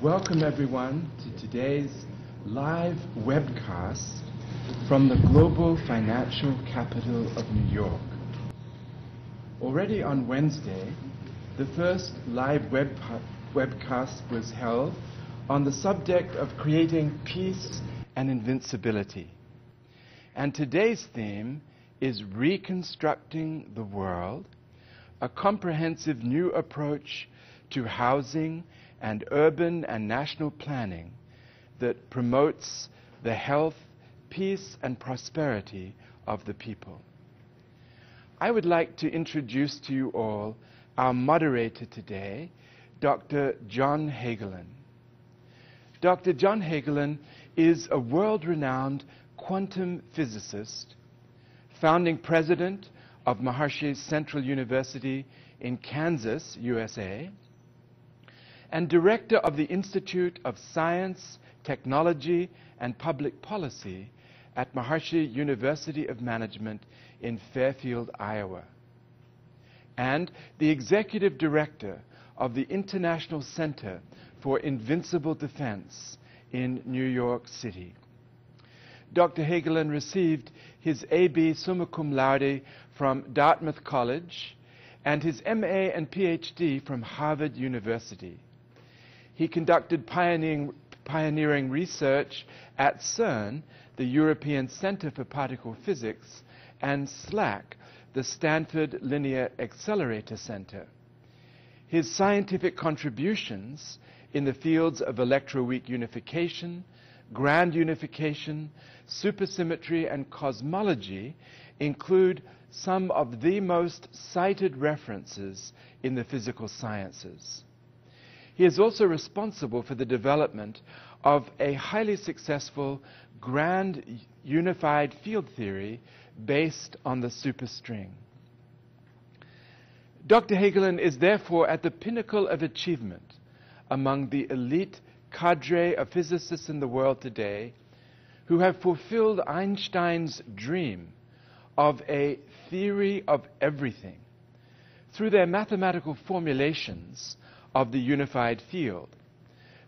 Welcome everyone to today's live webcast from the global financial capital of New York. Already on Wednesday, the first live webcast was held on the subject of creating peace and invincibility. And today's theme is reconstructing the world, a comprehensive new approach to housing and urban and national planning that promotes the health, peace, and prosperity of the people. I would like to introduce to you all our moderator today, Dr. John Hagelin. Dr. John Hagelin is a world-renowned quantum physicist, founding president of Maharishi Central University in Kansas, USA, and director of the Institute of Science, Technology, and Public Policy at Maharishi University of Management in Fairfield, Iowa, and the executive director of the International Center for Invincible Defense in New York City. Dr. Hagelin received his A.B. summa cum laude from Dartmouth College and his M.A. and Ph.D. from Harvard University. He conducted pioneering research at CERN, the European Center for Particle Physics, and SLAC, the Stanford Linear Accelerator Center. His scientific contributions in the fields of electroweak unification, grand unification, supersymmetry, and cosmology include some of the most cited references in the physical sciences. He is also responsible for the development of a highly successful grand unified field theory based on the superstring. Dr. Hagelin is therefore at the pinnacle of achievement among the elite cadre of physicists in the world today who have fulfilled Einstein's dream of a theory of everything through their mathematical formulations of the unified field,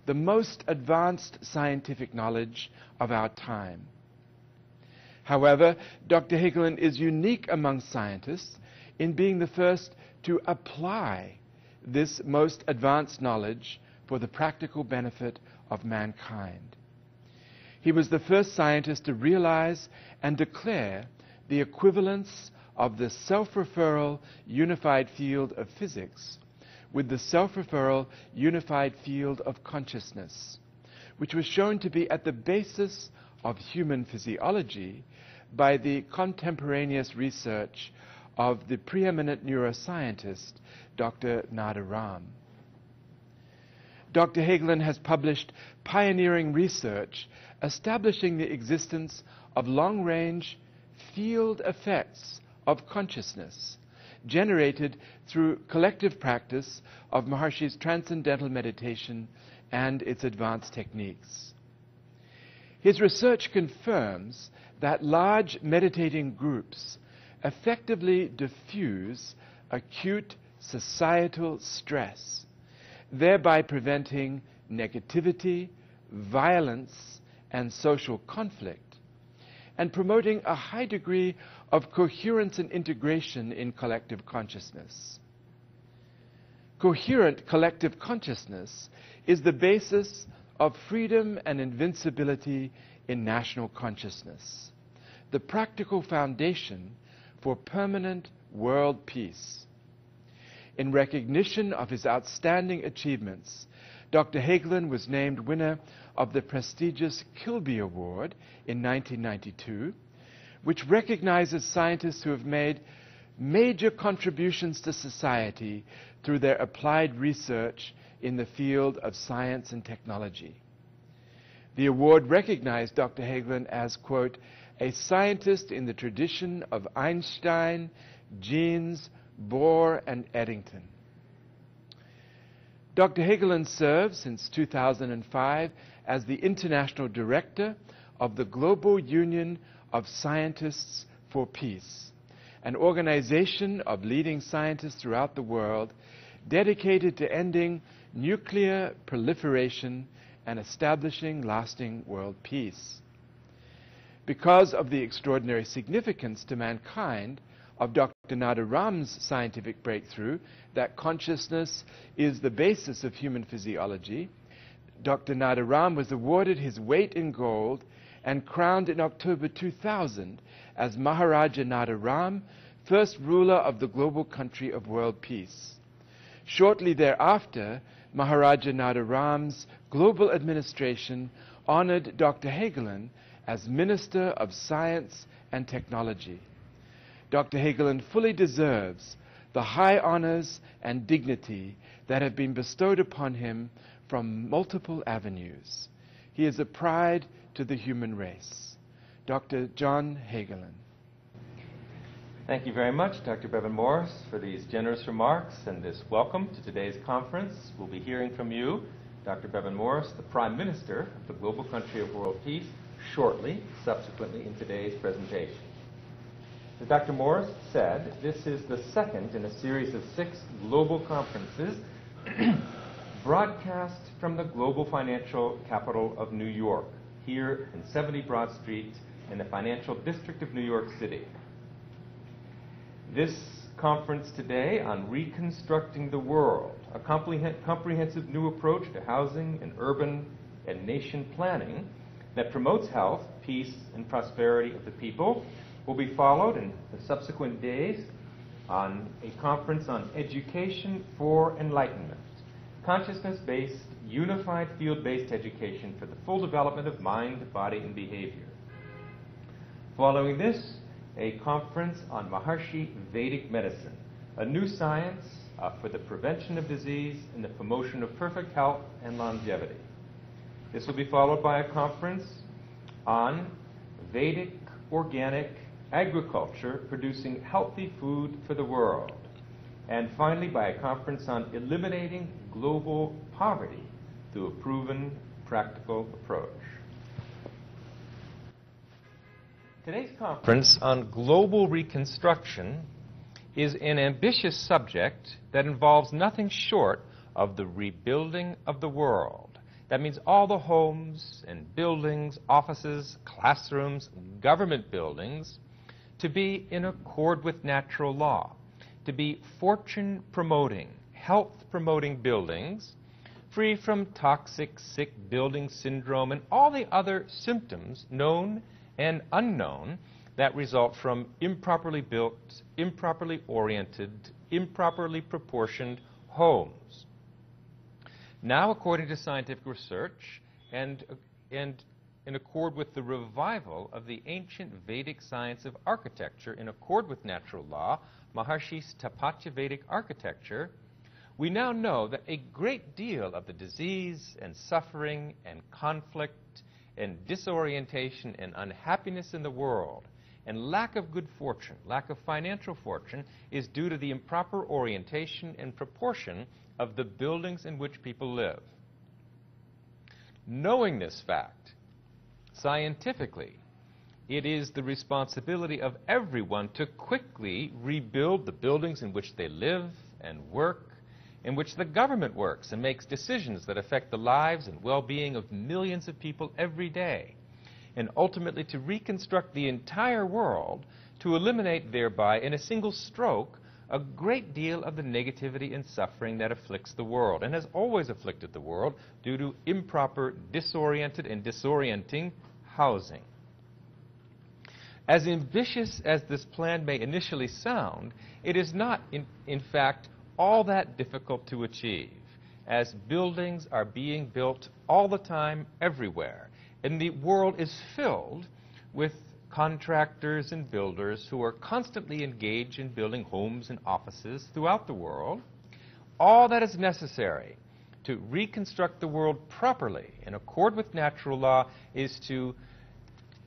the most advanced scientific knowledge of our time. However, Dr. Hagelin is unique among scientists in being the first to apply this most advanced knowledge for the practical benefit of mankind. He was the first scientist to realize and declare the equivalence of the self-referral unified field of physics with the self-referral unified field of consciousness, which was shown to be at the basis of human physiology by the contemporaneous research of the preeminent neuroscientist, Dr. Nader Ram. Dr. Hagelin has published pioneering research establishing the existence of long-range field effects of consciousness generated through collective practice of Maharishi's transcendental meditation and its advanced techniques. His research confirms that large meditating groups effectively diffuse acute societal stress, thereby preventing negativity, violence, and social conflict, and promoting a high degree of coherence and integration in collective consciousness. Coherent collective consciousness is the basis of freedom and invincibility in national consciousness, the practical foundation for permanent world peace. In recognition of his outstanding achievements, Dr. Hagelin was named winner of the prestigious Kilby Award in 1992, which recognizes scientists who have made major contributions to society through their applied research in the field of science and technology. The award recognized Dr. Hagelin as, quote, a scientist in the tradition of Einstein, Jeans, Bohr, and Eddington. Dr. Hagelin serves since 2005 as the International Director of the Global Union of Scientists for Peace, an organization of leading scientists throughout the world dedicated to ending nuclear proliferation and establishing lasting world peace. Because of the extraordinary significance to mankind of Dr. Nada Ram's scientific breakthrough that consciousness is the basis of human physiology, Dr. Nada Ram was awarded his weight in gold and crowned in October 2000 as Maharaja Nada Ram, first ruler of the global country of world peace. Shortly thereafter, Maharaja Nada Ram's global administration honored Dr. Hagelin as Minister of Science and Technology. Dr. Hagelin fully deserves the high honors and dignity that have been bestowed upon him from multiple avenues. He is a pride to the human race. Dr. John Hagelin. Thank you very much, Dr. Bevan Morris, for these generous remarks and this welcome to today's conference. We'll be hearing from you, Dr. Bevan Morris, the Prime Minister of the global country of world peace, shortly, subsequently in today's presentation. As Dr. Morris said, this is the second in a series of 6 global conferences broadcast from the global financial capital of New York, here in 70 Broad Street in the financial district of New York City. This conference today on reconstructing the world, a comprehensive new approach to housing and urban and nation planning that promotes health, peace, and prosperity of the people, will be followed in the subsequent days on a conference on education for enlightenment, consciousness-based, unified field-based education for the full development of mind, body, and behavior. Following this, a conference on Maharshi Vedic medicine, a new science for the prevention of disease and the promotion of perfect health and longevity. This will be followed by a conference on Vedic organic agriculture producing healthy food for the world. And finally, by a conference on eliminating global poverty through a proven, practical approach. Today's conference on global reconstruction is an ambitious subject that involves nothing short of the rebuilding of the world. That means all the homes and buildings, offices, classrooms, government buildings to be in accord with natural law, to be fortune-promoting, health-promoting buildings, free from toxic, sick building syndrome and all the other symptoms known and unknown that result from improperly built, improperly oriented, improperly proportioned homes. Now, according to scientific research and in accord with the revival of the ancient Vedic science of architecture in accord with natural law, Maharshi Sthapatya Vedic architecture, we now know that a great deal of the disease and suffering and conflict and disorientation and unhappiness in the world and lack of good fortune, lack of financial fortune, is due to the improper orientation and proportion of the buildings in which people live. Knowing this fact, scientifically, it is the responsibility of everyone to quickly rebuild the buildings in which they live and work, in which the government works and makes decisions that affect the lives and well-being of millions of people every day, and ultimately to reconstruct the entire world to eliminate thereby in a single stroke a great deal of the negativity and suffering that afflicts the world and has always afflicted the world due to improper, disoriented, and disorienting housing. As ambitious as this plan may initially sound, it is not, in fact, all that difficult to achieve, as buildings are being built all the time, everywhere, and the world is filled with contractors and builders who are constantly engaged in building homes and offices throughout the world. All that is necessary to reconstruct the world properly in accord with natural law is to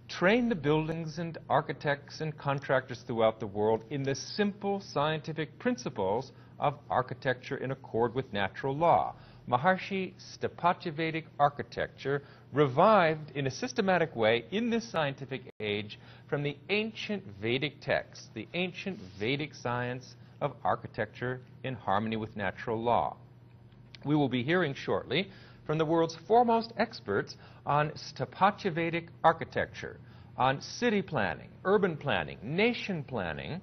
train the buildings and architects and contractors throughout the world in the simple scientific principles of architecture in accord with natural law. Maharshi Sthapatya Vedic architecture revived in a systematic way in this scientific age from the ancient Vedic texts, the ancient Vedic science of architecture in harmony with natural law. We will be hearing shortly from the world's foremost experts on Sthapatya-Vedic architecture, on city planning, urban planning, nation planning,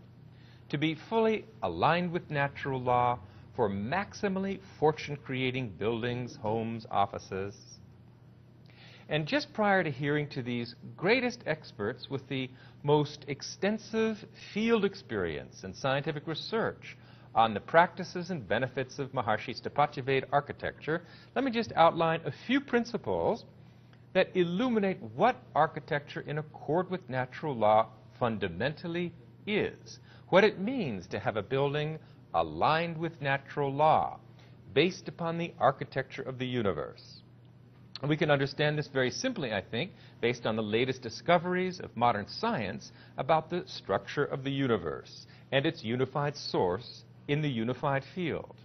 to be fully aligned with natural law for maximally fortune-creating buildings, homes, offices. And just prior to hearing to these greatest experts with the most extensive field experience and scientific research on the practices and benefits of Maharshi Sthapatya-Vedic architecture, let me just outline a few principles that illuminate what architecture in accord with natural law fundamentally is, what it means to have a building aligned with natural law, based upon the architecture of the universe. And we can understand this very simply, I think, based on the latest discoveries of modern science about the structure of the universe and its unified source in the unified field.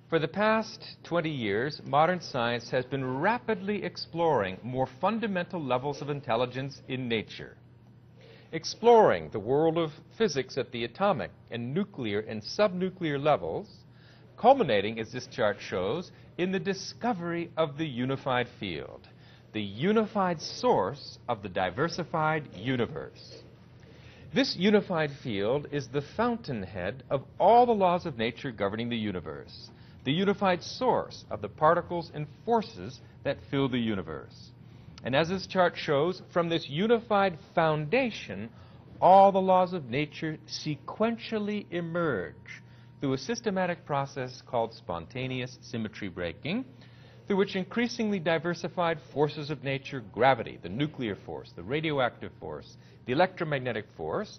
For the past 20 years, modern science has been rapidly exploring more fundamental levels of intelligence in nature, exploring the world of physics at the atomic and nuclear and subnuclear levels, culminating, as this chart shows, in the discovery of the unified field, the unified source of the diversified universe. This unified field is the fountainhead of all the laws of nature governing the universe, the unified source of the particles and forces that fill the universe. And as this chart shows, from this unified foundation, all the laws of nature sequentially emerge through a systematic process called spontaneous symmetry breaking, through which increasingly diversified forces of nature, gravity, the nuclear force, the radioactive force, the electromagnetic force,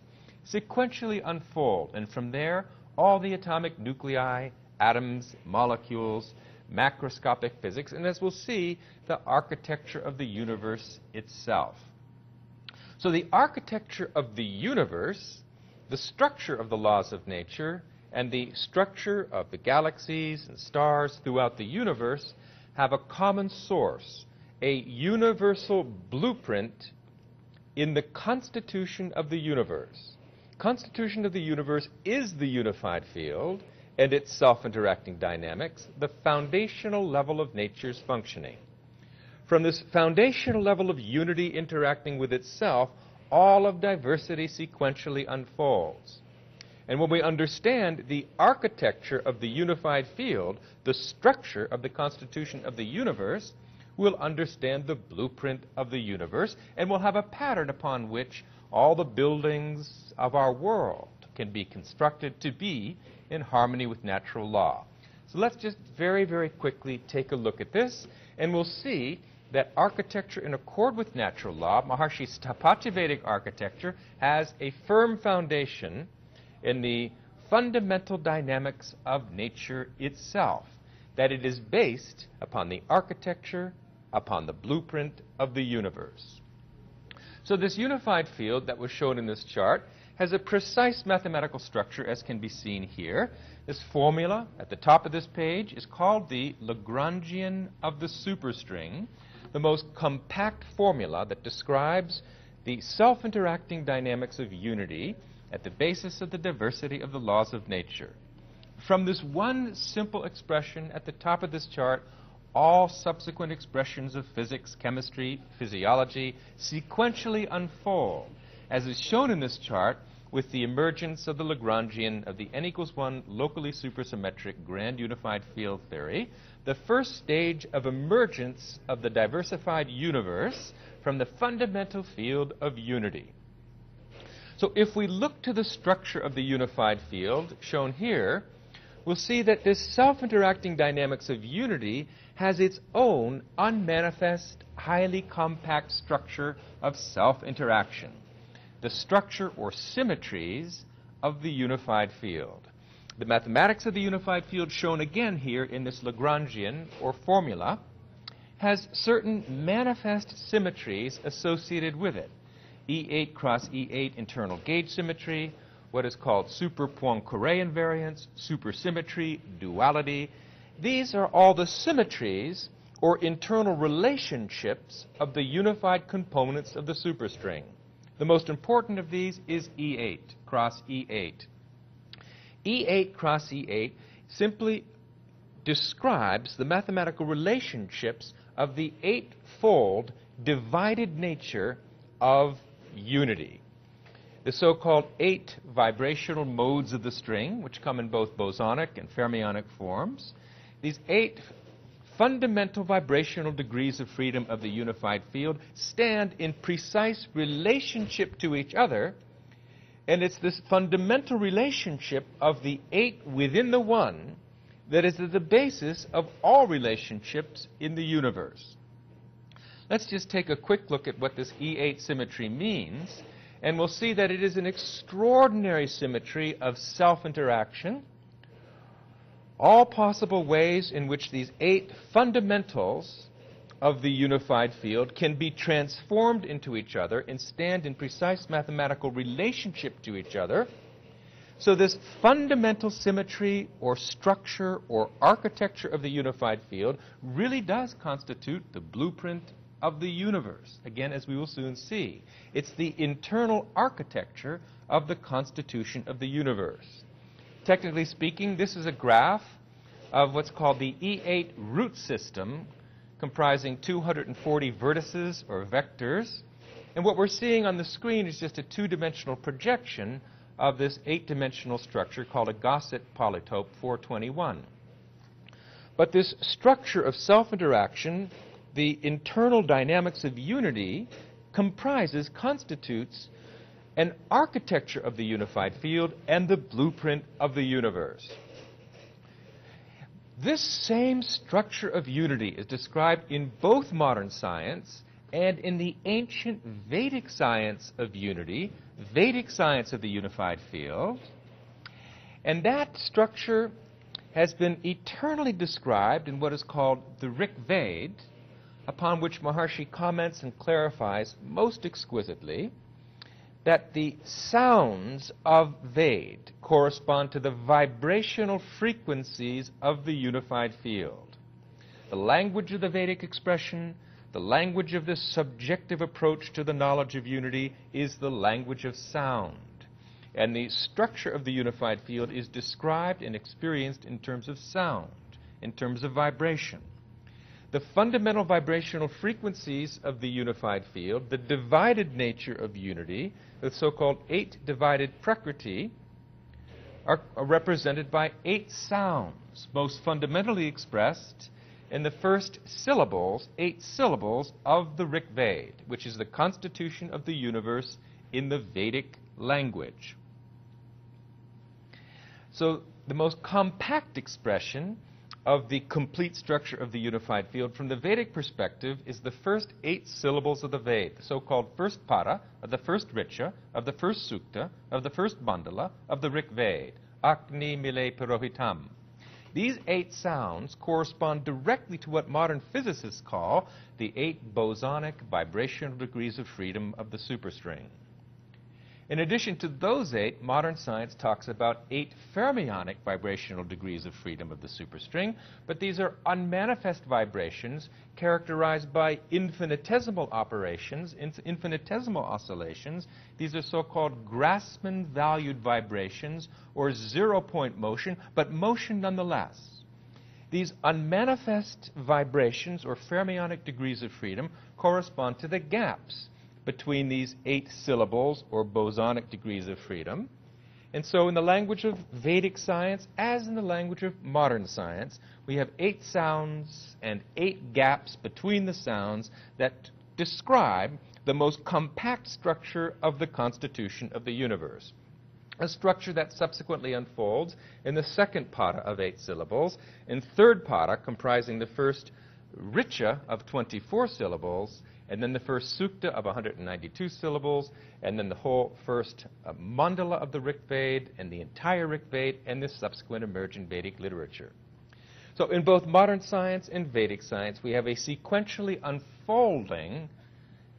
sequentially unfold. And from there, all the atomic nuclei, atoms, molecules, macroscopic physics, and as we'll see, the architecture of the universe itself. So the architecture of the universe, the structure of the laws of nature, and the structure of the galaxies and stars throughout the universe have a common source, a universal blueprint in the constitution of the universe. Constitution of the universe is the unified field and its self-interacting dynamics, the foundational level of nature's functioning. From this foundational level of unity interacting with itself, all of diversity sequentially unfolds. And when we understand the architecture of the unified field, the structure of the constitution of the universe, we'll understand the blueprint of the universe, and we'll have a pattern upon which all the buildings of our world can be constructed to be in harmony with natural law. So let's just very, very quickly take a look at this, and we'll see that architecture in accord with natural law, Maharshi Sthapatya-Vedic architecture, has a firm foundation in the fundamental dynamics of nature itself, that it is based upon the architecture, upon the blueprint of the universe. So this unified field that was shown in this chart has a precise mathematical structure, as can be seen here. This formula at the top of this page is called the Lagrangian of the superstring, the most compact formula that describes the self-interacting dynamics of unity at the basis of the diversity of the laws of nature. From this one simple expression at the top of this chart, all subsequent expressions of physics, chemistry, physiology sequentially unfold, as is shown in this chart with the emergence of the Lagrangian of the n=1 locally supersymmetric grand unified field theory, the first stage of emergence of the diversified universe from the fundamental field of unity. So if we look to the structure of the unified field shown here, we'll see that this self-interacting dynamics of unity has its own unmanifest, highly compact structure of self-interaction, the structure or symmetries of the unified field. The mathematics of the unified field, shown again here in this Lagrangian or formula, has certain manifest symmetries associated with it. E8 cross E8 internal gauge symmetry, what is called super-Poincare invariance, supersymmetry, duality. These are all the symmetries or internal relationships of the unified components of the superstring. The most important of these is E8 cross E8. E8 cross E8 simply describes the mathematical relationships of the eightfold divided nature of unity. The so-called 8 vibrational modes of the string, which come in both bosonic and fermionic forms. These 8 fundamental vibrational degrees of freedom of the unified field stand in precise relationship to each other, and it's this fundamental relationship of the 8 within the 1 that is at the basis of all relationships in the universe. Let's just take a quick look at what this E8 symmetry means, and we'll see that it is an extraordinary symmetry of self-interaction. All possible ways in which these 8 fundamentals of the unified field can be transformed into each other and stand in precise mathematical relationship to each other. So this fundamental symmetry or structure or architecture of the unified field really does constitute the blueprint of the universe, again, as we will soon see. It's the internal architecture of the constitution of the universe. Technically speaking, this is a graph of what's called the E8 root system, comprising 240 vertices or vectors. And what we're seeing on the screen is just a 2-dimensional projection of this 8-dimensional structure called a Gaussian polytope 421. But this structure of self-interaction, the internal dynamics of unity, constitutes an architecture of the unified field and the blueprint of the universe. This same structure of unity is described in both modern science and in the ancient Vedic science of unity, Vedic science of the unified field. And that structure has been eternally described in what is called the Rig Veda, upon which Maharshi comments and clarifies most exquisitely that the sounds of Ved correspond to the vibrational frequencies of the unified field. The language of the Vedic expression, the language of this subjective approach to the knowledge of unity, is the language of sound. And the structure of the unified field is described and experienced in terms of sound, in terms of vibration. The fundamental vibrational frequencies of the unified field, the divided nature of unity, the so-called 8 divided prakriti, are represented by 8 sounds, most fundamentally expressed in the first syllables, 8 syllables of the Rig Veda, which is the constitution of the universe in the Vedic language. So the most compact expression of the complete structure of the unified field from the Vedic perspective is the first 8 syllables of the Veda, the so-called first para, of the first richa, of the first sukta, of the first mandala, of the Rig Veda, Agni Mile Purohitam. These 8 sounds correspond directly to what modern physicists call the 8 bosonic vibrational degrees of freedom of the superstring. In addition to those 8, modern science talks about 8 fermionic vibrational degrees of freedom of the superstring, but these are unmanifest vibrations characterized by infinitesimal operations, infinitesimal oscillations. These are so-called Grassmann-valued vibrations or zero-point motion, but motion nonetheless. These unmanifest vibrations or fermionic degrees of freedom correspond to the gaps between these 8 syllables or bosonic degrees of freedom. And so in the language of Vedic science, as in the language of modern science, we have 8 sounds and 8 gaps between the sounds that describe the most compact structure of the constitution of the universe. A structure that subsequently unfolds in the second pada of 8 syllables, in third pada comprising the first richa of 24 syllables, and then the first sukta of 192 syllables, and then the whole first mandala of the Rig Veda, and the entire Rig Veda, and the subsequent emergent Vedic literature. So in both modern science and Vedic science, we have a sequentially unfolding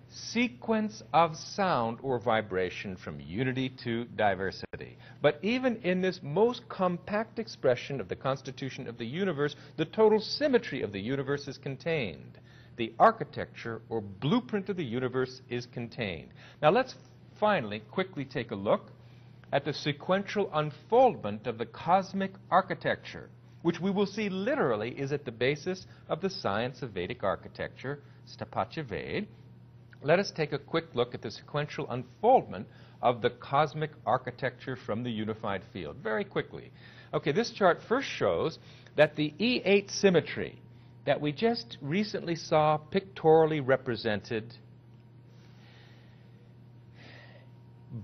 sequence of sound or vibration from unity to diversity. But even in this most compact expression of the constitution of the universe, the total symmetry of the universe is contained. The architecture or blueprint of the universe is contained. Now let's finally quickly take a look at the sequential unfoldment of the cosmic architecture, which we will see literally is at the basis of the science of Vedic architecture, Sthapatya Ved. Let us take a quick look at the sequential unfoldment of the cosmic architecture from the unified field, very quickly. Okay, this chart first shows that the E8 symmetry that we just recently saw pictorially represented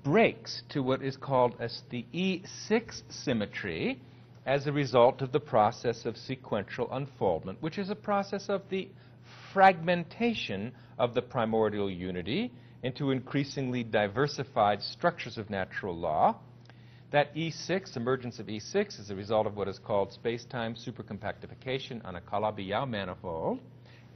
breaks to what is called as the E6 symmetry as a result of the process of sequential unfoldment, which is a process of the fragmentation of the primordial unity into increasingly diversified structures of natural law. That E6, emergence of E6, is a result of what is called space-time supercompactification on a Calabi-Yau manifold.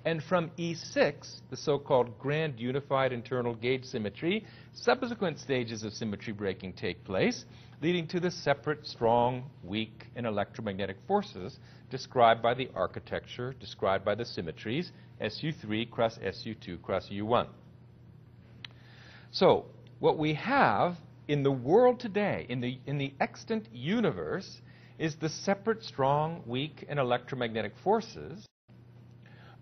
And from E6, the so-called grand unified internal gauge symmetry, subsequent stages of symmetry breaking take place, leading to the separate, strong, weak, and electromagnetic forces described by the architecture, described by the symmetries, SU3 cross SU2 cross U1. So, what we have in the world today, in the extant universe, is the separate, strong, weak, and electromagnetic forces.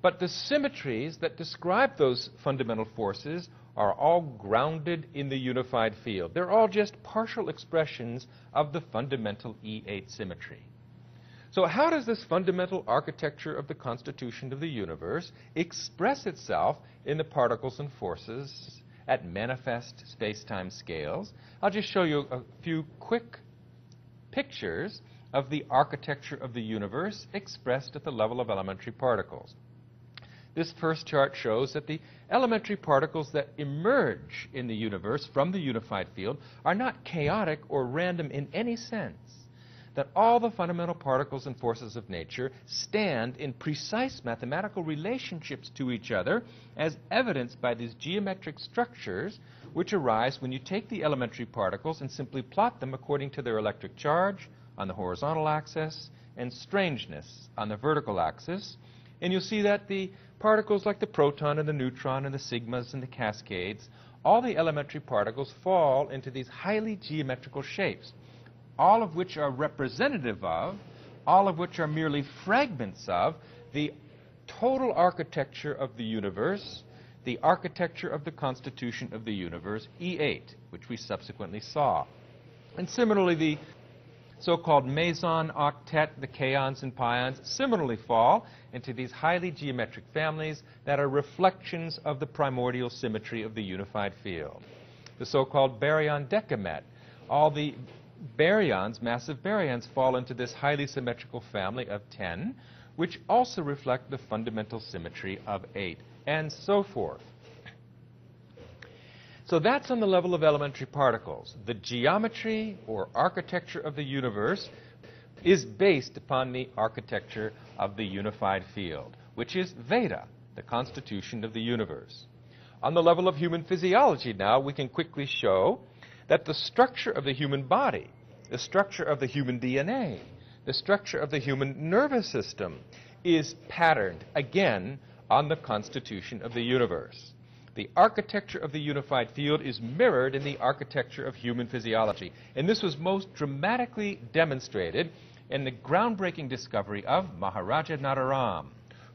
But the symmetries that describe those fundamental forces are all grounded in the unified field. They're all just partial expressions of the fundamental E8 symmetry. So how does this fundamental architecture of the constitution of the universe express itself in the particles and forces at manifest space-time scales? I'll just show you a few quick pictures of the architecture of the universe expressed at the level of elementary particles. This first chart shows that the elementary particles that emerge in the universe from the unified field are not chaotic or random in any sense. That all the fundamental particles and forces of nature stand in precise mathematical relationships to each other, as evidenced by these geometric structures which arise when you take the elementary particles and simply plot them according to their electric charge on the horizontal axis and strangeness on the vertical axis. And you'll see that the particles like the proton and the neutron and the sigmas and the cascades, all the elementary particles fall into these highly geometrical shapes, all of which are representative of, all of which are merely fragments of, the total architecture of the universe, the architecture of the constitution of the universe, E8, which we subsequently saw. And similarly, the so-called meson octet, the kaons and pions, similarly fall into these highly geometric families that are reflections of the primordial symmetry of the unified field. The so-called baryon decamet, all the baryons, massive baryons, fall into this highly symmetrical family of 10, which also reflect the fundamental symmetry of 8, and so forth. So that's on the level of elementary particles. The geometry or architecture of the universe is based upon the architecture of the unified field, which is Veda, the constitution of the universe. On the level of human physiology now, we can quickly show that the structure of the human body, the structure of the human DNA, the structure of the human nervous system is patterned, again, on the constitution of the universe. The architecture of the unified field is mirrored in the architecture of human physiology. And this was most dramatically demonstrated in the groundbreaking discovery of Maharaja Nararam,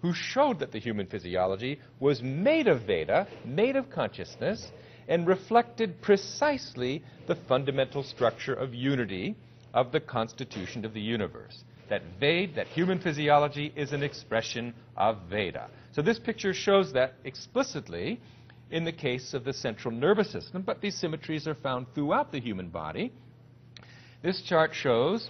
who showed that the human physiology was made of Veda, made of consciousness, and reflected precisely the fundamental structure of unity of the constitution of the universe. That human physiology is an expression of Veda. So this picture shows that explicitly in the case of the central nervous system, but these symmetries are found throughout the human body. This chart shows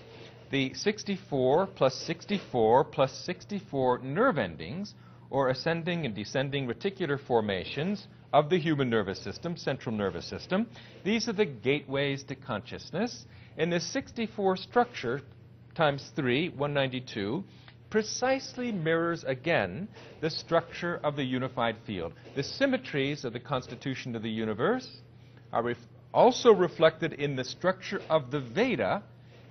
the 64 plus 64 plus 64 nerve endings, or ascending and descending reticular formations of the human nervous system, central nervous system. These are the gateways to consciousness. And this 64 structure times 3, 192, precisely mirrors again the structure of the unified field. The symmetries of the constitution of the universe are also reflected in the structure of the Veda.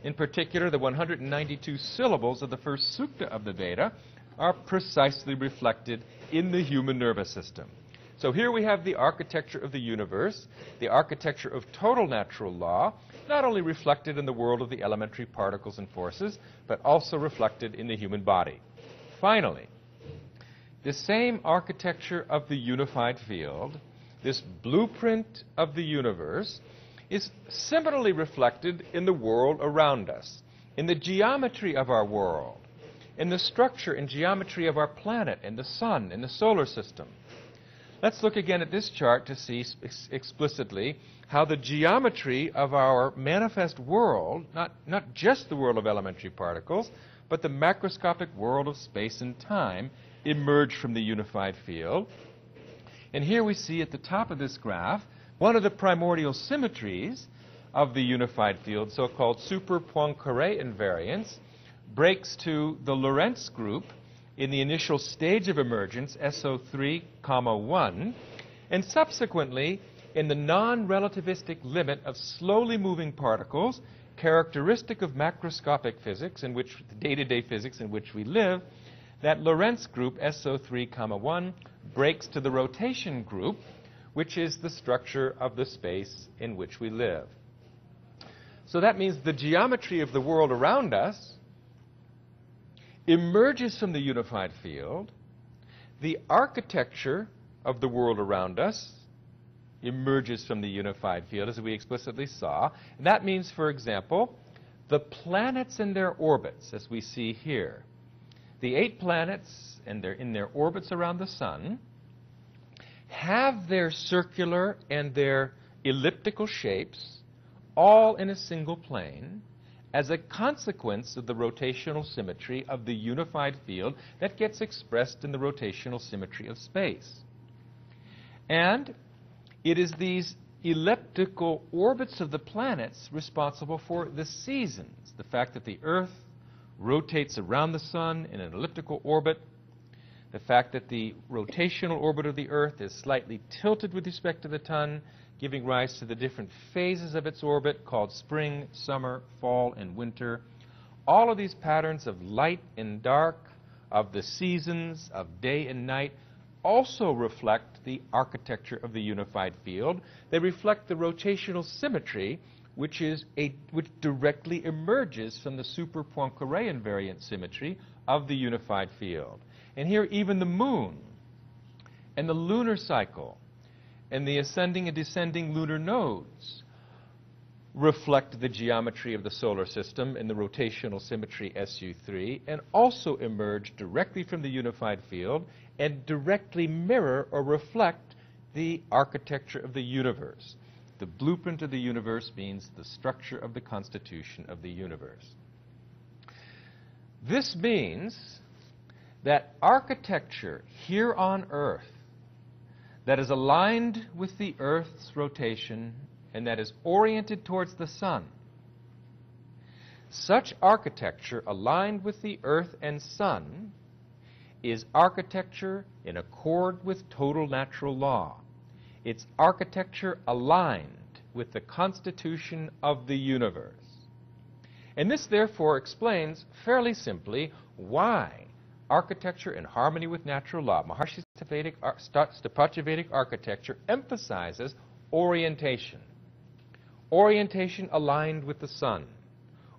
In particular, the 192 syllables of the first sukta of the Veda are precisely reflected in the human nervous system. So here we have the architecture of the universe, the architecture of total natural law, not only reflected in the world of the elementary particles and forces, but also reflected in the human body. Finally, the same architecture of the unified field, this blueprint of the universe, is similarly reflected in the world around us, in the geometry of our world, in the structure and geometry of our planet and the sun and the solar system. Let's look again at this chart to see explicitly how the geometry of our manifest world, not just the world of elementary particles, but the macroscopic world of space and time, emerged from the unified field. And here we see at the top of this graph one of the primordial symmetries of the unified field, so-called super Poincare invariance, breaks to the Lorentz group in the initial stage of emergence, SO3, 1, and subsequently in the non-relativistic limit of slowly moving particles, characteristic of macroscopic physics, in which day-to-day physics in which we live. That Lorentz group, SO3, 1, breaks to the rotation group, which is the structure of the space in which we live. So that means the geometry of the world around us emerges from the unified field. The architecture of the world around us emerges from the unified field, as we explicitly saw. And that means, for example, the planets and their orbits, as we see here. The 8 planets in their orbits around the sun have their circular and their elliptical shapes all in a single plane as a consequence of the rotational symmetry of the unified field that gets expressed in the rotational symmetry of space. And it is these elliptical orbits of the planets responsible for the seasons, the fact that the Earth rotates around the sun in an elliptical orbit, the fact that the rotational orbit of the Earth is slightly tilted with respect to the sun, giving rise to the different phases of its orbit called spring, summer, fall, and winter. All of these patterns of light and dark, of the seasons, of day and night, also reflect the architecture of the unified field. They reflect the rotational symmetry which directly emerges from the super Poincare invariant symmetry of the unified field. And here even the moon and the lunar cycle and the ascending and descending lunar nodes reflect the geometry of the solar system in the rotational symmetry SU3 and also emerge directly from the unified field and directly mirror or reflect the architecture of the universe. The blueprint of the universe means the structure of the constitution of the universe. This means that architecture here on Earth that is aligned with the Earth's rotation and that is oriented towards the sun, such architecture aligned with the Earth and sun is architecture in accord with total natural law. It's architecture aligned with the constitution of the universe. And this therefore explains fairly simply why architecture in harmony with natural law, Maharshi's Stapatya-Vedic architecture, emphasizes orientation. Orientation aligned with the sun,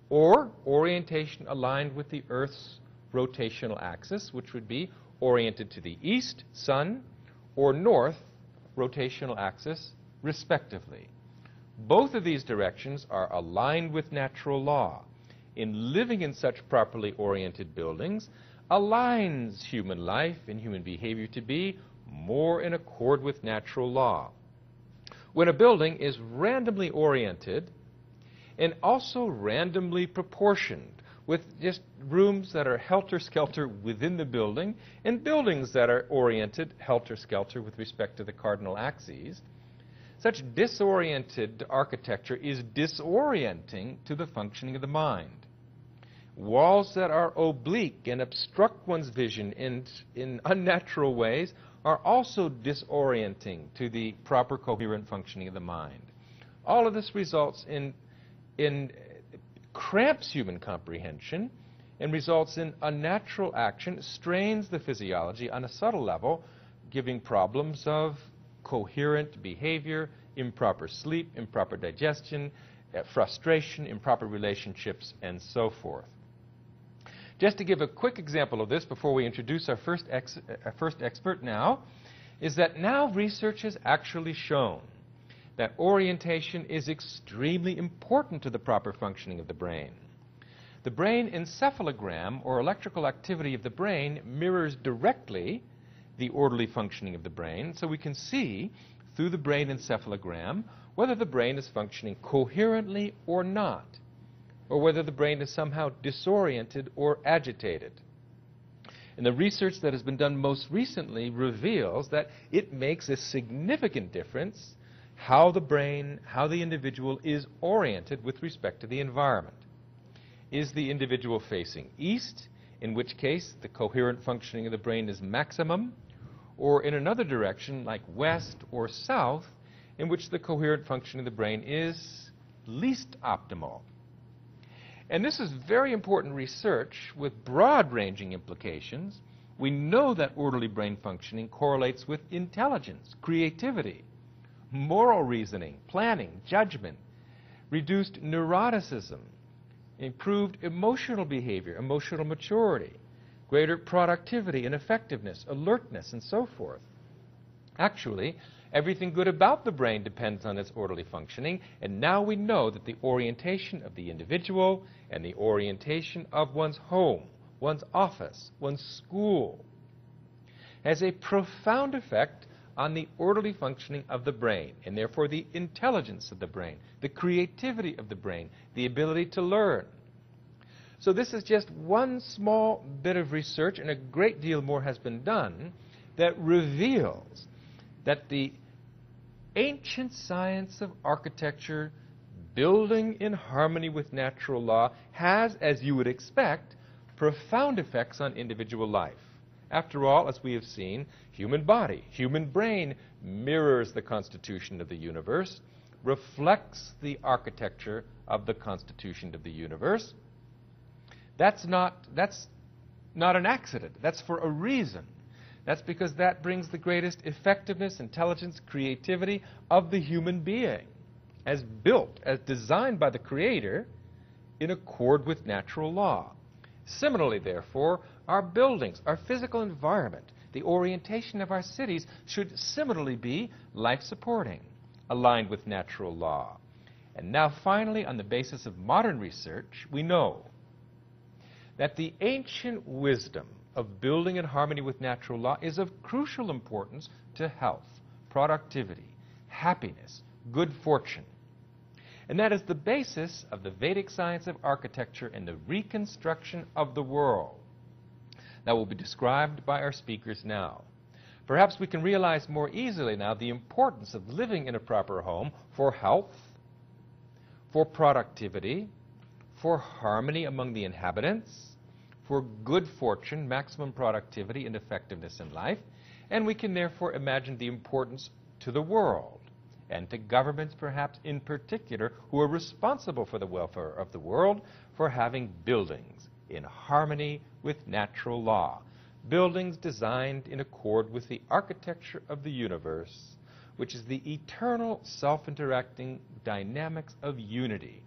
or orientation aligned with the Earth's rotational axis, which would be oriented to the east, sun, or north, rotational axis, respectively. Both of these directions are aligned with natural law. In living in such properly oriented buildings aligns human life and human behavior to be more in accord with natural law. When a building is randomly oriented and also randomly proportioned, with just rooms that are helter-skelter within the building and buildings that are oriented helter-skelter with respect to the cardinal axes, such disoriented architecture is disorienting to the functioning of the mind. Walls that are oblique and obstruct one's vision in unnatural ways are also disorienting to the proper coherent functioning of the mind. All of this results in cramps human comprehension and results in unnatural action, strains the physiology on a subtle level, giving problems of coherent behavior, improper sleep, improper digestion, frustration, improper relationships, and so forth. Just to give a quick example of this before we introduce our first expert now, is that now research has actually shown that orientation is extremely important to the proper functioning of the brain. The brain encephalogram, or electrical activity of the brain, mirrors directly the orderly functioning of the brain, so we can see through the brain encephalogram whether the brain is functioning coherently or not, or whether the brain is somehow disoriented or agitated. And the research that has been done most recently reveals that it makes a significant difference how the brain, how the individual is oriented with respect to the environment. Is the individual facing east, in which case the coherent functioning of the brain is maximum, or in another direction like west or south, in which the coherent functioning of the brain is least optimal? And this is very important research with broad-ranging implications. We know that orderly brain functioning correlates with intelligence, creativity, moral reasoning, planning, judgment, reduced neuroticism, improved emotional behavior, emotional maturity, greater productivity and effectiveness, alertness, and so forth. Actually, everything good about the brain depends on its orderly functioning, and now we know that the orientation of the individual and the orientation of one's home, one's office, one's school has a profound effect on the orderly functioning of the brain, and therefore the intelligence of the brain, the creativity of the brain, the ability to learn. So this is just one small bit of research, and a great deal more has been done, that reveals that the ancient science of architecture, building in harmony with natural law, has, as you would expect, profound effects on individual life. After all, as we have seen, human body, human brain mirrors the constitution of the universe, reflects the architecture of the constitution of the universe. That's not an accident. That's for a reason. That's because that brings the greatest effectiveness, intelligence, creativity of the human being, as built, as designed by the Creator in accord with natural law. Similarly, therefore, our buildings, our physical environment, the orientation of our cities should similarly be life-supporting, aligned with natural law. And now, finally, on the basis of modern research, we know that the ancient wisdom of building in harmony with natural law is of crucial importance to health, productivity, happiness, good fortune. And that is the basis of the Vedic science of architecture and the reconstruction of the world that will be described by our speakers now. Perhaps we can realize more easily now the importance of living in a proper home for health, for productivity, for harmony among the inhabitants, for good fortune, maximum productivity, and effectiveness in life, and we can therefore imagine the importance to the world, and to governments perhaps in particular, who are responsible for the welfare of the world, for having buildings in harmony with natural law, buildings designed in accord with the architecture of the universe, which is the eternal self-interacting dynamics of unity,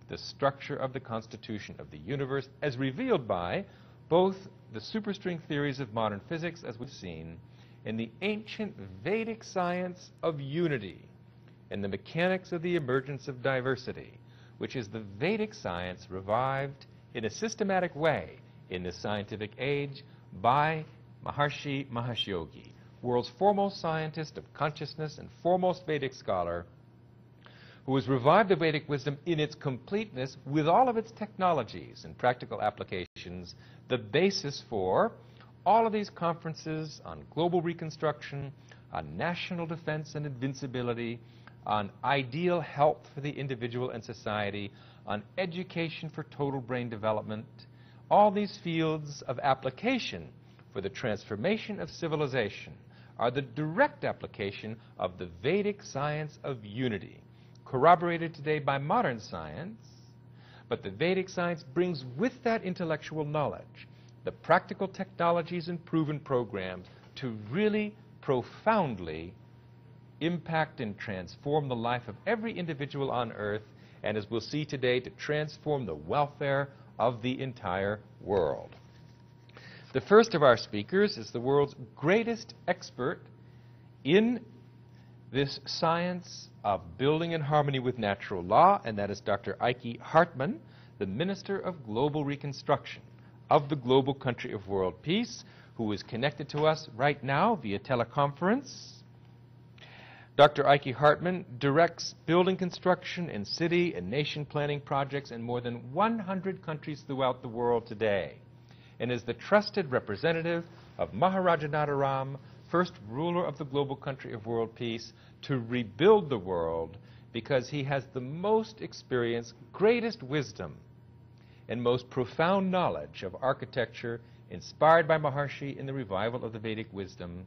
the structure of the constitution of the universe as revealed by both the superstring theories of modern physics, as we've seen, and the ancient Vedic science of unity, and the mechanics of the emergence of diversity, which is the Vedic science revived in a systematic way in the scientific age by Maharshi Mahesh Yogi, world's foremost scientist of consciousness and foremost Vedic scholar, who has revived the Vedic wisdom in its completeness with all of its technologies and practical applications, the basis for all of these conferences on global reconstruction, on national defense and invincibility, on ideal health for the individual and society, on education for total brain development. All these fields of application for the transformation of civilization are the direct application of the Vedic science of unity, corroborated today by modern science, but the Vedic science brings with that intellectual knowledge the practical technologies and proven programs to really profoundly impact and transform the life of every individual on earth and as we'll see today, to transform the welfare of the entire world. The first of our speakers is the world's greatest expert in this science of building in harmony with natural law, and that is Dr. Heike Hartmann, the Minister of Global Reconstruction of the global country of world peace, who is connected to us right now via teleconference. Dr. Heike Hartmann directs building construction in city and nation planning projects in more than 100 countries throughout the world today, and is the trusted representative of Maharaja Nadaram, first ruler of the global country of world peace, to rebuild the world because he has the most experience, greatest wisdom, and most profound knowledge of architecture inspired by Maharshi in the revival of the Vedic wisdom,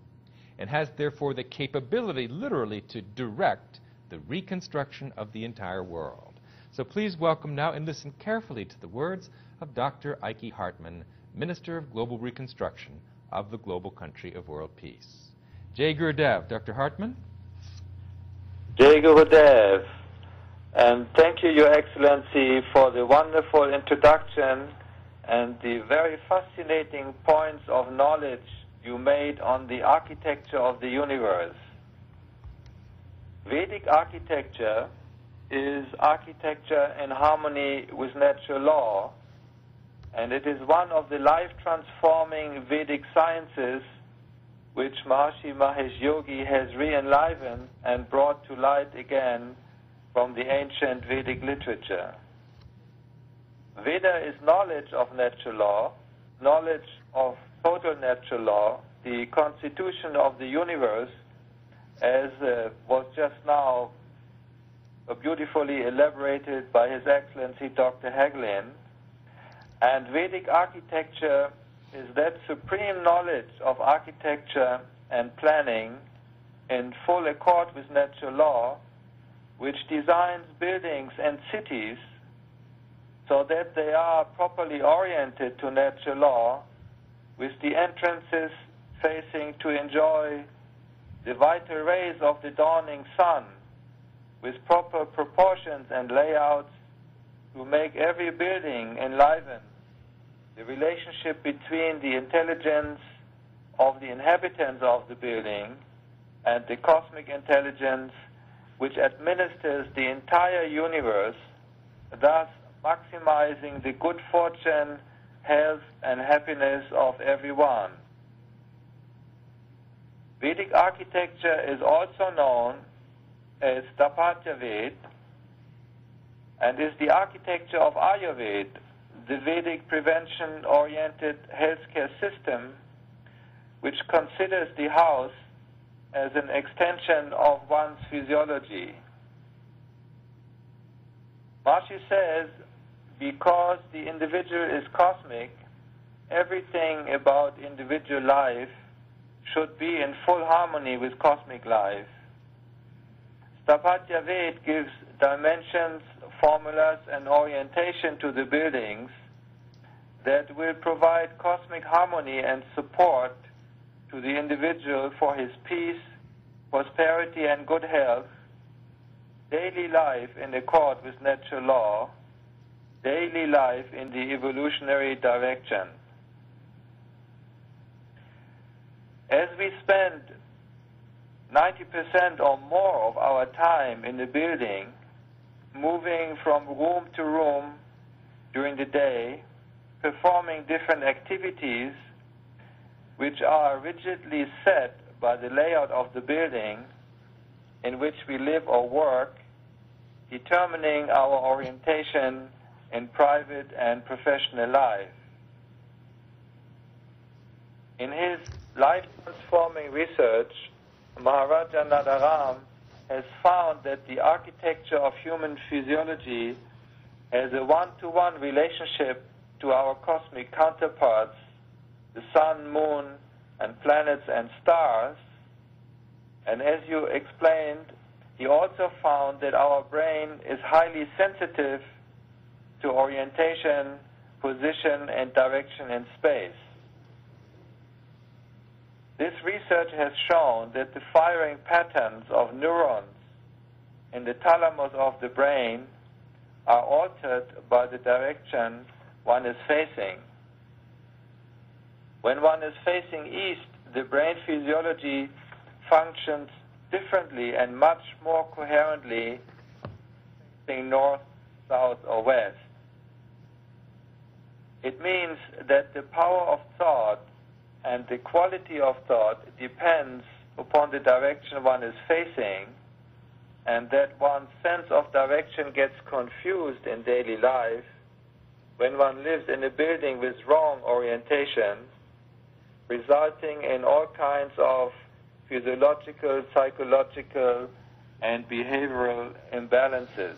and has therefore the capability literally to direct the reconstruction of the entire world. So please welcome now and listen carefully to the words of Dr. Heike Hartmann, Minister of Global Reconstruction of the global country of world peace. Jai Gurudev. Dr. Hartmann. Jai Gurudev. And thank you, Your Excellency, for the wonderful introduction and the very fascinating points of knowledge you made on the architecture of the universe. Vedic architecture is architecture in harmony with natural law, and it is one of the life-transforming Vedic sciences which Maharishi Mahesh Yogi has re-enlivened and brought to light again from the ancient Vedic literature. Veda is knowledge of natural law, knowledge of total natural law, the constitution of the universe, as was just now beautifully elaborated by His Excellency Dr. Hagelin. And Vedic architecture is that supreme knowledge of architecture and planning in full accord with natural law, which designs buildings and cities so that they are properly oriented to natural law, with the entrances facing to enjoy the vital rays of the dawning sun, with proper proportions and layouts to make every building enliven the relationship between the intelligence of the inhabitants of the building and the cosmic intelligence which administers the entire universe, thus maximizing the good fortune, health, and happiness of everyone. Vedic architecture is also known as Sthapatya Ved and is the architecture of Ayurveda, the Vedic prevention-oriented healthcare system which considers the house as an extension of one's physiology. Maharishi says, because the individual is cosmic, everything about individual life should be in full harmony with cosmic life. Sthapatya Ved gives dimensions, formulas, and orientation to the buildings that will provide cosmic harmony and support to the individual for his peace, prosperity, and good health, daily life in accord with natural law, daily life in the evolutionary direction. As we spend 90% or more of our time in the building, moving from room to room during the day, performing different activities which are rigidly set by the layout of the building in which we live or work, determining our orientation in private and professional life. In his life-transforming research, Maharaja Nadaram has found that the architecture of human physiology has a one-to-one relationship to our cosmic counterparts, the sun, moon, and planets and stars. And as you explained, he also found that our brain is highly sensitive to orientation, position, and direction in space. This research has shown that the firing patterns of neurons in the thalamus of the brain are altered by the direction one is facing. When one is facing east, the brain physiology functions differently and much more coherently facing north, south, or west. It means that the power of thought and the quality of thought depends upon the direction one is facing, and that one's sense of direction gets confused in daily life when one lives in a building with wrong orientation, resulting in all kinds of physiological, psychological, and behavioral imbalances.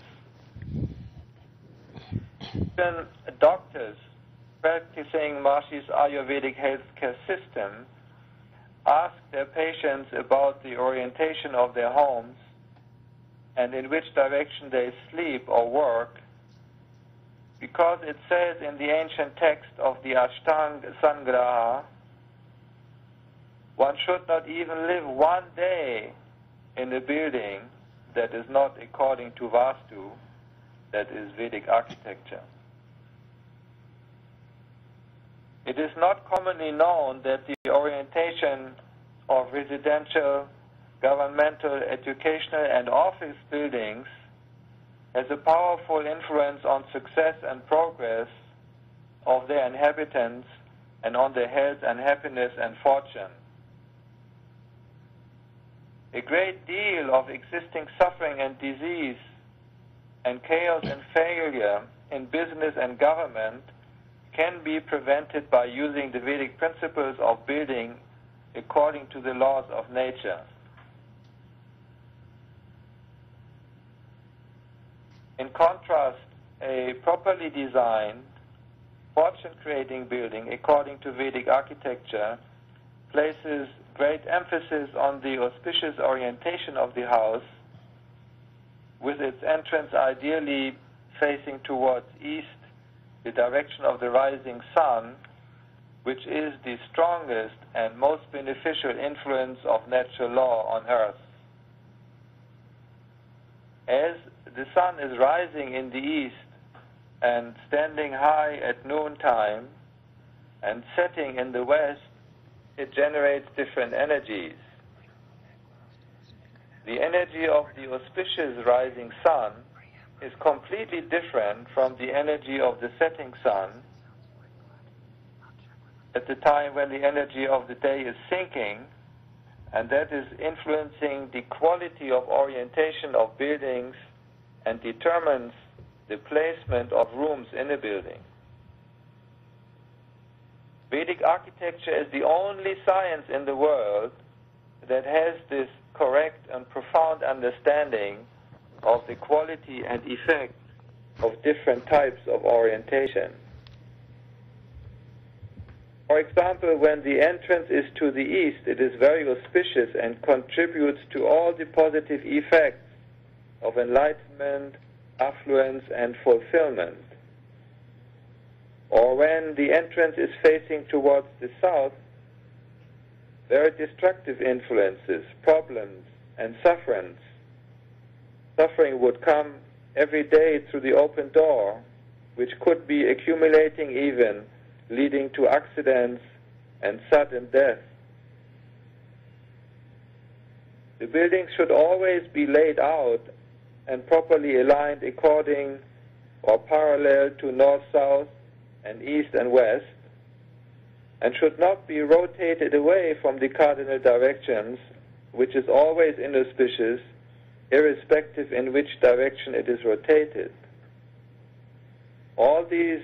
Even doctors practicing Mahari's Ayurvedic healthcare system ask their patients about the orientation of their homes and in which direction they sleep or work, because it says in the ancient text of the Ashtanga Sangraha, one should not even live one day in a building that is not according to Vastu, that is Vedic architecture. It is not commonly known that the orientation of residential, governmental, educational, and office buildings has a powerful influence on success and progress of their inhabitants and on their health and happiness and fortune. A great deal of existing suffering and disease and chaos and failure in business and government can be prevented by using the Vedic principles of building according to the laws of nature. In contrast, a properly designed, fortune-creating building according to Vedic architecture places great emphasis on the auspicious orientation of the house, with its entrance ideally facing towards east, the direction of the rising sun, which is the strongest and most beneficial influence of natural law on earth. As the sun is rising in the east and standing high at noontime and setting in the west, it generates different energies. The energy of the auspicious rising sun is completely different from the energy of the setting sun at the time when the energy of the day is sinking, and that is influencing the quality of orientation of buildings and determines the placement of rooms in a building. Vedic architecture is the only science in the world that has this correct and profound understanding of the quality and effect of different types of orientation. For example, when the entrance is to the east, it is very auspicious and contributes to all the positive effects of enlightenment, affluence, and fulfillment. Or when the entrance is facing towards the south, very destructive influences, problems, and suffering would come every day through the open door, which could be accumulating even, leading to accidents and sudden death. The buildings should always be laid out and properly aligned according or parallel to north-south and east and west, and should not be rotated away from the cardinal directions, which is always inauspicious, irrespective in which direction it is rotated. All these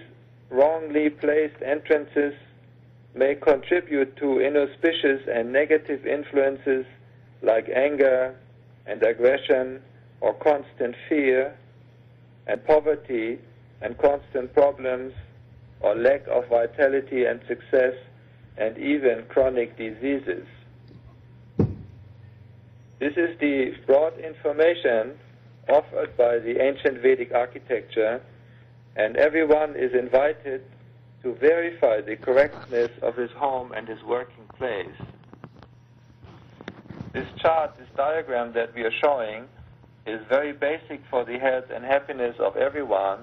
wrongly placed entrances may contribute to inauspicious and negative influences like anger and aggression or constant fear and poverty and constant problems or lack of vitality and success and even chronic diseases. This is the broad information offered by the ancient Vedic architecture, and everyone is invited to verify the correctness of his home and his working place. This chart, this diagram that we are showing, is very basic for the health and happiness of everyone,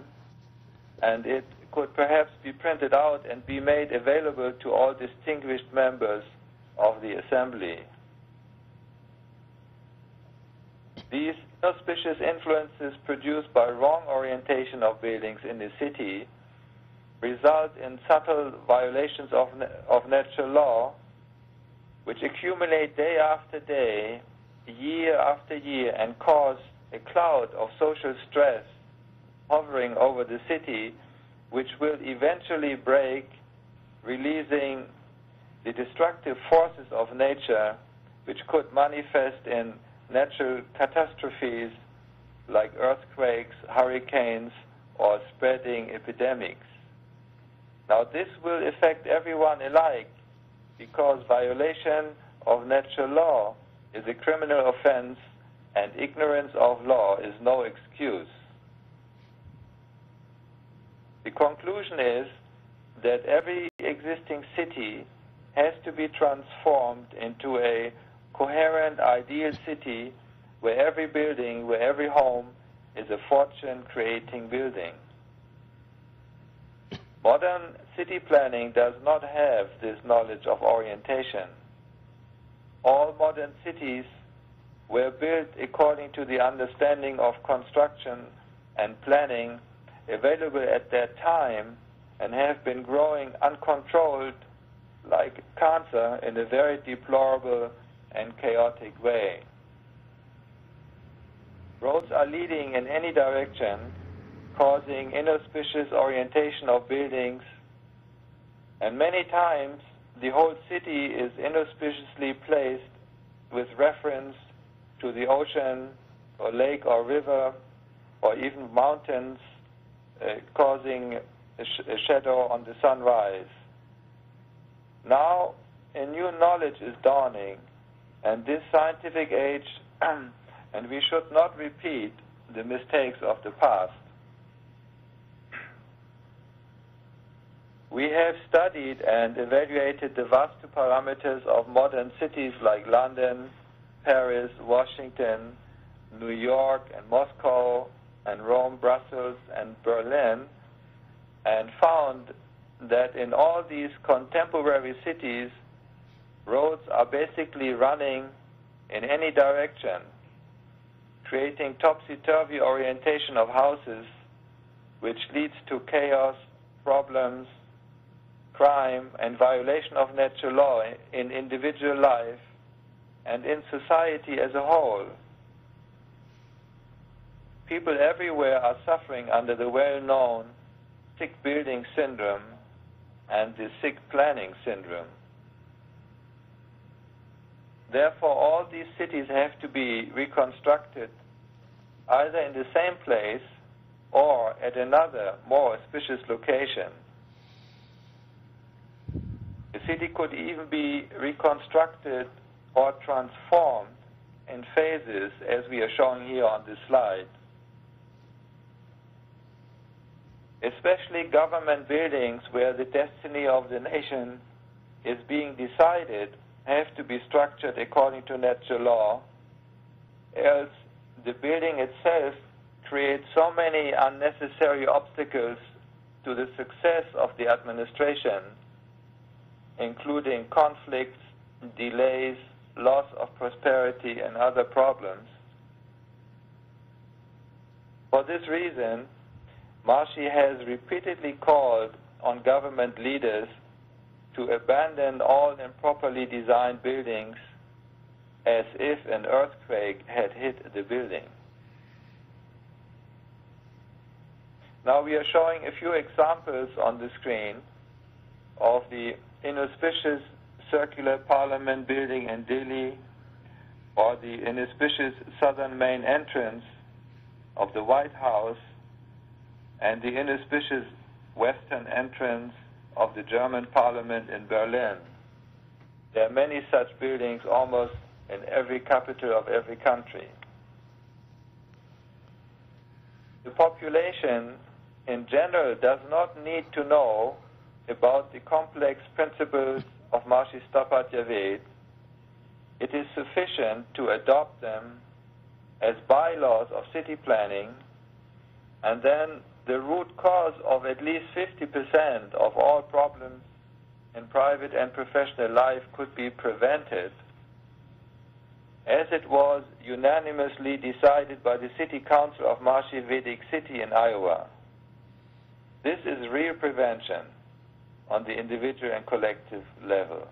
and it could perhaps be printed out and be made available to all distinguished members of the assembly. These inauspicious influences produced by wrong orientation of buildings in the city result in subtle violations of natural law, which accumulate day after day, year after year, and cause a cloud of social stress hovering over the city, which will eventually break, releasing the destructive forces of nature, which could manifest in natural catastrophes like earthquakes, hurricanes, or spreading epidemics. Now, this will affect everyone alike, because violation of natural law is a criminal offense, and ignorance of law is no excuse. The conclusion is that every existing city has to be transformed into a coherent, ideal city where every building, where every home is a fortune-creating building. Modern city planning does not have this knowledge of orientation. All modern cities were built according to the understanding of construction and planning available at that time, and have been growing uncontrolled like cancer in a very deplorable and chaotic way. Roads are leading in any direction, causing inauspicious orientation of buildings, and many times the whole city is inauspiciously placed with reference to the ocean or lake or river or even mountains, causing a shadow on the sunrise. Now a new knowledge is dawning, and this scientific age, and we should not repeat the mistakes of the past. We have studied and evaluated the vast parameters of modern cities like London, Paris, Washington, New York, and Moscow, and Rome, Brussels, and Berlin, and found that in all these contemporary cities, roads are basically running in any direction, creating topsy-turvy orientation of houses, which leads to chaos, problems, crime, and violation of natural law in individual life and in society as a whole. People everywhere are suffering under the well-known sick building syndrome and the sick planning syndrome. Therefore, all these cities have to be reconstructed either in the same place or at another, more auspicious location. The city could even be reconstructed or transformed in phases, as we are showing here on this slide. Especially government buildings where the destiny of the nation is being decided have to be structured according to natural law, else the building itself creates so many unnecessary obstacles to the success of the administration, including conflicts, delays, loss of prosperity, and other problems. For this reason, Marshy has repeatedly called on government leaders to abandon all improperly designed buildings as if an earthquake had hit the building. Now we are showing a few examples on the screen of the inauspicious circular parliament building in Delhi, or the inauspicious southern main entrance of the White House, and the inauspicious western entrance of the German parliament in Berlin. There are many such buildings almost in every capital of every country. The population in general does not need to know about the complex principles of Mahasi Sthapatya Ved. It is sufficient to adopt them as bylaws of city planning, and then the root cause of at least 50% of all problems in private and professional life could be prevented, as it was unanimously decided by the City Council of Maharshi Vedic City in Iowa. This is real prevention on the individual and collective level.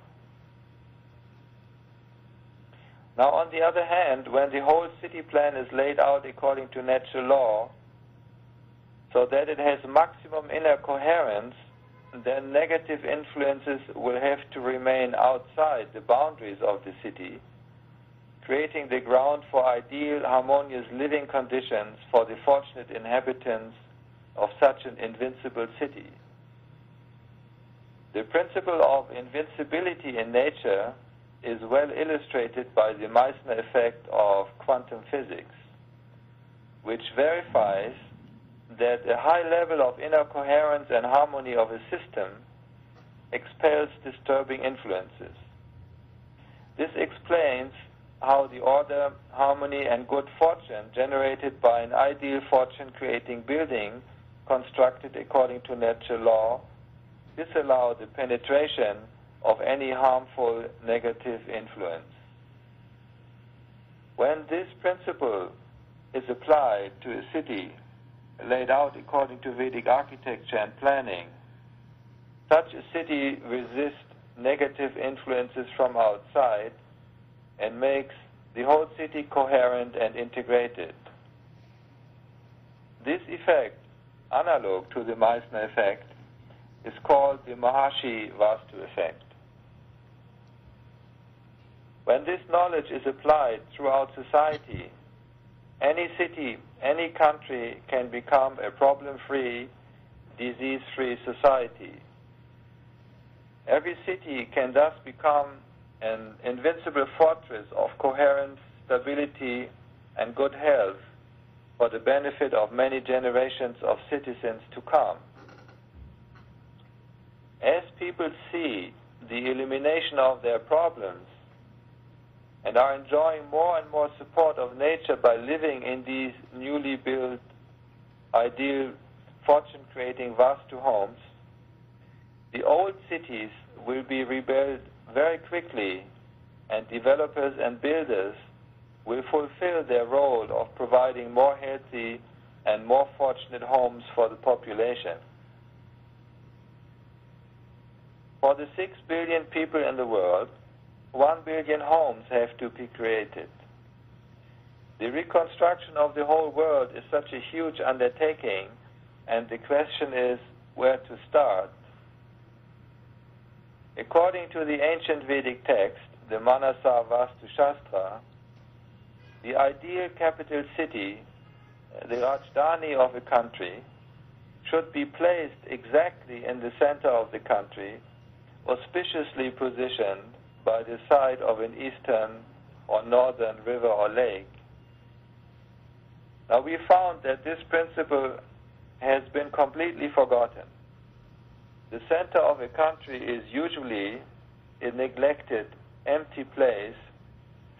Now, on the other hand, when the whole city plan is laid out according to natural law, so that it has maximum inner coherence, then negative influences will have to remain outside the boundaries of the city, creating the ground for ideal, harmonious living conditions for the fortunate inhabitants of such an invincible city. The principle of invincibility in nature is well illustrated by the Meissner effect of quantum physics, which verifies that a high level of inner coherence and harmony of a system expels disturbing influences. This explains how the order, harmony, and good fortune generated by an ideal fortune-creating building constructed according to natural law disallow the penetration of any harmful negative influence. When this principle is applied to a city laid out according to Vedic architecture and planning, such a city resists negative influences from outside and makes the whole city coherent and integrated. This effect, analog to the Meissner effect, is called the Maharshi Vastu effect. When this knowledge is applied throughout society, any city, any country can become a problem-free, disease-free society. Every city can thus become an invincible fortress of coherence, stability, and good health for the benefit of many generations of citizens to come. As people see the elimination of their problems and are enjoying more and more support of nature by living in these newly built, ideal, fortune-creating Vastu homes, the old cities will be rebuilt very quickly, and developers and builders will fulfill their role of providing more healthy and more fortunate homes for the population. For the 6 billion people in the world, 1 billion homes have to be created. The reconstruction of the whole world is such a huge undertaking, and the question is where to start. According to the ancient Vedic text, the Manasa Vastu Shastra, the ideal capital city, the Rajdhani of a country, should be placed exactly in the center of the country, auspiciously positioned by the side of an eastern or northern river or lake. Now, we found that this principle has been completely forgotten. The center of a country is usually a neglected, empty place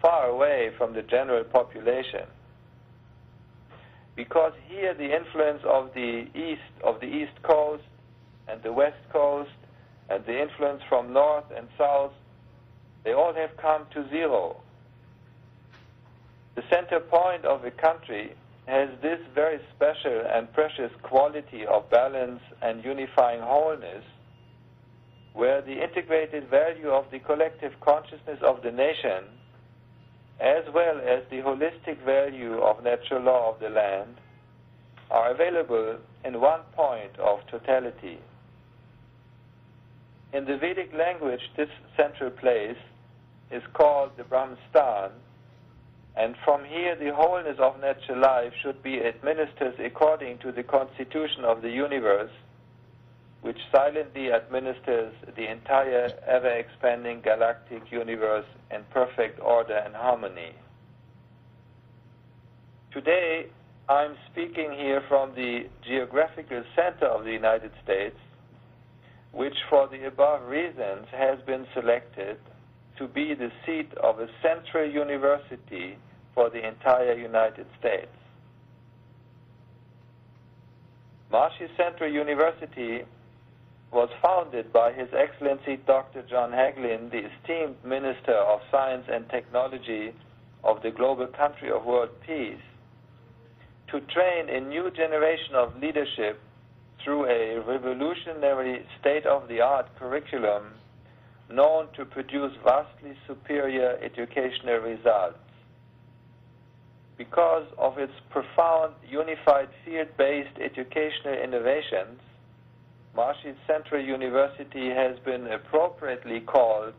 far away from the general population, because here the influence of the east coast and the west coast and the influence from north and south, they all have come to zero. The center point of a country has this very special and precious quality of balance and unifying wholeness, where the integrated value of the collective consciousness of the nation, as well as the holistic value of natural law of the land, are available in one point of totality. In the Vedic language, this central place is called the Brahmastan, and from here the wholeness of natural life should be administered according to the constitution of the universe, which silently administers the entire ever-expanding galactic universe in perfect order and harmony. Today, I'm speaking here from the geographical center of the United States, which for the above reasons has been selected to be the seat of a central university for the entire United States. Marshy Central University was founded by His Excellency Dr. John Hagelin, the esteemed Minister of Science and Technology of the global country of world peace, to train a new generation of leadership through a revolutionary state-of-the-art curriculum known to produce vastly superior educational results. Because of its profound unified field-based educational innovations, Marshy Central University has been appropriately called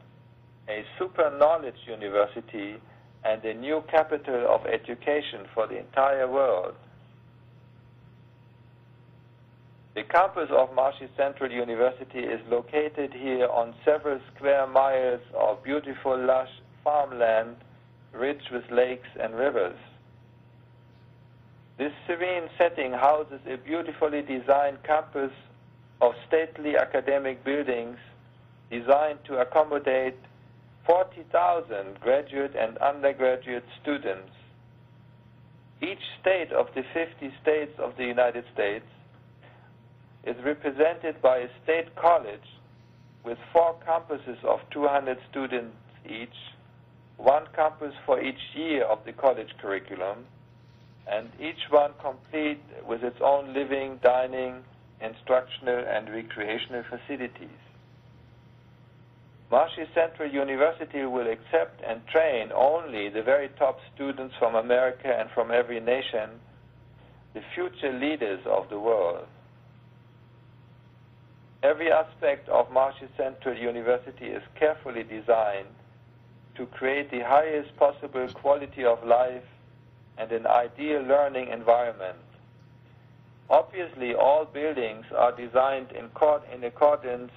a super-knowledge university and a new capital of education for the entire world. The campus of Marshy Central University is located here on several square miles of beautiful, lush farmland rich with lakes and rivers. This serene setting houses a beautifully designed campus of stately academic buildings designed to accommodate 40,000 graduate and undergraduate students. Each state of the 50 states of the United States is represented by a state college with 4 campuses of 200 students each, 1 campus for each year of the college curriculum, and each one complete with its own living, dining, instructional, and recreational facilities. Marshy Central University will accept and train only the very top students from America and from every nation, the future leaders of the world. Every aspect of Marshy Central University is carefully designed to create the highest possible quality of life and an ideal learning environment. Obviously, all buildings are designed in accordance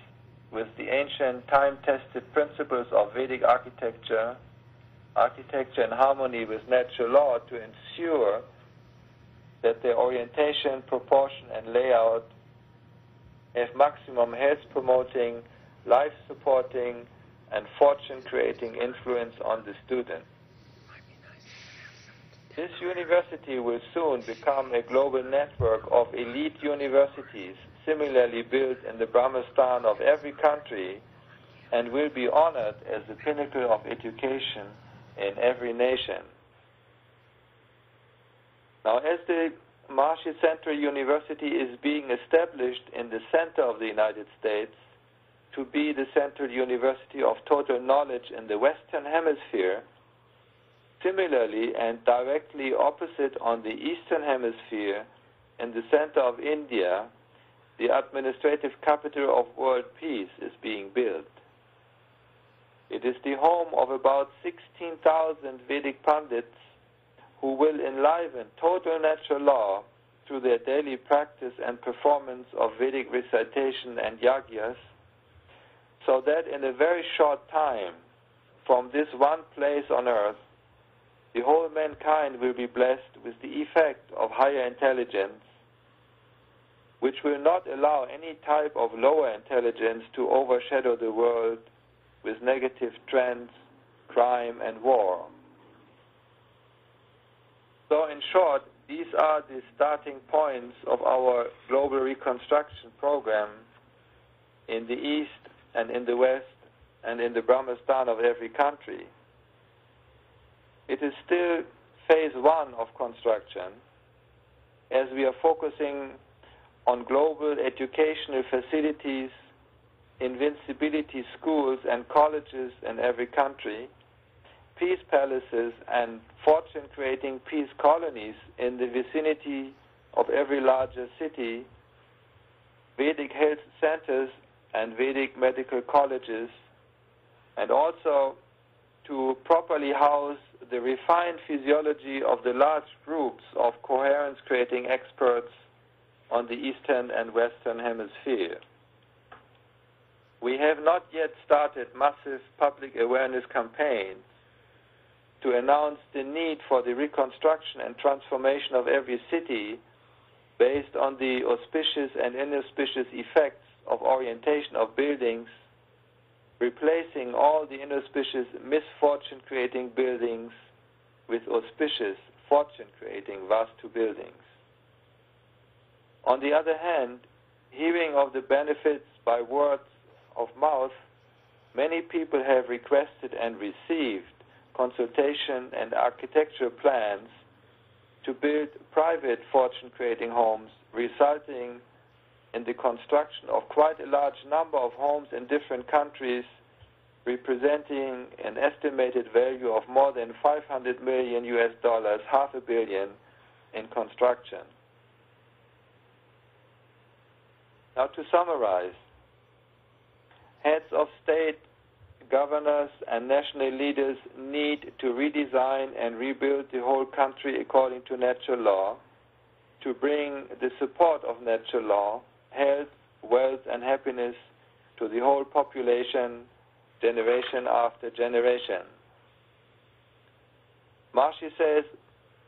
with the ancient time-tested principles of Vedic architecture in harmony with natural law, to ensure that their orientation, proportion, and layout have maximum health-promoting, life-supporting, and fortune-creating influence on the student. This university will soon become a global network of elite universities similarly built in the Brahmastan of every country, and will be honored as the pinnacle of education in every nation. Now, as the Marshy Central University is being established in the center of the United States to be the Central University of Total Knowledge in the Western Hemisphere, similarly and directly opposite on the Eastern Hemisphere, in the center of India, the administrative capital of world peace is being built. It is the home of about 16,000 Vedic Pandits who will enliven total natural law through their daily practice and performance of Vedic recitation and yagyas, so that in a very short time, from this one place on earth, the whole mankind will be blessed with the effect of higher intelligence, which will not allow any type of lower intelligence to overshadow the world with negative trends, crime, and war. So in short, these are the starting points of our global reconstruction program in the East and in the West and in the Brahmastan of every country. It is still phase 1 of construction, as we are focusing on global educational facilities, invincibility schools and colleges in every country, peace palaces and fortune-creating peace colonies in the vicinity of every larger city, Vedic health centers and Vedic medical colleges, and also to properly house the refined physiology of the large groups of coherence-creating experts on the Eastern and Western Hemisphere. We have not yet started massive public awareness campaigns to announce the need for the reconstruction and transformation of every city based on the auspicious and inauspicious effects of orientation of buildings, replacing all the inauspicious misfortune-creating buildings with auspicious, fortune-creating vastu buildings. On the other hand, hearing of the benefits by words of mouth, many people have requested and received consultation and architectural plans to build private fortune-creating homes, resulting in the construction of quite a large number of homes in different countries, representing an estimated value of more than $500 million, $500 million in construction. Now, to summarize, heads of state, governors, and national leaders need to redesign and rebuild the whole country according to natural law, to bring the support of natural law, health, wealth, and happiness to the whole population, generation after generation. Maharishi says,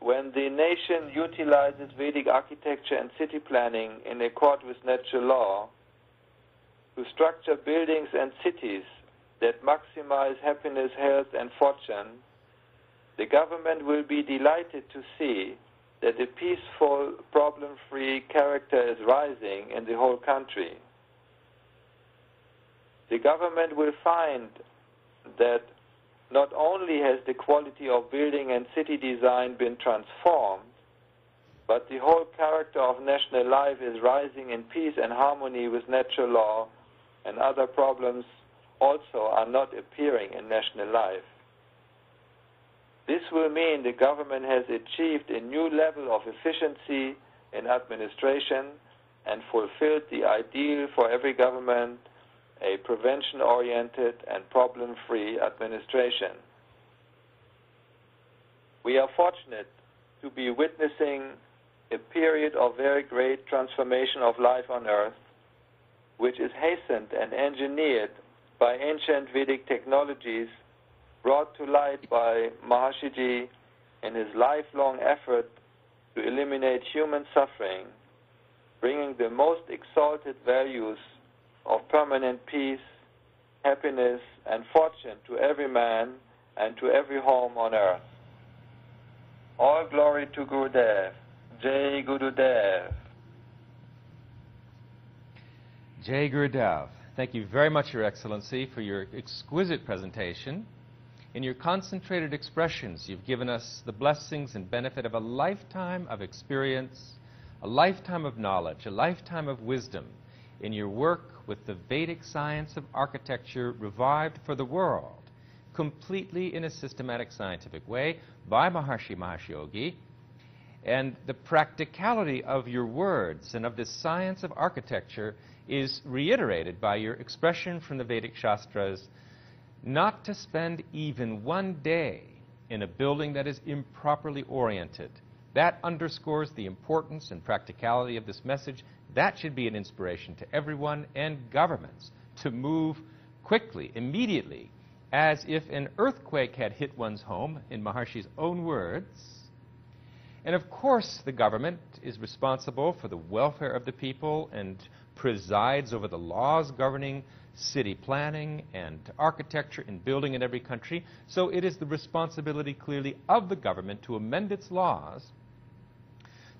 when the nation utilizes Vedic architecture and city planning in accord with natural law to structure buildings and cities that maximize happiness, health, and fortune, the government will be delighted to see that a peaceful, problem-free character is rising in the whole country. The government will find that not only has the quality of building and city design been transformed, but the whole character of national life is rising in peace and harmony with natural law, and other problems also are not appearing in national life. This will mean the government has achieved a new level of efficiency in administration and fulfilled the ideal for every government, a prevention-oriented and problem-free administration. We are fortunate to be witnessing a period of very great transformation of life on earth, which is hastened and engineered by ancient Vedic technologies brought to light by Maharishi in his lifelong effort to eliminate human suffering, bringing the most exalted values of permanent peace, happiness, and fortune to every man and to every home on earth. All glory to Gurudev. Jai Gurudev. Jai Gurudev. Thank you very much, Your Excellency, for your exquisite presentation. In your concentrated expressions, you've given us the blessings and benefit of a lifetime of experience, a lifetime of knowledge, a lifetime of wisdom in your work with the Vedic science of architecture revived for the world, completely in a systematic scientific way by Maharishi Mahesh Yogi. And the practicality of your words and of this science of architecture is reiterated by your expression from the Vedic Shastras, not to spend even one day in a building that is improperly oriented. That underscores the importance and practicality of this message. That should be an inspiration to everyone and governments to move quickly, immediately, as if an earthquake had hit one's home, in Maharishi's own words. And of course, the government is responsible for the welfare of the people and presides over the laws governing city planning and architecture and building in every country. So it is the responsibility clearly of the government to amend its laws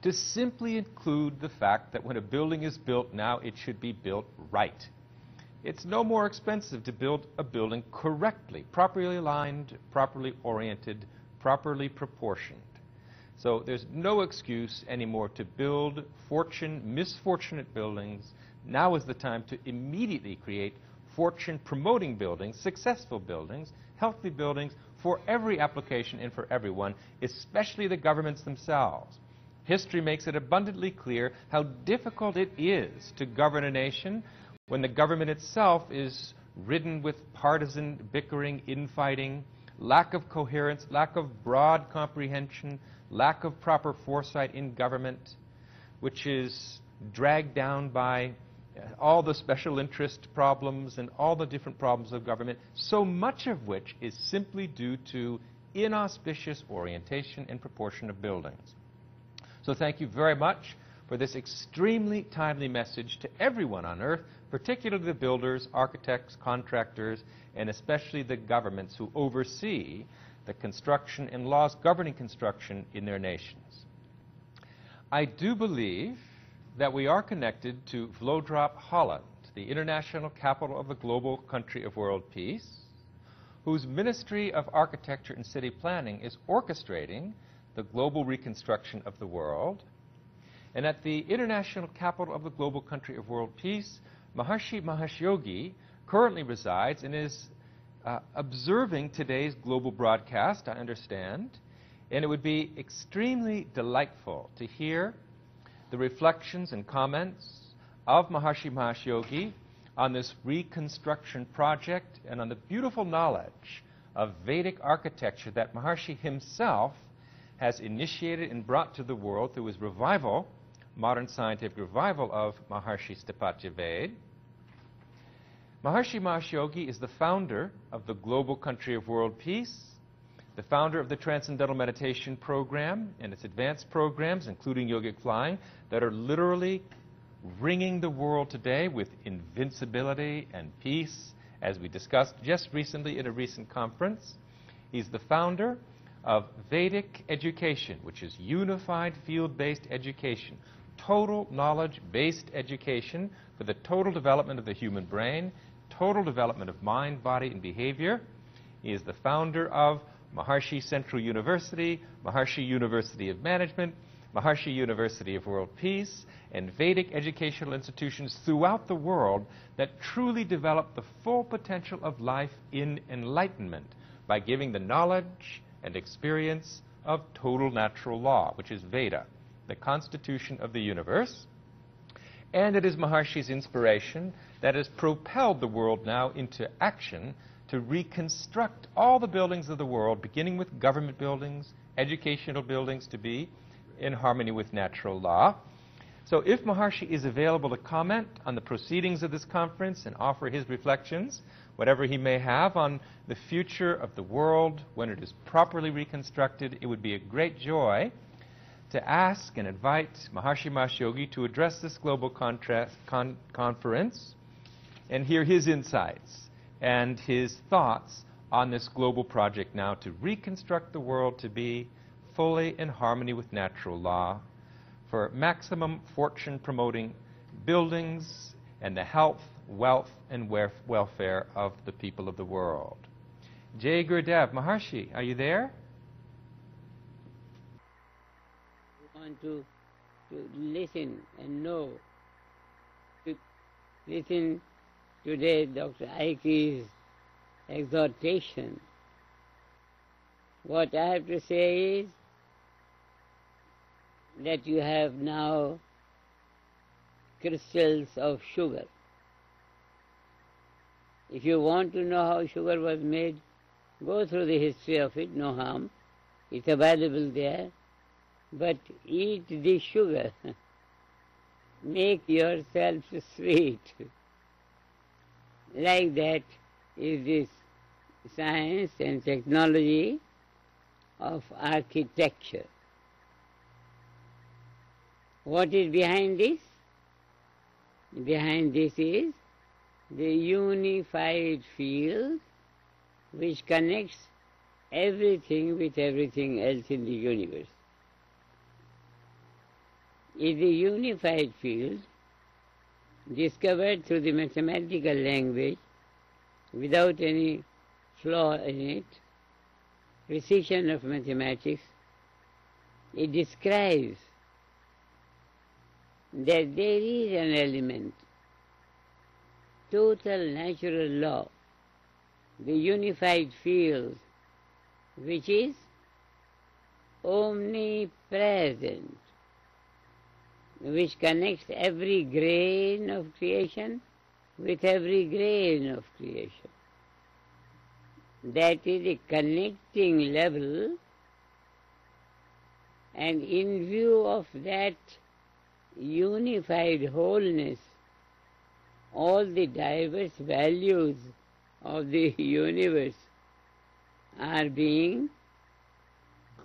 to simply include the fact that when a building is built now, it should be built right. It's no more expensive to build a building correctly, properly aligned, properly oriented, properly proportioned. So there's no excuse anymore to build misfortunate buildings. Now is the time to immediately create fortune-promoting buildings, successful buildings, healthy buildings for every application and for everyone, especially the governments themselves. History makes it abundantly clear how difficult it is to govern a nation when the government itself is ridden with partisan bickering, infighting, lack of coherence, lack of broad comprehension, lack of proper foresight in government, which is dragged down by all the special interest problems and all the different problems of government, so much of which is simply due to inauspicious orientation and proportion of buildings. So thank you very much for this extremely timely message to everyone on earth, particularly the builders, architects, contractors, and especially the governments who oversee the construction and laws governing construction in their nations. I do believe that we are connected to Vlodrop, Holland, the international capital of the global country of world peace, whose Ministry of Architecture and City Planning is orchestrating the global reconstruction of the world. And at the international capital of the global country of world peace, Maharishi Mahesh Yogi currently resides and is observing today's global broadcast, I understand. And it would be extremely delightful to hear the reflections and comments of Maharishi Mahesh Yogi on this reconstruction project and on the beautiful knowledge of Vedic architecture that Maharishi himself has initiated and brought to the world through his revival, modern scientific revival of Maharishi Sthapatya Ved. Maharishi Mahesh Yogi is the founder of the global country of world peace, the founder of the Transcendental Meditation Program and its advanced programs, including yogic flying, that are literally ringing the world today with invincibility and peace, as we discussed just recently at a recent conference. He's the founder of Vedic education, which is unified field-based education, total knowledge-based education for the total development of the human brain, total development of mind, body, and behavior. He is the founder of Maharishi Central University, Maharishi University of Management, Maharishi University of World Peace, and Vedic educational institutions throughout the world that truly develop the full potential of life in enlightenment by giving the knowledge and experience of total natural law, which is Veda, the constitution of the universe. And it is Maharishi's inspiration that has propelled the world now into action to reconstruct all the buildings of the world, beginning with government buildings, educational buildings, to be in harmony with natural law. So if Maharishi is available to comment on the proceedings of this conference and offer his reflections, whatever he may have on the future of the world when it is properly reconstructed, it would be a great joy to ask and invite Maharishi Mahesh Yogi to address this global conference and hear his insights and his thoughts on this global project now to reconstruct the world to be fully in harmony with natural law, for maximum fortune-promoting buildings and the health, wealth, and welfare of the people of the world. Jai Gurudev. Maharishi, are you there? We want to listen and know, to listen today Dr. Aiki's exhortation. What I have to say is that you have now crystals of sugar. If you want to know how sugar was made, go through the history of it, no harm. It's available there. But eat the sugar. Make yourself sweet. Like that is this science and technology of architecture. What is behind this? Behind this is the unified field which connects everything with everything else in the universe. Is the unified field discovered through the mathematical language without any flaw in it, precision of mathematics. It describes that there is an element, total natural law, the unified field, which is omnipresent, which connects every grain of creation with every grain of creation. That is a connecting level, and in view of that unified wholeness, all the diverse values of the universe are being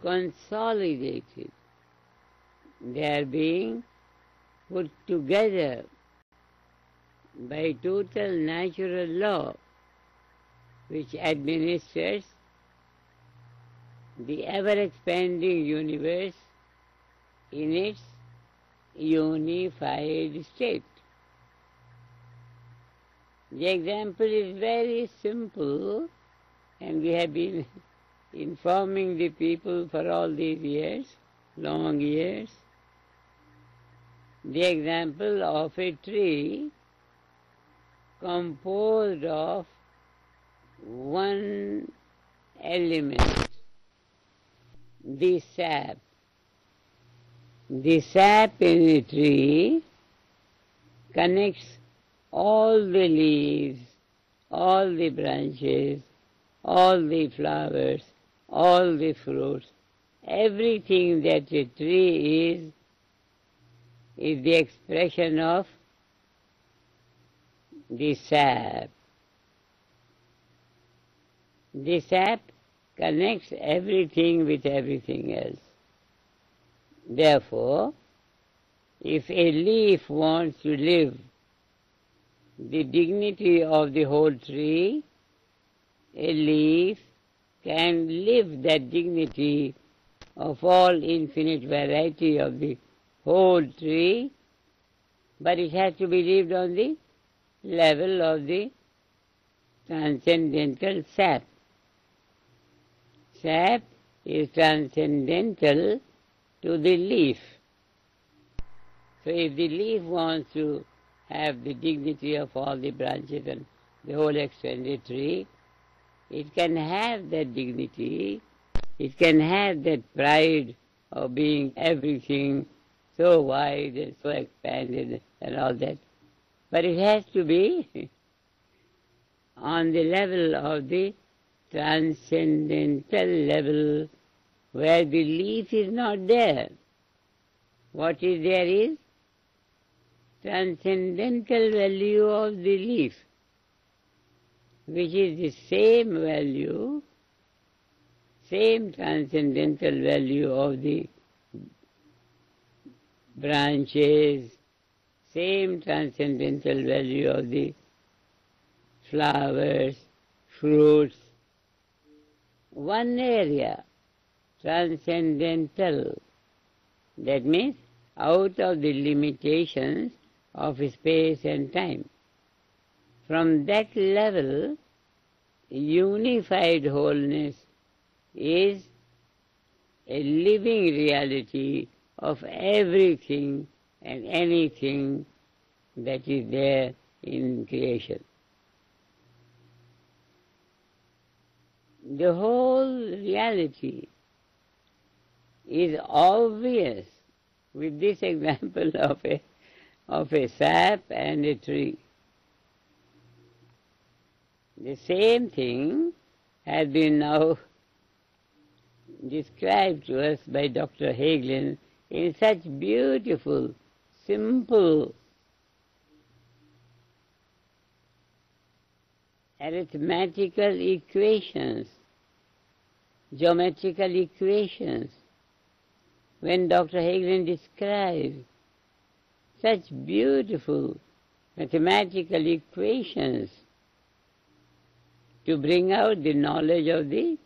consolidated. They are being put together by total natural law, which administers the ever-expanding universe in its unified state. The example is very simple, and we have been informing the people for all these years, long years. The example of a tree composed of one element, the sap. The sap in a tree connects all the leaves, all the branches, all the flowers, all the fruits. Everything that a tree is the expression of the sap. The sap connects everything with everything else. Therefore, if a leaf wants to live the dignity of the whole tree, a leaf can live that dignity of all infinite variety of the whole tree, but it has to be lived on the level of the transcendental sap. Sap is transcendental to the leaf. So if the leaf wants to have the dignity of all the branches and the whole extended tree, it can have that dignity, it can have that pride of being everything so wide and so expanded and all that. But it has to be on the level of the transcendental level where the leaf is not there. What is there is transcendental value of the leaf, which is the same value, same transcendental value of the branches, same transcendental value of the flowers, fruits. One area, transcendental, that means out of the limitations of space and time. From that level, unified wholeness is a living reality of everything and anything that is there in creation. The whole reality is obvious with this example of a sap and a tree. The same thing has been now described to us by Dr. Hagelin in such beautiful, simple, arithmetical equations, geometrical equations. When Dr. Hagelin describes such beautiful mathematical equations to bring out the knowledge of the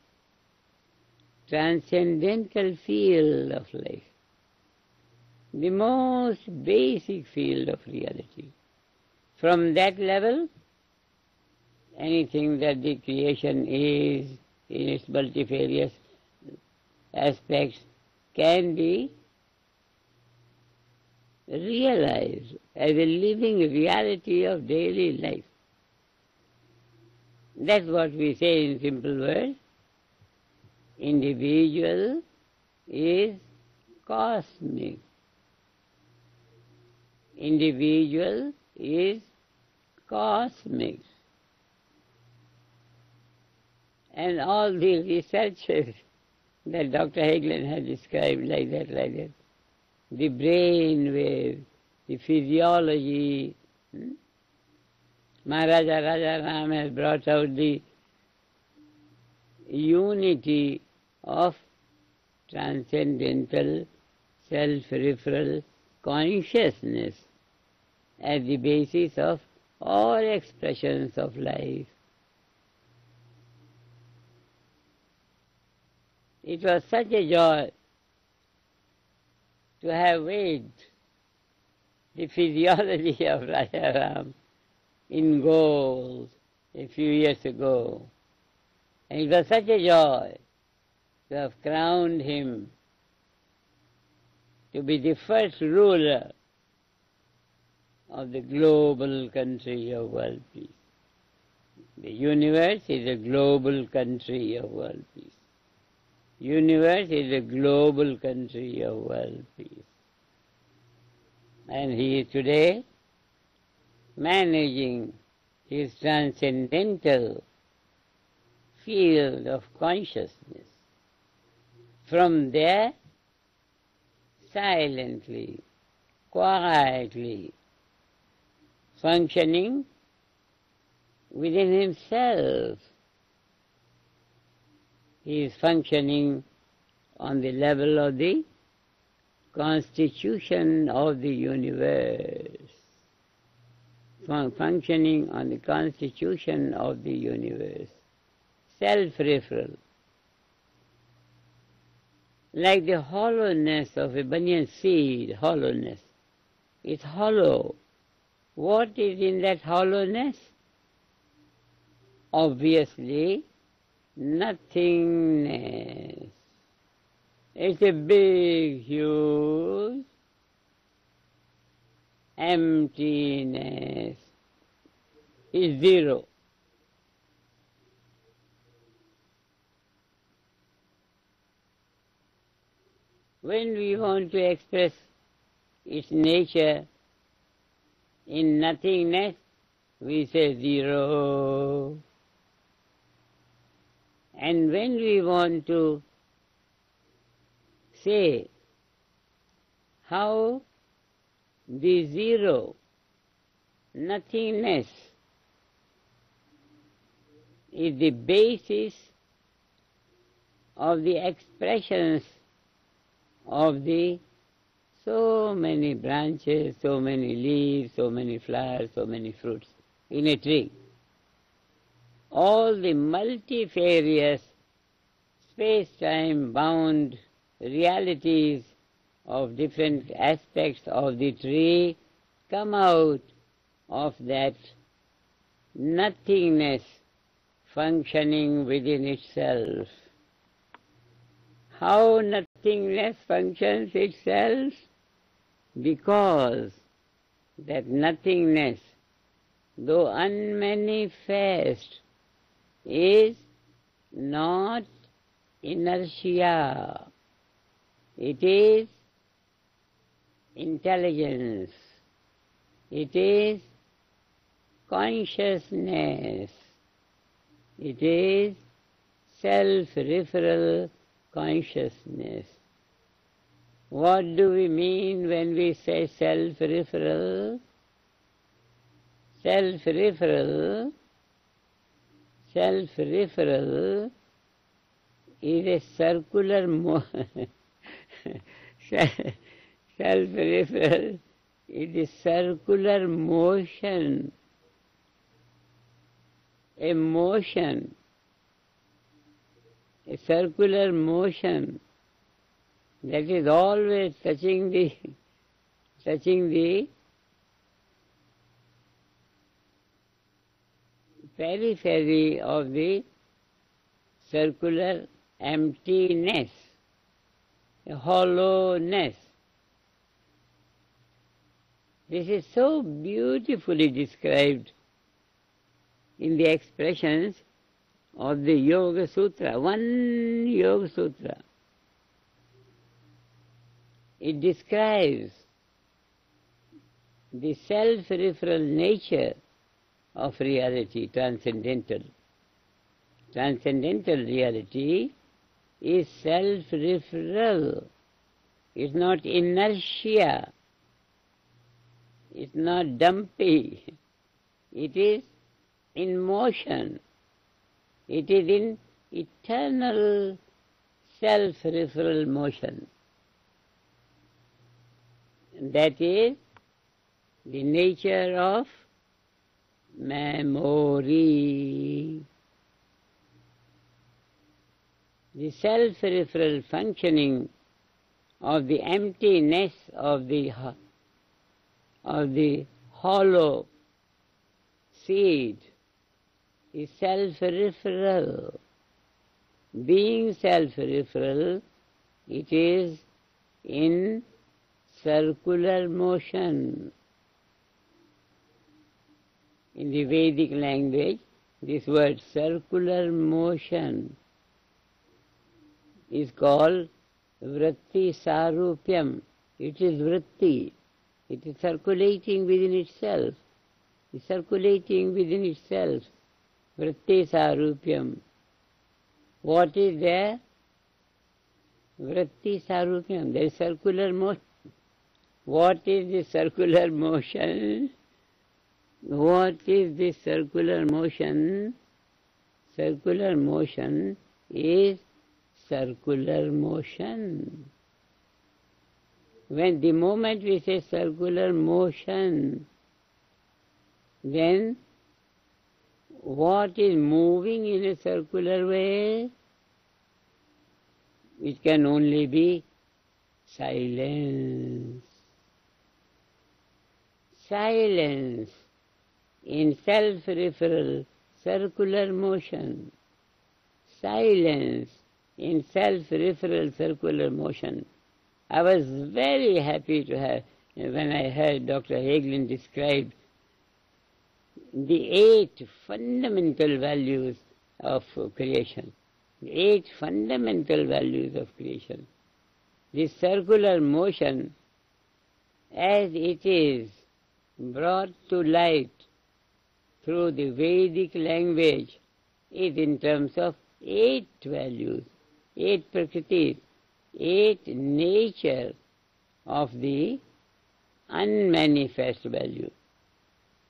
transcendental field of life, the most basic field of reality. From that level, anything that the creation is in its multifarious aspects can be realized as a living reality of daily life. That's what we say in simple words. Individual is cosmic. Individual is cosmic. And all the researches that Dr. Hagelin has described like that, the brain wave, the physiology. Maharaja Raja Ram has brought out the unity of transcendental self-referral consciousness as the basis of all expressions of life. It was such a joy to have weighed the physiology of Rajaram in gold a few years ago. And it was such a joy to have crowned him to be the first ruler of the global country of world peace. The universe is a global country of world peace. Universe is a global country of world peace. And he is today managing his transcendental field of consciousness. From there, silently, quietly, functioning within himself. He is functioning on the level of the constitution of the universe. Functioning on the constitution of the universe. Self-referral. Like the hollowness of a banyan seed, hollowness. It's hollow. What is in that hollowness? Obviously, nothingness. It's a big, huge emptiness. It's zero. When we want to express its nature in nothingness, we say zero. And when we want to say how the zero, nothingness, is the basis of the expressions of the so many branches, so many leaves, so many flowers, so many fruits in a tree. All the multifarious space-time bound realities of different aspects of the tree come out of that nothingness functioning within itself. How nothingness functions itself? Because that nothingness, though unmanifest, is not inertia. It is intelligence. It is consciousness. It is self-referral consciousness. What do we mean when we say self-referral? Self-referral is a circular self-referral is a circular motion, a motion, a circular motion that is always touching the periphery of the circular emptiness, a hollowness. This is so beautifully described in the expressions of the Yoga Sutra, one Yoga Sutra. It describes the self-referral nature of reality, transcendental. Transcendental reality is self-referral. It's not inertia. It's not dumpy. It is in motion. It is in eternal self-referral motion. That is the nature of memory. The the self-referral functioning of the emptiness of the hollow seed is self-referral. Being self-referral, it is in circular motion. In the Vedic language, this word circular motion is called vritti sarupyam. It is vritti. It is circulating within itself. It's circulating within itself. Vritti sarupyam. What is there? Vritti sarupyam. There is circular motion. What is the circular motion? What is this circular motion? Circular motion is circular motion. When the moment we say circular motion, then what is moving in a circular way? It can only be silence. Silence in self-referral circular motion. Silence in self-referral circular motion. I was very happy to have, when I heard Dr. Hagelin describe the 8 fundamental values of creation. The 8 fundamental values of creation. This circular motion, as it is brought to light through the Vedic language, is in terms of 8 values, 8 prakritis, 8 nature of the unmanifest value.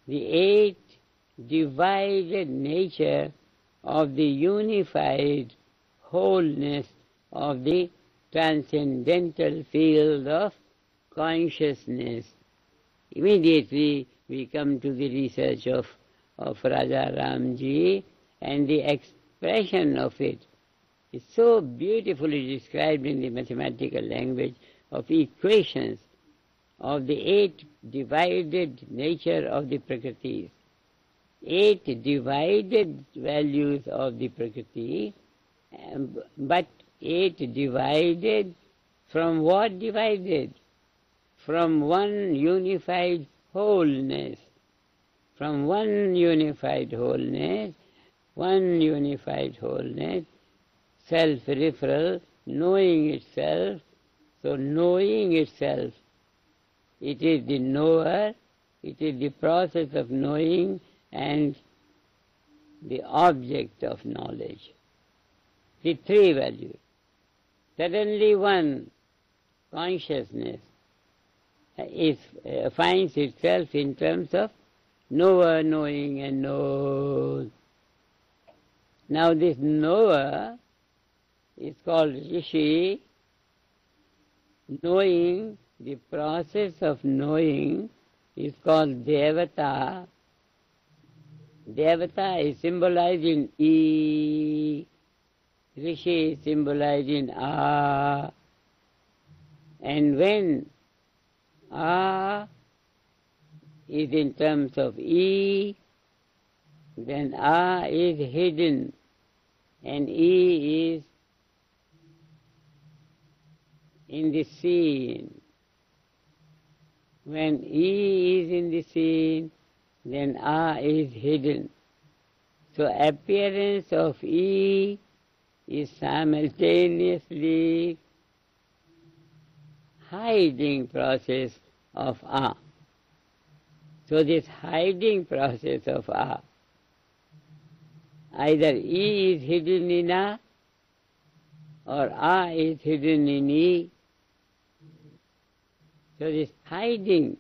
The 8 divided nature of the unified wholeness of the transcendental field of consciousness. Immediately we come to the research of Raja Ramji, and the expression of it is so beautifully described in the mathematical language of equations of the 8 divided nature of the prakritis. 8 divided values of the prakriti, but 8 divided from what divided? From one unified wholeness. From one unified wholeness, self-referral, knowing itself. So knowing itself, it is the knower, it is the process of knowing and the object of knowledge. The 3 values. Suddenly one, consciousness, finds itself in terms of knower, knowing and known. Now this knower is called Rishi. Knowing, the process of knowing is called Devata. Devata is symbolized in E. Rishi is symbolized in A. And when A is in terms of E, then A is hidden and E is in the scene. When E is in the scene, then A is hidden. So appearance of E is simultaneously hiding process of A. So this hiding process of A, either E is hidden in A or A is hidden in E. So this hiding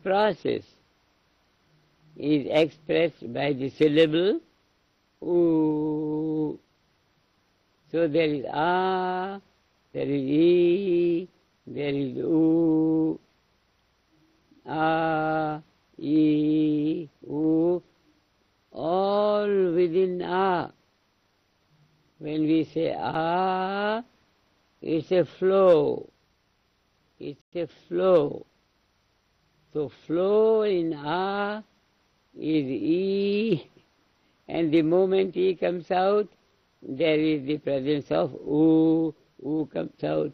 process is expressed by the syllable U. So there is A, there is E, there is U. A, E, U, all within A. When we say ah, it's a flow. It's a flow. So flow in ah is E, and the moment E comes out, there is the presence of U. U comes out.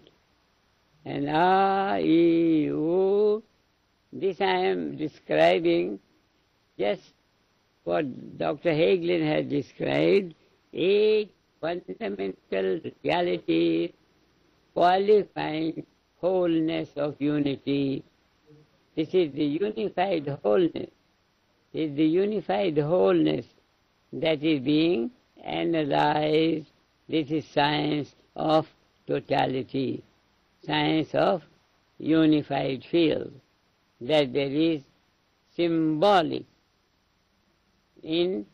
And ah, E, U, this I am describing just what Dr. Hagelin has described, 8 fundamental realities qualifying wholeness of unity. This is the unified wholeness. It is the unified wholeness that is being analyzed. This is science of totality, science of unified field, that there is symbolic in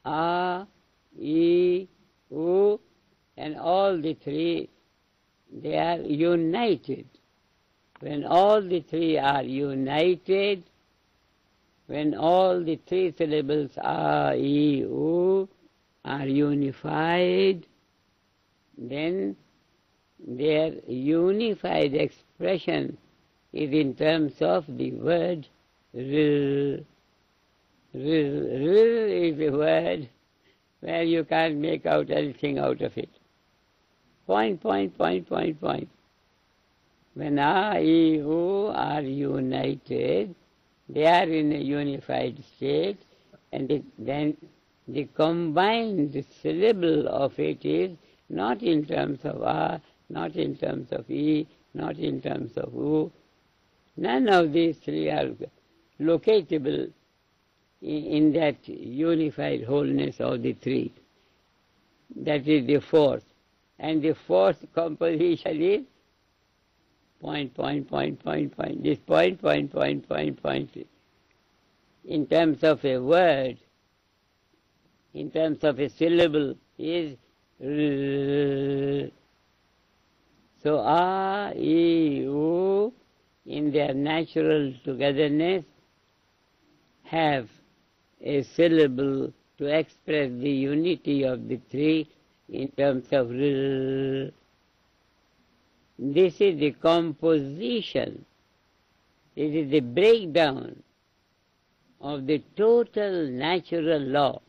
A, E, U, and all the three, they are united. When all the three are united, when all the three syllables A, E, U are unified, then their unified expression is in terms of the word R. R is a word where you can't make out anything out of it. Point, point, point, point, point. When A, E, U are united, they are in a unified state, and then the combined syllable of it is not in terms of A, not in terms of E, not in terms of U. None of these three are locatable in that unified wholeness of the three. That is the fourth. And the fourth composition is point, point, point, point, point. This point, point, point, point, point. In terms of a word, in terms of a syllable, is R. So A, E, U, in their natural togetherness, have a syllable to express the unity of the three in terms of R. This is the composition, this is the breakdown of the total natural law.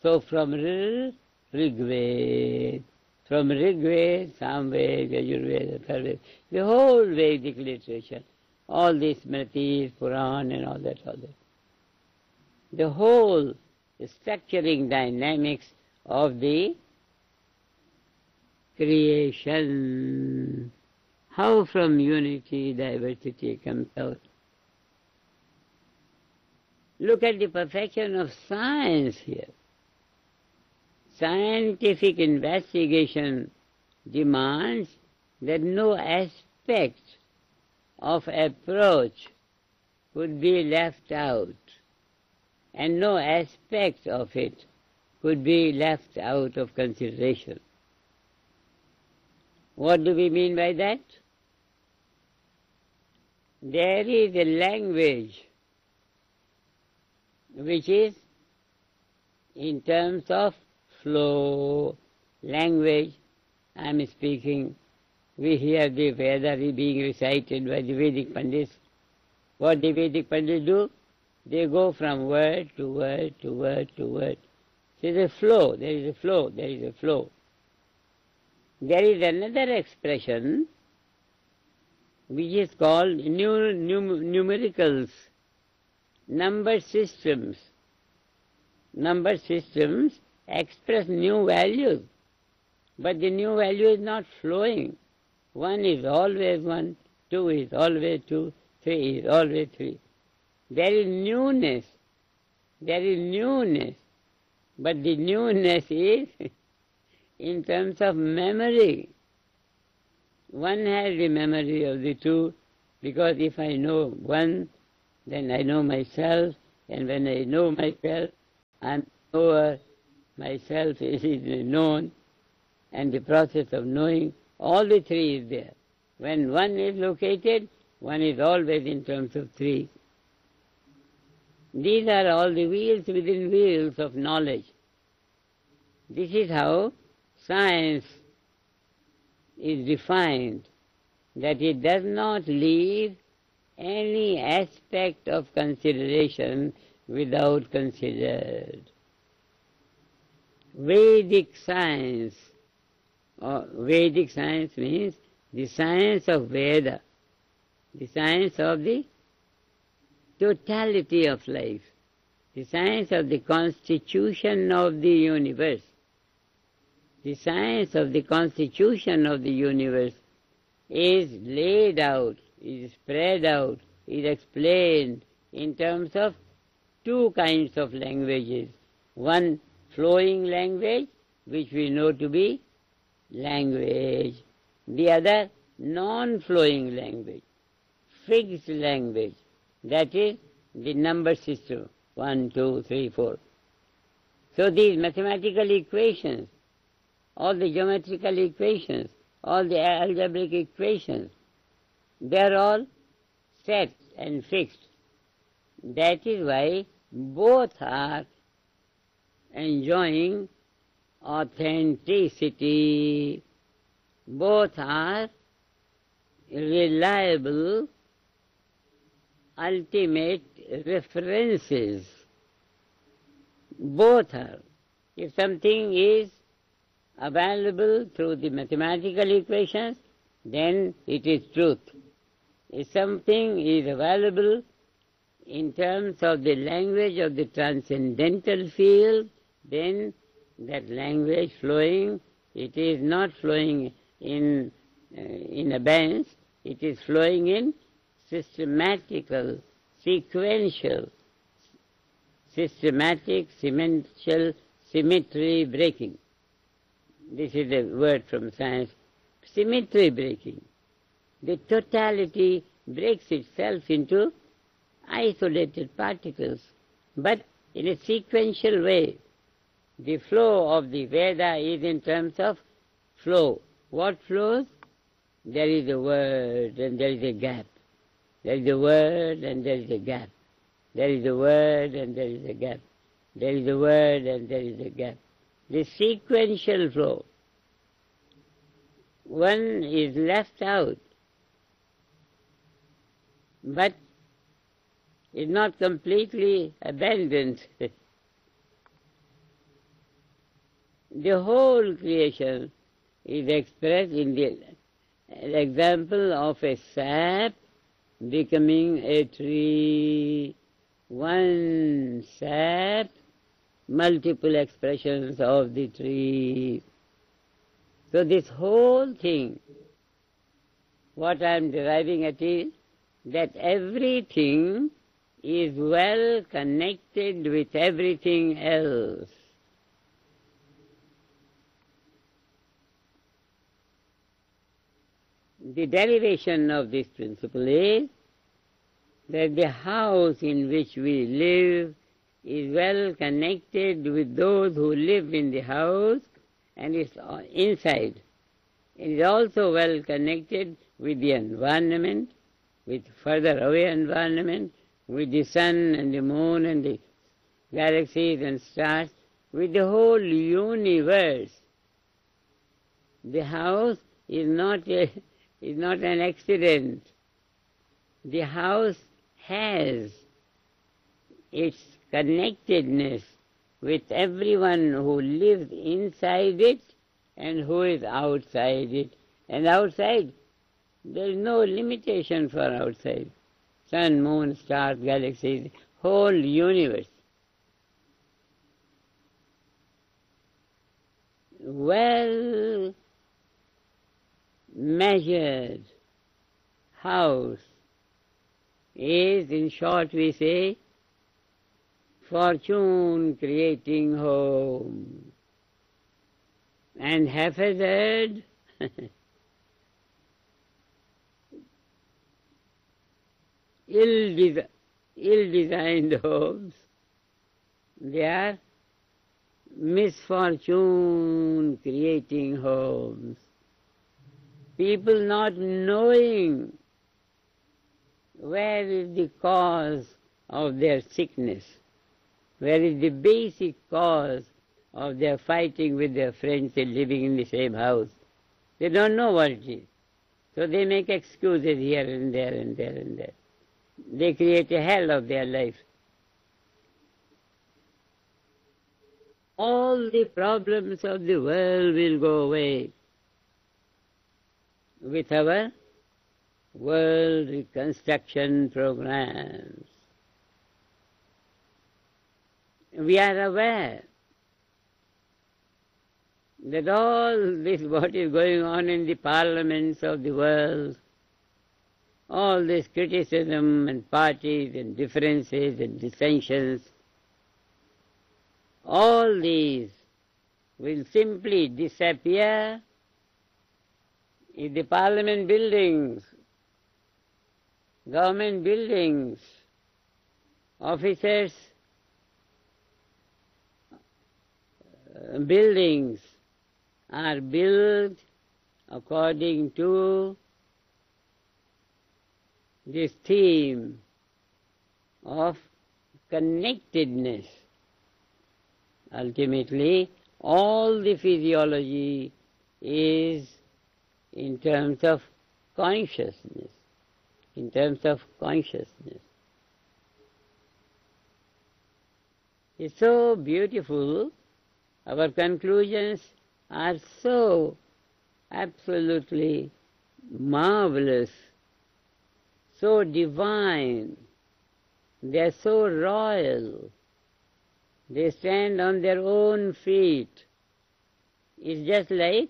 So from R, Rigved, from Rigved, Samved, Yajurved, Atharved, the whole Vedic literature, all these Smritis, Puran and all that. The whole structuring dynamics of the creation. How from unity diversity comes out. Look at the perfection of science here. Scientific investigation demands that no aspect of approach could be left out, and no aspect of it could be left out of consideration. What do we mean by that? There is a language which is in terms of flow. Language, I am speaking, we hear the Vedas being recited by the Vedic Pandits. What the Vedic Pandits do? They go from word to word to word to word. There is a flow, there is a flow, there is a flow. There is another expression which is called numericals, number systems. Number systems express new values, but the new value is not flowing. 1 is always 1, 2 is always 2, 3 is always 3. There is newness, but the newness is in terms of memory. One has the memory of the two, because if I know one, then I know myself, and when I know myself, I'm knower, myself is known, and the process of knowing, all the three is there. When one is located, one is always in terms of three. These are all the wheels within wheels of knowledge. This is how science is defined that it does not leave any aspect of consideration without considered. Vedic science means the science of Veda, the science of the totality of life, the science of the constitution of the universe. The science of the constitution of the universe is laid out, is spread out, is explained in terms of two kinds of languages. One, flowing language, which we know to be language. The other, non-flowing language, fixed language, that is the number system, 1, 2, 3, 4. So these mathematical equations, all the geometrical equations, all the algebraic equations, they are all set and fixed. That is why both are enjoying authenticity. Both are reliable, ultimate references. Both are. If something is available through the mathematical equations, then it is truth. If something is available in terms of the language of the transcendental field, then that language flowing, it is not flowing in abeyance, it is flowing in systematical, sequential, systematic, sequential symmetry breaking. This is a word from science, symmetry breaking. The totality breaks itself into isolated particles, but in a sequential way. The flow of the Veda is in terms of flow. What flows? There is a word and there is a gap. There is a word and there is a gap. There is a word and there is a gap. There is a word and there is a gap. The sequential flow. One is left out, but is not completely abandoned. The whole creation is expressed in the example of a sap becoming a tree. One sap, multiple expressions of the tree. So this whole thing, what I am deriving at is that everything is well connected with everything else. The derivation of this principle is that the house in which we live is well connected with those who live in the house, and it's inside. It is also well connected with the environment, with further away environment, with the sun and the moon and the galaxies and stars, with the whole universe. The house is not an accident. The house has its connectedness with everyone who lives inside it and who is outside it. And outside, there is no limitation for outside. Sun, moon, stars, galaxies, whole universe. Well measured house is, in short we say, fortune creating home. And haphazard, ill-designed homes, they are misfortune creating homes. People not knowing where is the cause of their sickness, where is the basic cause of their fighting with their friends and living in the same house. They don't know what it is. So they make excuses here and there and there and there. They create a hell of their life. All the problems of the world will go away with our world reconstruction programs. We are aware that all this what is going on in the parliaments of the world, all this criticism and parties and differences and dissensions, all these will simply disappear if the parliament buildings, government buildings, officers' buildings are built according to this theme of connectedness. Ultimately, all the physiology is in terms of consciousness, in terms of consciousness. It's so beautiful. Our conclusions are so absolutely marvelous, so divine, they are so royal. They stand on their own feet. It's just like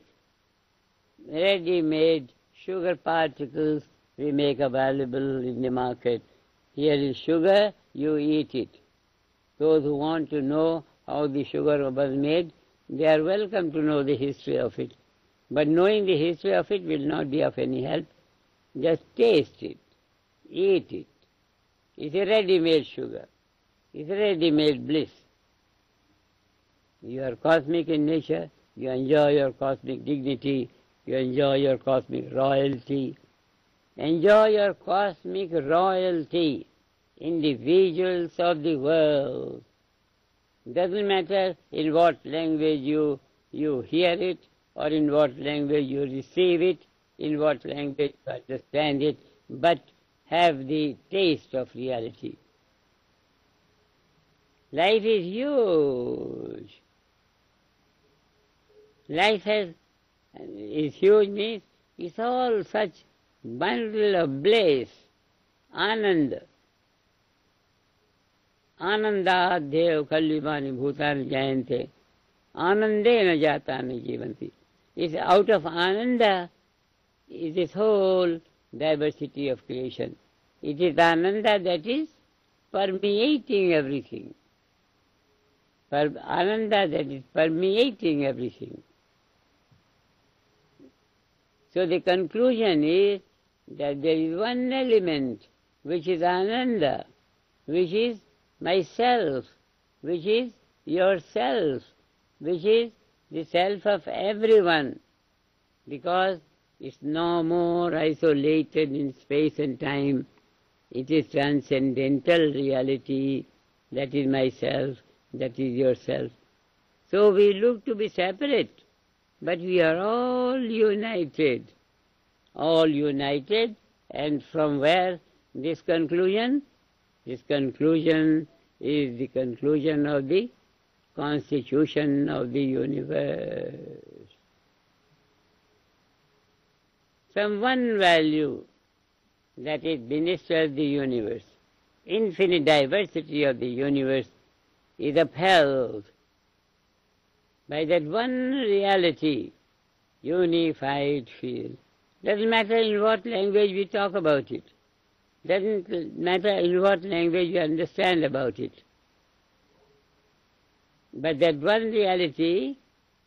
ready-made sugar particles we make available in the market. Here is sugar, you eat it. Those who want to know how the sugar was made, they are welcome to know the history of it. But knowing the history of it will not be of any help. Just taste it, eat it. It's a ready-made sugar. It's a ready-made bliss. You are cosmic in nature, you enjoy your cosmic dignity, you enjoy your cosmic royalty. Enjoy your cosmic royalty, individuals of the world. Doesn't matter in what language you hear it, or in what language you receive it, in what language you understand it, but have the taste of reality. Life is huge. Life is huge means it's all such bundle of bliss, ananda. Anandadhev kalyumani bhutani jayante. Anandena jatani jivanti. It's out of ananda is this whole diversity of creation. It is ananda that is permeating everything. Ananda that is permeating everything. So the conclusion is that there is one element which is ananda, which is myself, which is yourself, which is the self of everyone, because it's no more isolated in space and time. It is transcendental reality, that is myself, that is yourself. So we look to be separate, but we are all united, and from where this conclusion? This conclusion is the conclusion of the constitution of the universe. Some one value that it ministers the universe, infinite diversity of the universe, is upheld by that one reality, unified field. Doesn't matter in what language we talk about it. Doesn't matter in what language we understand about it. But that one reality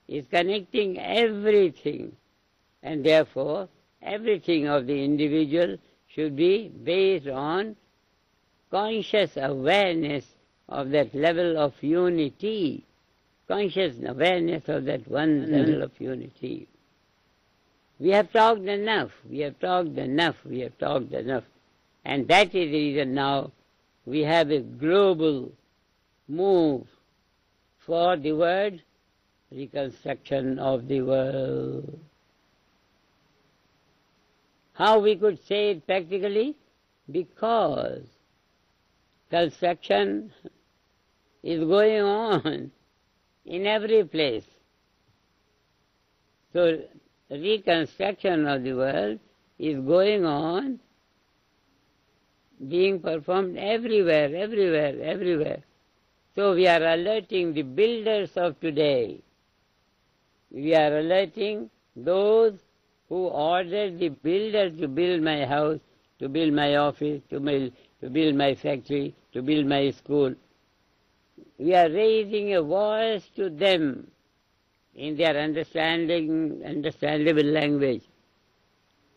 is connecting everything, and therefore everything of the individual should be based on conscious awareness of that level of unity, conscious awareness of that one level of unity. We have talked enough, and that is the reason now we have a global move for the word reconstruction of the world. How we could say it practically? Because construction is going on in every place. So reconstruction of the world is going on, being performed everywhere, everywhere, everywhere. So we are alerting the builders of today. We are alerting those who ordered the builders to build my house, to build my office, to build my factory, to build my school. We are raising a voice to them in their understandable language.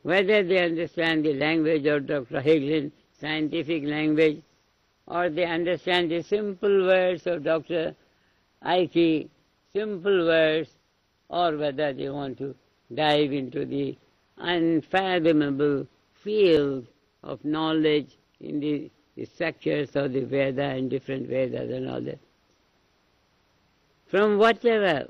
Whether they understand the language of Dr. Hagelin, scientific language, or they understand the simple words of Dr. Ike, simple words, or whether they want to dive into the unfathomable field of knowledge in the structures of the Veda and different Vedas and all that. From whatever,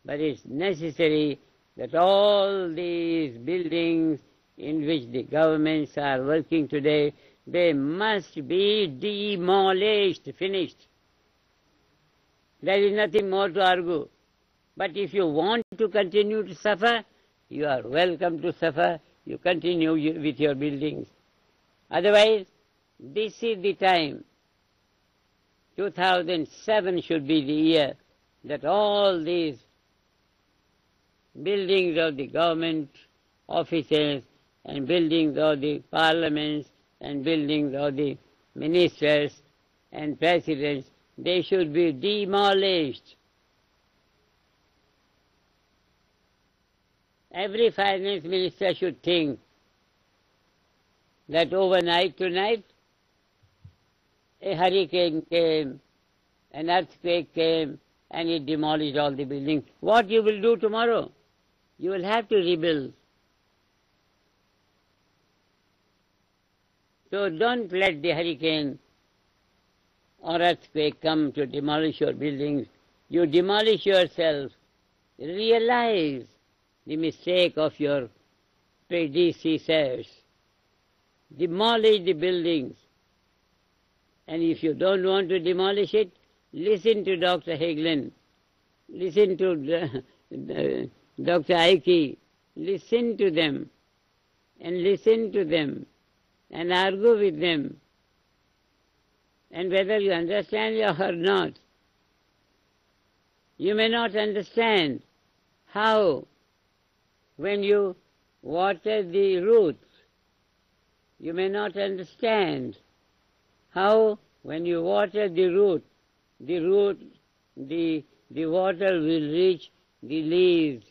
but it's necessary that all these buildings in which the governments are working today, they must be demolished, finished. There is nothing more to argue. But if you want to continue to suffer, you are welcome to suffer. You continue with your buildings. Otherwise, this is the time. 2007 should be the year that all these buildings of the government offices and buildings of the parliaments and buildings of the ministers and presidents, they should be demolished. Every finance minister should think that overnight tonight a hurricane came, an earthquake came, and it demolished all the buildings. What you will do tomorrow? You will have to rebuild. So don't let the hurricane or earthquake come to demolish your buildings. You demolish yourself. Realize the mistake of your predecessors. Demolish the buildings. And if you don't want to demolish it, listen to Dr. Hagelin, listen to Dr. Ike, listen to them, and argue with them. And whether you understand it or not, you may not understand how, when you water the roots, you may not understand how, when you water the root, the water will reach the leaves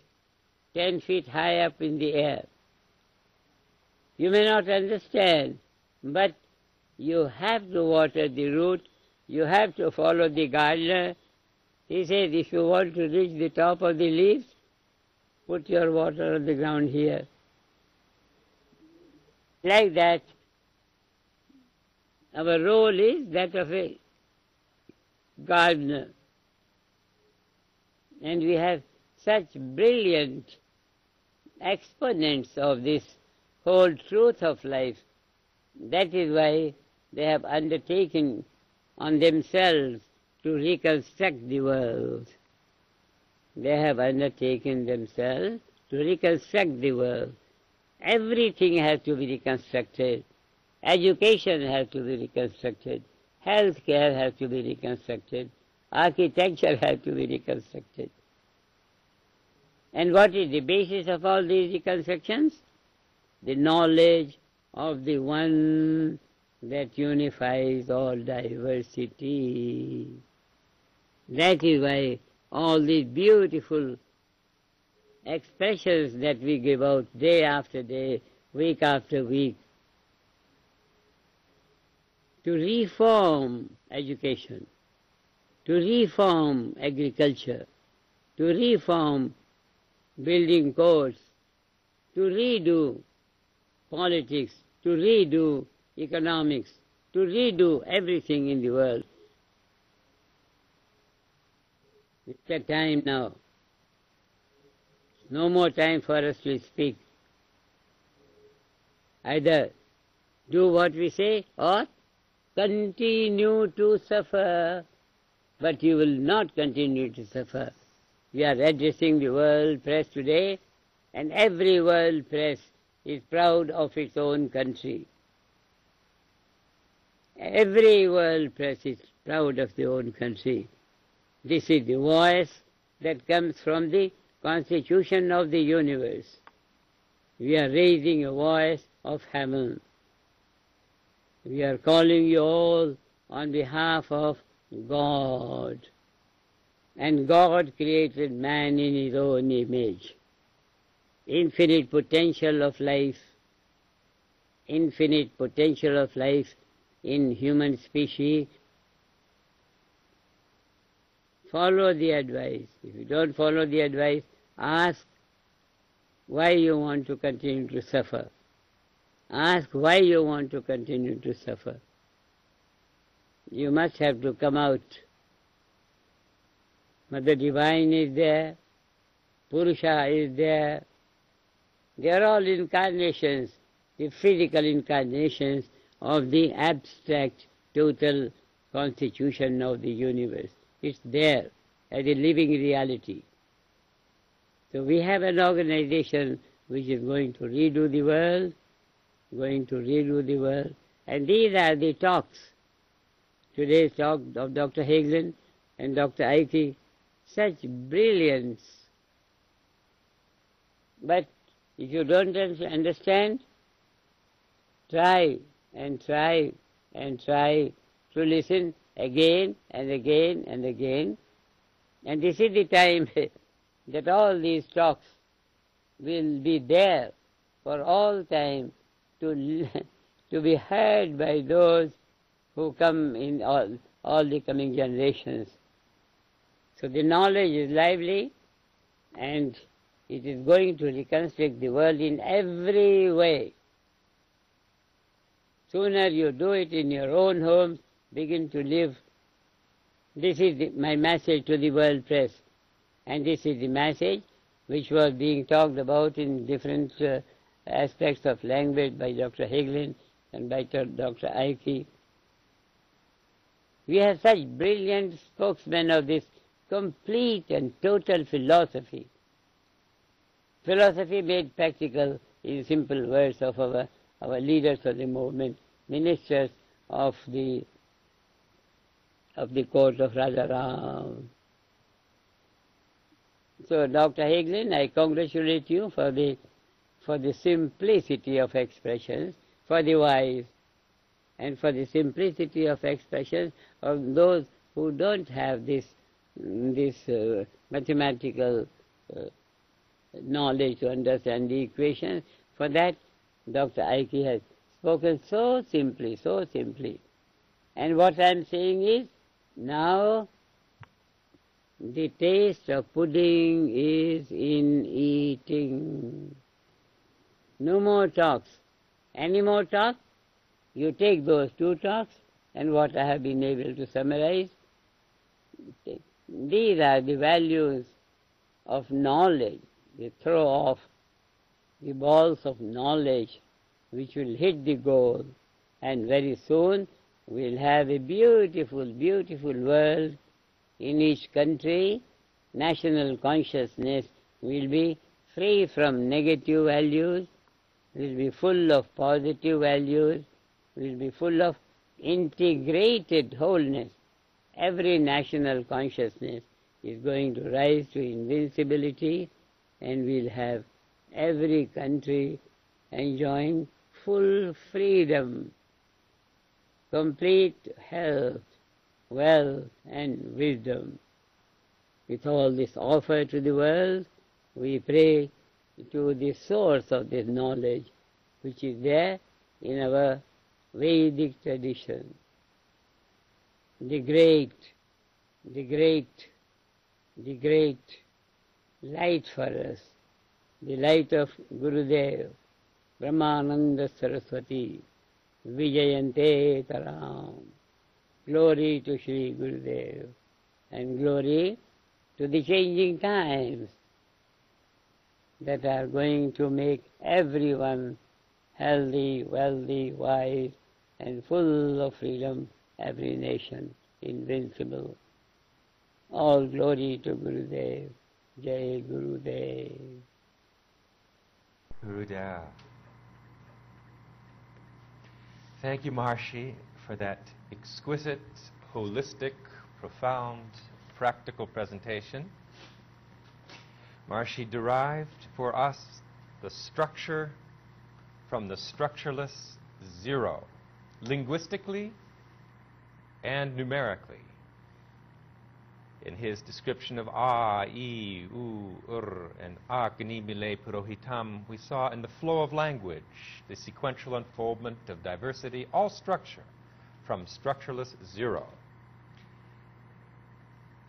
10 feet high up in the air. You may not understand, but you have to water the root, you have to follow the gardener. He says, if you want to reach the top of the leaves, put your water on the ground here. Like that, our role is that of a gardener. And we have such brilliant exponents of this whole truth of life. That is why they have undertaken on themselves to reconstruct the world. They have undertaken themselves to reconstruct the world. Everything has to be reconstructed. Education has to be reconstructed. Healthcare has to be reconstructed. Architecture has to be reconstructed. And what is the basis of all these reconstructions? The knowledge of the one that unifies all diversity. That is why all these beautiful expressions that we give out day after day, week after week, to reform education, to reform agriculture, to reform building codes, to redo politics, to redo economics, to redo everything in the world. It's a time now No more time for us to speak. Either do what we say or continue to suffer. But you will not continue to suffer. We are addressing the world press today, and every world press is proud of its own country. Every world press is proud of their own country. This is the voice that comes from the constitution of the universe. We are raising a voice of heaven. We are calling you all on behalf of God. And God created man in his own image. Infinite potential of life, infinite potential of life in human species. Follow the advice. If you don't follow the advice, ask why you want to continue to suffer. Ask why you want to continue to suffer. You must have to come out. Mother Divine is there, Purusha is there. They are all incarnations, the physical incarnations of the abstract, total constitution of the universe. It's there as a living reality. So we have an organization which is going to redo the world, and these are the talks. Today's talk of Dr. Hagelin and Dr. Ike, such brilliance. But if you don't understand, try and try and try to listen again and again and again. And this is the time that all these talks will be there for all time to be heard by those who come in all the coming generations. So the knowledge is lively, and it is going to reconstruct the world in every way. Sooner you do it in your own home, begin to live. This is my message to the world press, and this is the message which was being talked about in different aspects of language by Dr. Hagelin and by Dr. Ike. We have such brilliant spokesmen of this complete and total philosophy. Philosophy made practical in simple words of our leaders of the movement, ministers of the court of Rajaram. So, Dr. Hagelin, I congratulate you for the simplicity of expressions, for the wise, and for the simplicity of expressions of those who don't have this mathematical knowledge to understand the equations. For that, Dr. Ike has spoken so simply, so simply. And what I'm saying is, now the taste of pudding is in eating. No more talks. Any more talk? You take those two talks and what I have been able to summarize. These are the values of knowledge. They throw off the balls of knowledge which will hit the goal, and very soon we'll have a beautiful, beautiful world. In each country, national consciousness will be free from negative values, will be full of positive values, will be full of integrated wholeness. Every national consciousness is going to rise to invincibility, and we'll have every country enjoying full freedom, complete health, wealth and wisdom. With all this offer to the world, we pray to the source of this knowledge which is there in our Vedic tradition. The great light for us, the light of Gurudev, Brahmananda Saraswati, Vijayante Taram. Glory to Sri Gurudev, and glory to the changing times. that are going to make everyone healthy, wealthy, wise, and full of freedom, every nation invincible. All glory to Gurudev. Jai Gurudev. Gurudev. Thank you, Maharshi, for that exquisite, holistic, profound, practical presentation. Maharshi derived for us the structure from the structureless zero, linguistically and numerically. In his description of A, I, U, Ur, and Agni Mile Purohitam, we saw in the flow of language the sequential unfoldment of diversity, all structure, from structureless zero.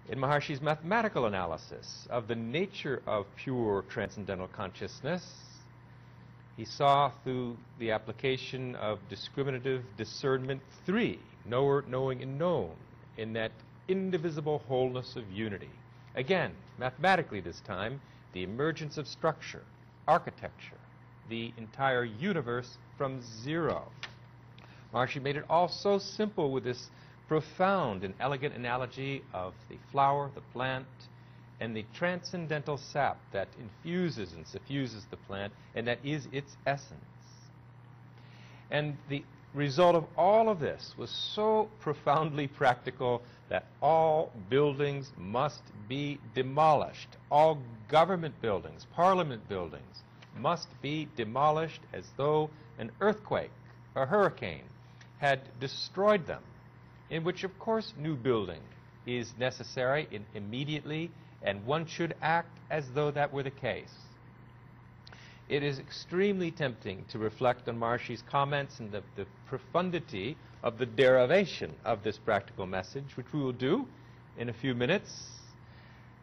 In Maharshi's mathematical analysis of the nature of pure transcendental consciousness, he saw through the application of discriminative discernment 3, knower, knowing, and known, in that indivisible wholeness of unity. Again, mathematically this time, the emergence of structure, architecture, the entire universe from zero. Maharshi made it all so simple with this profound and elegant analogy of the flower, the plant, and the transcendental sap that infuses and suffuses the plant, and that is its essence. And the result of all of this was so profoundly practical that all buildings must be demolished. All government buildings, parliament buildings, must be demolished as though an earthquake, a hurricane, had destroyed them, in which, of course, new building is necessary immediately, and one should act as though that were the case. It is extremely tempting to reflect on Maharshi's comments and the profundity of the derivation of this practical message, which we will do in a few minutes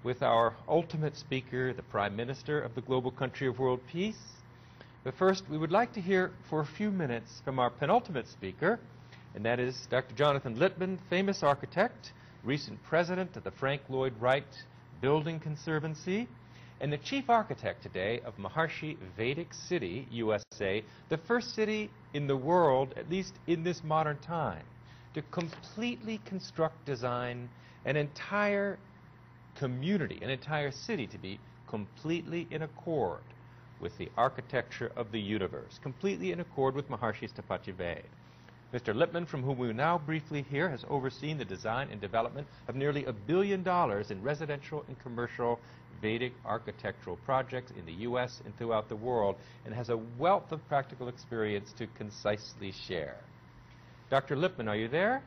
with our ultimate speaker, the Prime Minister of the global country of world peace. But first, we would like to hear for a few minutes from our penultimate speaker, and that is Dr. Jonathan Littman, famous architect, recent president of the Frank Lloyd Wright Building Conservancy, and the chief architect today of Maharshi Vedic City, USA, the first city in the world, at least in this modern time, to completely construct, design an entire community, an entire city to be completely in accord with the architecture of the universe, completely in accord with Maharshi's Tapachya Ved. Mr. Littman, from whom we will now briefly hear, has overseen the design and development of nearly $1 billion in residential and commercial Vedic architectural projects in the U.S. and throughout the world, and has a wealth of practical experience to concisely share. Dr. Littman, are you there?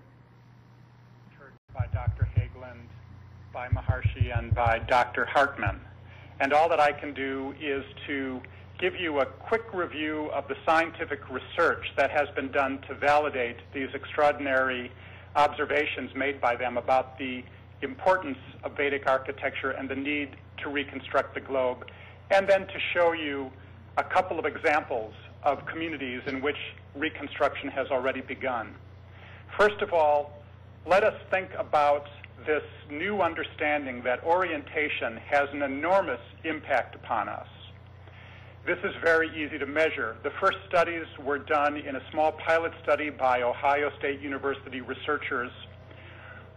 By Dr. Hageland, by Maharshi, and by Dr. Hartman. And all that I can do is to give you a quick review of the scientific research that has been done to validate these extraordinary observations made by them about the importance of Vedic architecture and the need to reconstruct the globe, and then to show you a couple of examples of communities in which reconstruction has already begun. First of all, let us think about this new understanding that orientation has an enormous impact upon us. This is very easy to measure. The first studies were done in a small pilot study by Ohio State University researchers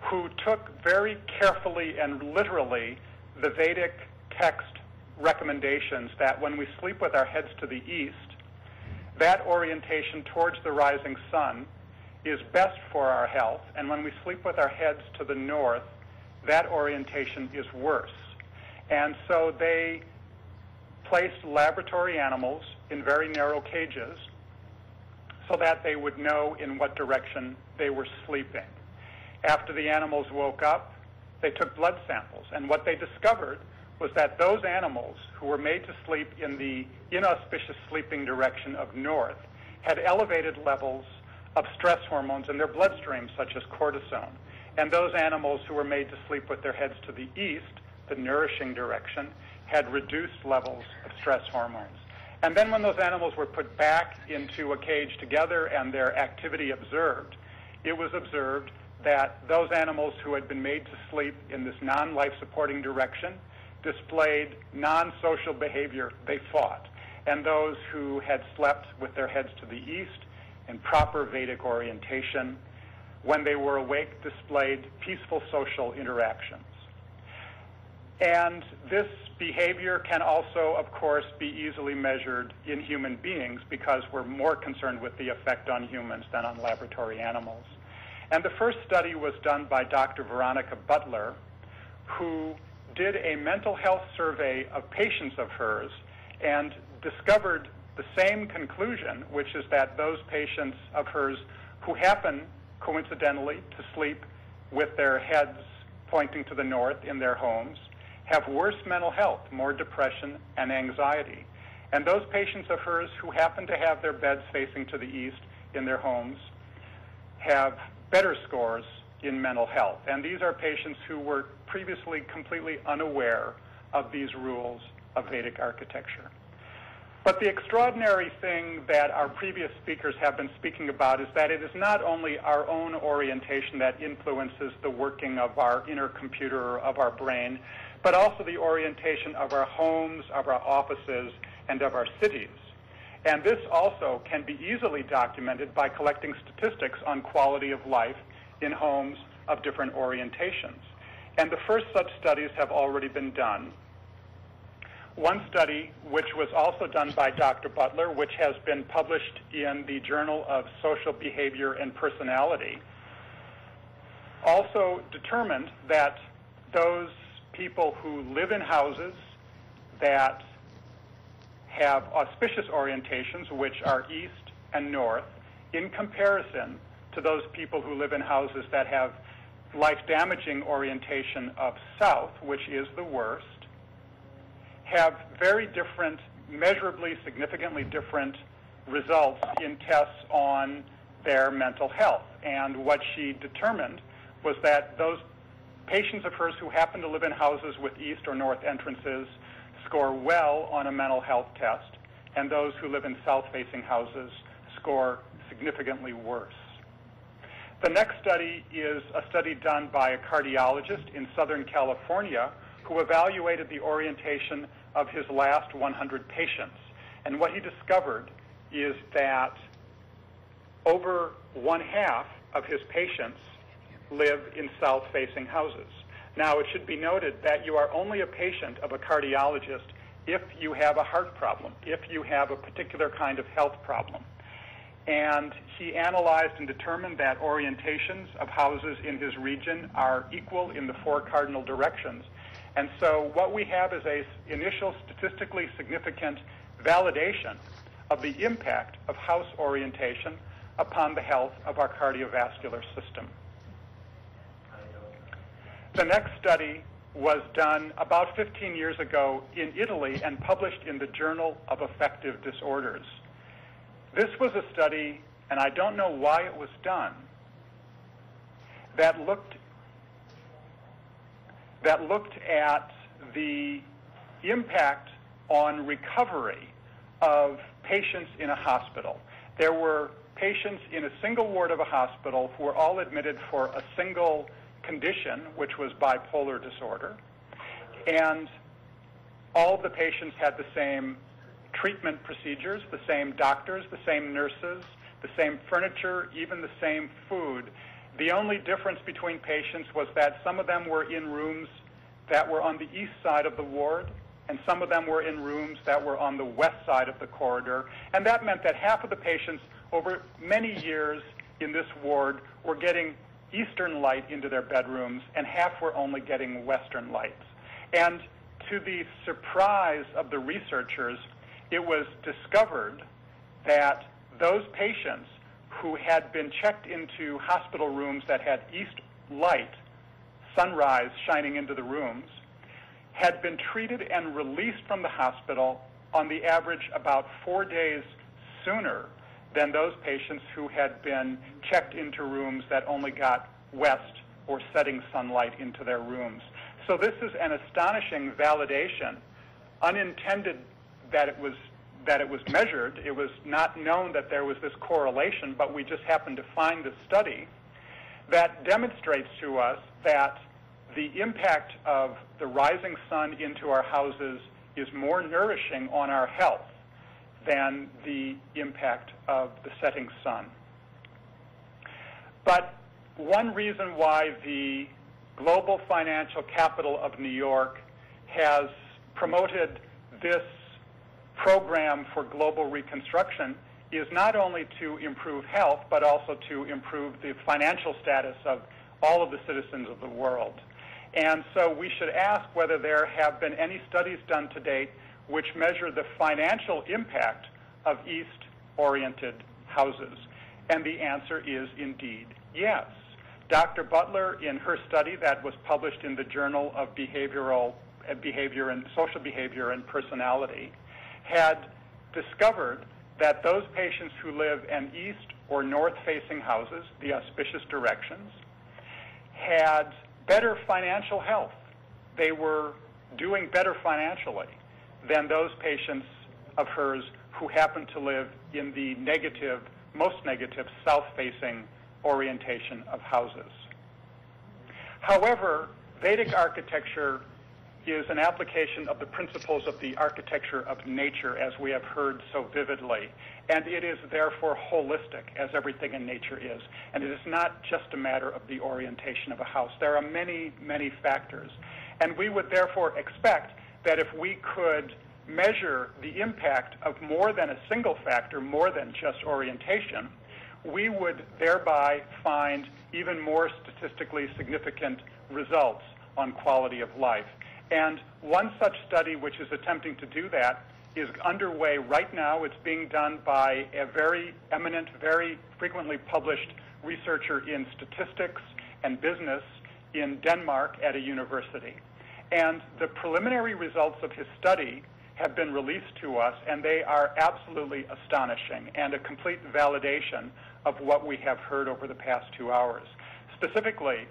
who took very carefully and literally the Vedic text recommendations that when we sleep with our heads to the east, that orientation towards the rising sun is best for our health, and when we sleep with our heads to the north, that orientation is worse. And so they placed laboratory animals in very narrow cages so that they would know in what direction they were sleeping. After the animals woke up, they took blood samples, and what they discovered was that those animals who were made to sleep in the inauspicious sleeping direction of north had elevated levels of stress hormones in their bloodstream, such as cortisone. And those animals who were made to sleep with their heads to the east, the nourishing direction, had reduced levels of stress hormones. And then when those animals were put back into a cage together and their activity observed, it was observed that those animals who had been made to sleep in this non-life-supporting direction displayed non-social behavior, they fought. And those who had slept with their heads to the east in proper Vedic orientation, when they were awake, displayed peaceful social interactions. And this behavior can also, of course, be easily measured in human beings because we're more concerned with the effect on humans than on laboratory animals. And the first study was done by Dr. Veronica Butler, who did a mental health survey of patients of hers and discovered the same conclusion, which is that those patients of hers who happen, coincidentally, to sleep with their heads pointing to the north in their homes have worse mental health, more depression and anxiety. And those patients of hers who happen to have their beds facing to the east in their homes have better scores in mental health. And these are patients who were previously completely unaware of these rules of Vedic architecture. But the extraordinary thing that our previous speakers have been speaking about is that it is not only our own orientation that influences the working of our inner computer, of our brain, but also the orientation of our homes, of our offices, and of our cities. And this also can be easily documented by collecting statistics on quality of life in homes of different orientations. And the first such studies have already been done. One study, which was also done by Dr. Butler, which has been published in the Journal of Social Behavior and Personality, also determined that those people who live in houses that have auspicious orientations, which are east and north, in comparison to those people who live in houses that have life-damaging orientation of south, which is the worst, have very different, measurably, significantly different results in tests on their mental health. And what she determined was that those patients of hers who happen to live in houses with east or north entrances score well on a mental health test, and those who live in south-facing houses score significantly worse. The next study is a study done by a cardiologist in Southern California who evaluated the orientation of his last 100 patients. And what he discovered is that over one-half of his patients live in south-facing houses. Now, it should be noted that you are only a patient of a cardiologist if you have a heart problem, if you have a particular kind of health problem. And he analyzed and determined that orientations of houses in his region are equal in the four cardinal directions. And so what we have is an initial statistically significant validation of the impact of house orientation upon the health of our cardiovascular system. The next study was done about 15 years ago in Italy and published in the Journal of Affective Disorders. This was a study, and I don't know why it was done, that looked at the impact on recovery of patients in a hospital. There were patients in a single ward of a hospital who were all admitted for a single condition, which was bipolar disorder, and all of the patients had the same treatment procedures, the same doctors, the same nurses, the same furniture, even the same food. The only difference between patients was that some of them were in rooms that were on the east side of the ward, and some of them were in rooms that were on the west side of the corridor. And that meant that half of the patients over many years in this ward were getting eastern light into their bedrooms, and half were only getting western lights. And to the surprise of the researchers, it was discovered that those patients who had been checked into hospital rooms that had east light, sunrise shining into the rooms, had been treated and released from the hospital on the average about 4 days sooner than those patients who had been checked into rooms that only got west or setting sunlight into their rooms. So this is an astonishing validation, unintended that it was measured. It was not known that there was this correlation, but we just happened to find this study that demonstrates to us that the impact of the rising sun into our houses is more nourishing on our health than the impact of the setting sun. But one reason why the global financial capital of New York has promoted this program for global reconstruction is not only to improve health, but also to improve the financial status of all of the citizens of the world. And so we should ask whether there have been any studies done to date which measure the financial impact of east-oriented houses. And the answer is indeed yes. Dr. Butler, in her study that was published in the Journal of Behavior and Social Behavior and Personality, had discovered that those patients who live in east or north-facing houses, the auspicious directions, had better financial health. They were doing better financially than those patients of hers who happened to live in the negative, most negative, south-facing orientation of houses. However, Vedic architecture is an application of the principles of the architecture of nature, as we have heard so vividly, and it is therefore holistic, as everything in nature is. And it is not just a matter of the orientation of a house. There are many, many factors. And we would therefore expect that if we could measure the impact of more than a single factor, more than just orientation, we would thereby find even more statistically significant results on quality of life. And one such study which is attempting to do that is underway right now. It's being done by a very eminent, very frequently published researcher in statistics and business in Denmark at a university. And the preliminary results of his study have been released to us, and they are absolutely astonishing and a complete validation of what we have heard over the past 2 hours. Specifically,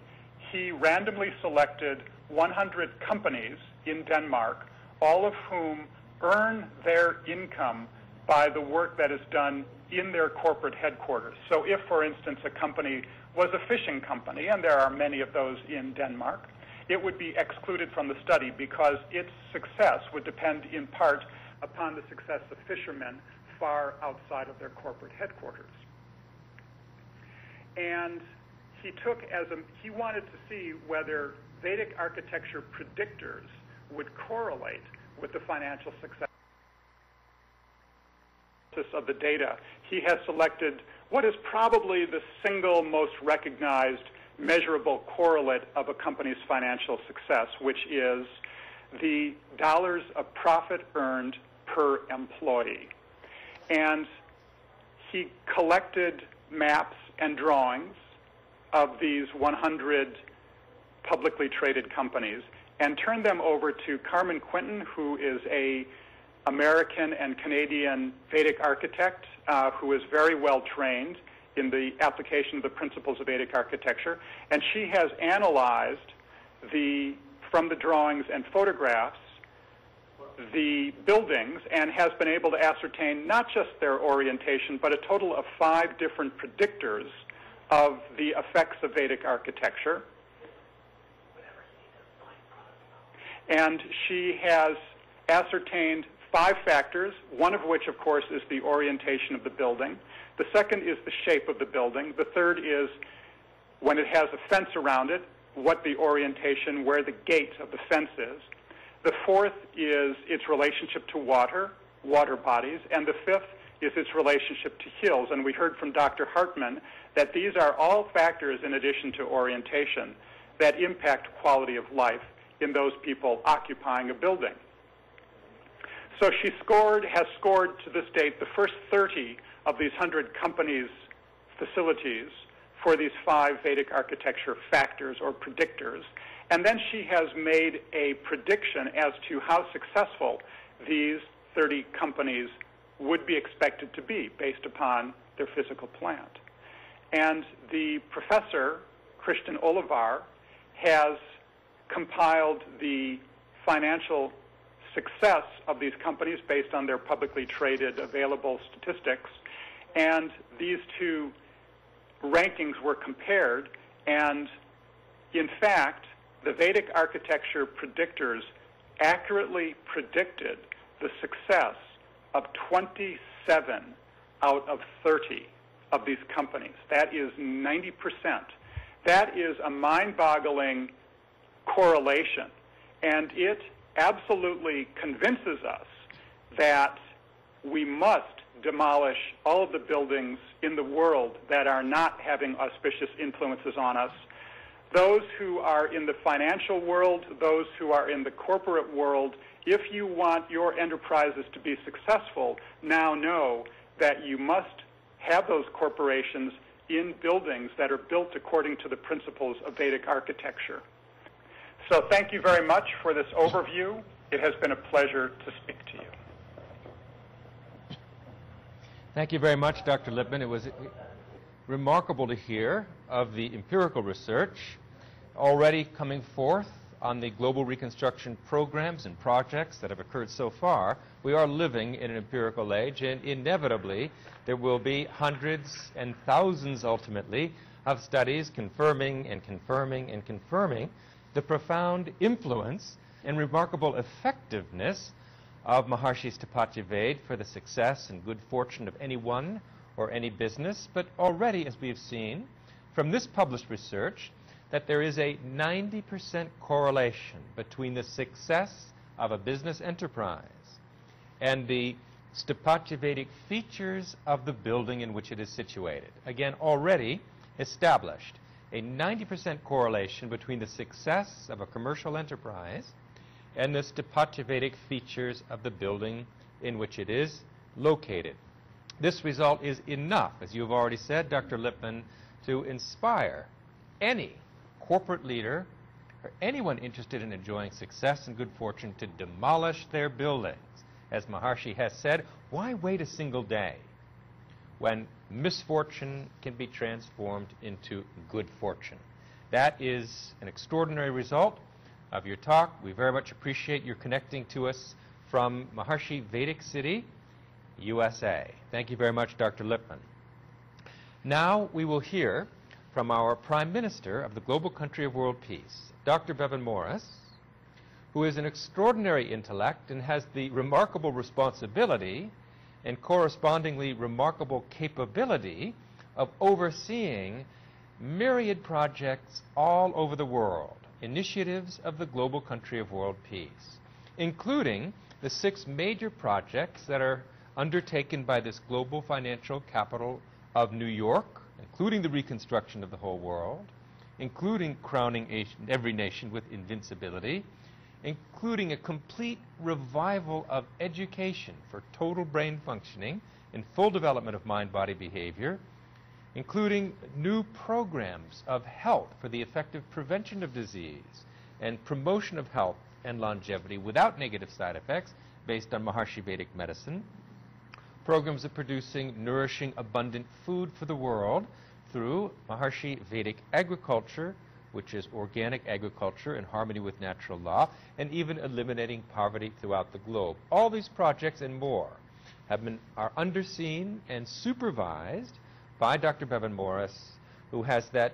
he randomly selected 100 companies in Denmark, all of whom earn their income by the work that is done in their corporate headquarters. So if, for instance, a company was a fishing company, and there are many of those in Denmark, it would be excluded from the study because its success would depend in part upon the success of fishermen far outside of their corporate headquarters. And he wanted to see whether Vedic architecture predictors would correlate with the financial success of the data. He has selected what is probably the single most recognized measurable correlate of a company's financial success, which is the dollars of profit earned per employee. And he collected maps and drawings of these 100 publicly traded companies and turned them over to Carmen Quinton, who is an American and Canadian Vedic architect who is very well trained in the application of the principles of Vedic architecture. And she has analyzed from the drawings and photographs the buildings and has been able to ascertain not just their orientation, but a total of 5 different predictors of the effects of Vedic architecture. And she has ascertained 5 factors, one of which, of course, is the orientation of the building. The second is the shape of the building. The third is, when it has a fence around it, what the orientation, where the gate of the fence is. The fourth is its relationship to water bodies. And the fifth is its relationship to hills. And we heard from Dr. Hartman that these are all factors, in addition to orientation, that impact quality of life in those people occupying a building. So she has scored to this date the first 30 of these 100 companies' facilities for these 5 Vedic architecture factors or predictors. And then she has made a prediction as to how successful these 30 companies would be expected to be based upon their physical plant. And the professor, Christian Olivar, has compiled the financial success of these companies based on their publicly traded available statistics. And these 2 rankings were compared, and in fact, the Vedic architecture predictors accurately predicted the success of 27 out of 30 of these companies. That is 90%. That is a mind-boggling correlation, and it absolutely convinces us that we must demolish all of the buildings in the world that are not having auspicious influences on us. Those who are in the financial world, those who are in the corporate world, if you want your enterprises to be successful, now know that you must have those corporations in buildings that are built according to the principles of Vedic architecture. So thank you very much for this overview. It has been a pleasure to speak to you. Thank you very much, Dr. Lippman. It was remarkable to hear of the empirical research already coming forth on the global reconstruction programs and projects that have occurred so far. We are living in an empirical age, and inevitably there will be hundreds and thousands, ultimately, of studies confirming and confirming and confirming the profound influence and remarkable effectiveness of Maharshi's Tapatya Ved for the success and good fortune of anyone or any business. But already, as we have seen from this published research, that there is a 90% correlation between the success of a business enterprise and the Tapatya Vedic features of the building in which it is situated. Again, already established a 90% correlation between the success of a commercial enterprise and the Tapatya Vedic features of the building in which it is located. This result is enough, as you have already said, Dr. Lippman, to inspire any corporate leader or anyone interested in enjoying success and good fortune to demolish their buildings. As Maharshi has said, why wait a single day when misfortune can be transformed into good fortune? That is an extraordinary result of your talk. We very much appreciate your connecting to us from Maharshi Vedic City, USA. Thank you very much, Dr. Lippman. Now we will hear from our Prime Minister of the global country of world peace, Dr. Bevan Morris, who is an extraordinary intellect and has the remarkable responsibility and correspondingly remarkable capability of overseeing myriad projects all over the world, initiatives of the global country of world peace, including the 6 major projects that are undertaken by this global financial capital of New York, including the reconstruction of the whole world, including crowning every nation with invincibility, including a complete revival of education for total brain functioning and full development of mind-body behavior, including new programs of health for the effective prevention of disease and promotion of health and longevity without negative side effects based on Maharshi Vedic medicine, programs of producing nourishing, abundant food for the world through Maharshi Vedic agriculture, which is organic agriculture in harmony with natural law, and even eliminating poverty throughout the globe. All these projects and more are underseen and supervised by Dr. Bevan Morris, who has that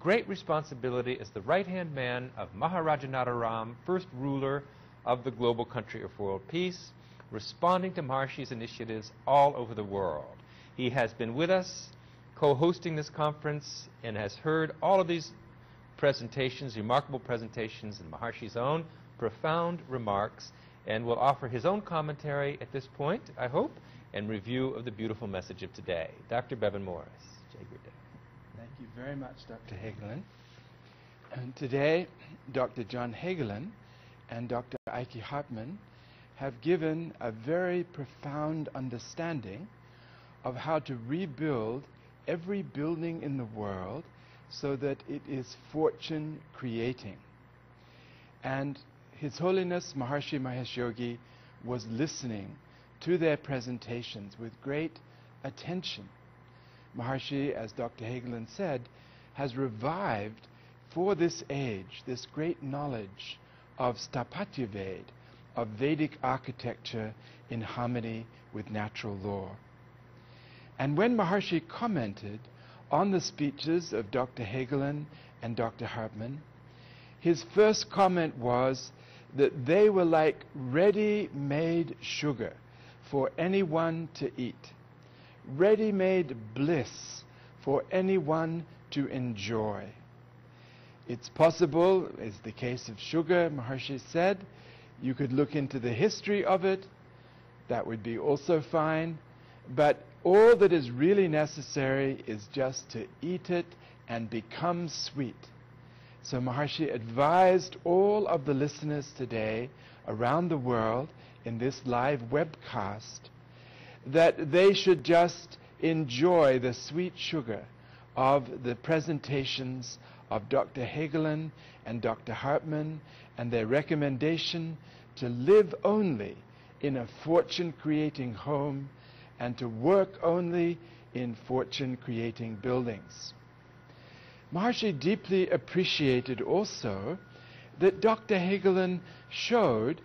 great responsibility as the right-hand man of Maharaja Nararam, first ruler of the global country of world peace, responding to Maharshi's initiatives all over the world. He has been with us co-hosting this conference and has heard all of these presentations, remarkable presentations, and Maharshi's own profound remarks, and will offer his own commentary at this point, I hope, and review of the beautiful message of today. Dr. Bevan Morris. Jai Gurudev. Thank you very much, Dr. Hagelin. And today, Dr. John Hagelin and Dr. Eike Hartman have given a very profound understanding of how to rebuild every building in the world so that it is fortune creating. And His Holiness Maharshi Mahesh Yogi was listening to their presentations with great attention. Maharshi, as Dr. Hagelin said, has revived for this age this great knowledge of Stapatya Ved, of Vedic architecture in harmony with natural law. And when Maharshi commented on the speeches of Dr. Hagelin and Dr. Hartman, his first comment was that they were like ready-made sugar for anyone to eat, ready-made bliss for anyone to enjoy. It's possible, as the case of sugar, Maharishi said, you could look into the history of it. That would be also fine. But all that is really necessary is just to eat it and become sweet. So Maharishi advised all of the listeners today around the world in this live webcast that they should just enjoy the sweet sugar of the presentations of Dr. Hegelen and Dr. Hartman and their recommendation to live only in a fortune-creating home and to work only in fortune-creating buildings. Maharishi deeply appreciated also that Dr. Hegelen showed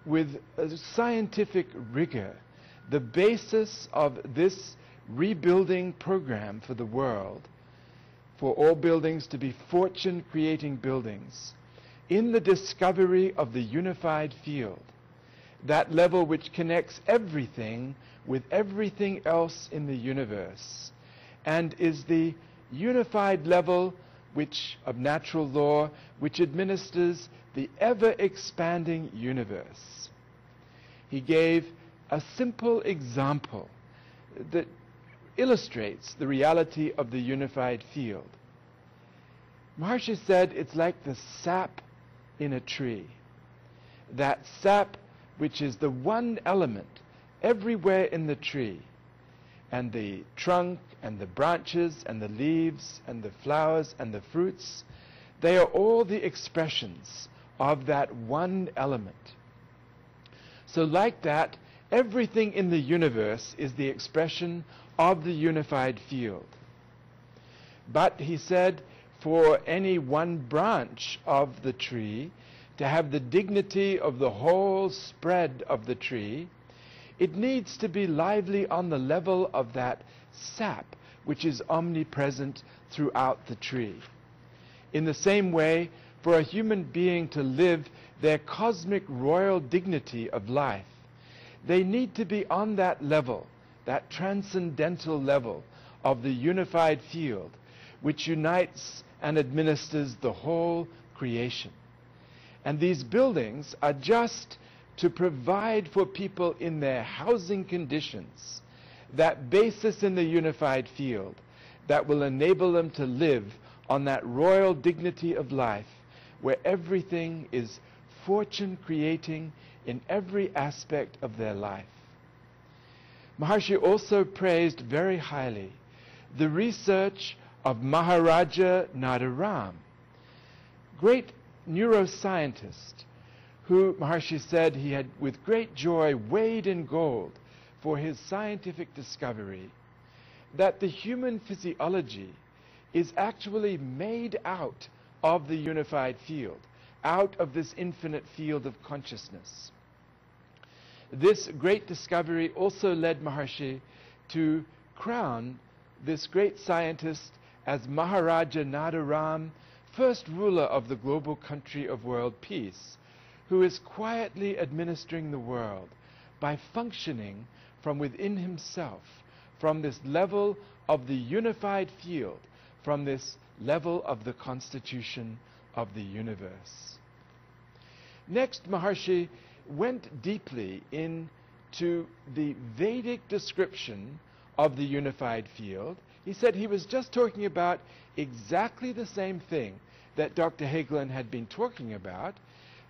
with a scientific rigor the basis of this rebuilding program for the world, for all buildings to be fortune-creating buildings, in the discovery of the unified field, that level which connects everything with everything else in the universe, and is the unified level which, of natural law, which administers the ever-expanding universe. He gave a simple example that illustrates the reality of the unified field. Maharishi said it's like the sap in a tree. That sap which is the one element everywhere in the tree, and the trunk and the branches and the leaves and the flowers and the fruits, they are all the expressions of that one element. So like that, everything in the universe is the expression of the unified field. But he said, for any one branch of the tree to have the dignity of the whole spread of the tree, it needs to be lively on the level of that sap which is omnipresent throughout the tree. In the same way, for a human being to live their cosmic royal dignity of life, they need to be on that level, that transcendental level of the unified field, which unites and administers the whole creation. And these buildings are just to provide for people in their housing conditions that basis in the unified field that will enable them to live on that royal dignity of life where everything is fortune creating in every aspect of their life. Maharishi also praised very highly the research of Maharaja Nadaram, great neuroscientist, who Maharishi said he had with great joy weighed in gold for his scientific discovery that the human physiology is actually made out of the unified field, out of this infinite field of consciousness. This great discovery also led Maharishi to crown this great scientist as Maharaja Nadaram, first ruler of the global country of world peace, who is quietly administering the world by functioning from within himself, from this level of the unified field, from this level of the constitution of the universe. Next, Maharishi went deeply into the Vedic description of the unified field. He said he was just talking about exactly the same thing that Dr. Hegelen had been talking about,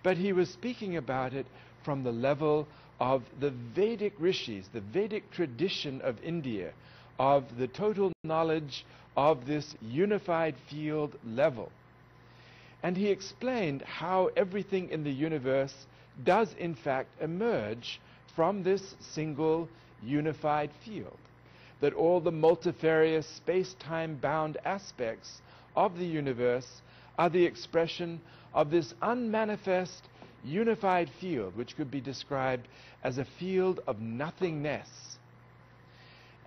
but he was speaking about it from the level of the Vedic rishis, the Vedic tradition of India, of the total knowledge of this unified field level. And he explained how everything in the universe does in fact emerge from this single unified field, that all the multifarious space-time bound aspects of the universe are the expression of this unmanifest unified field, which could be described as a field of nothingness.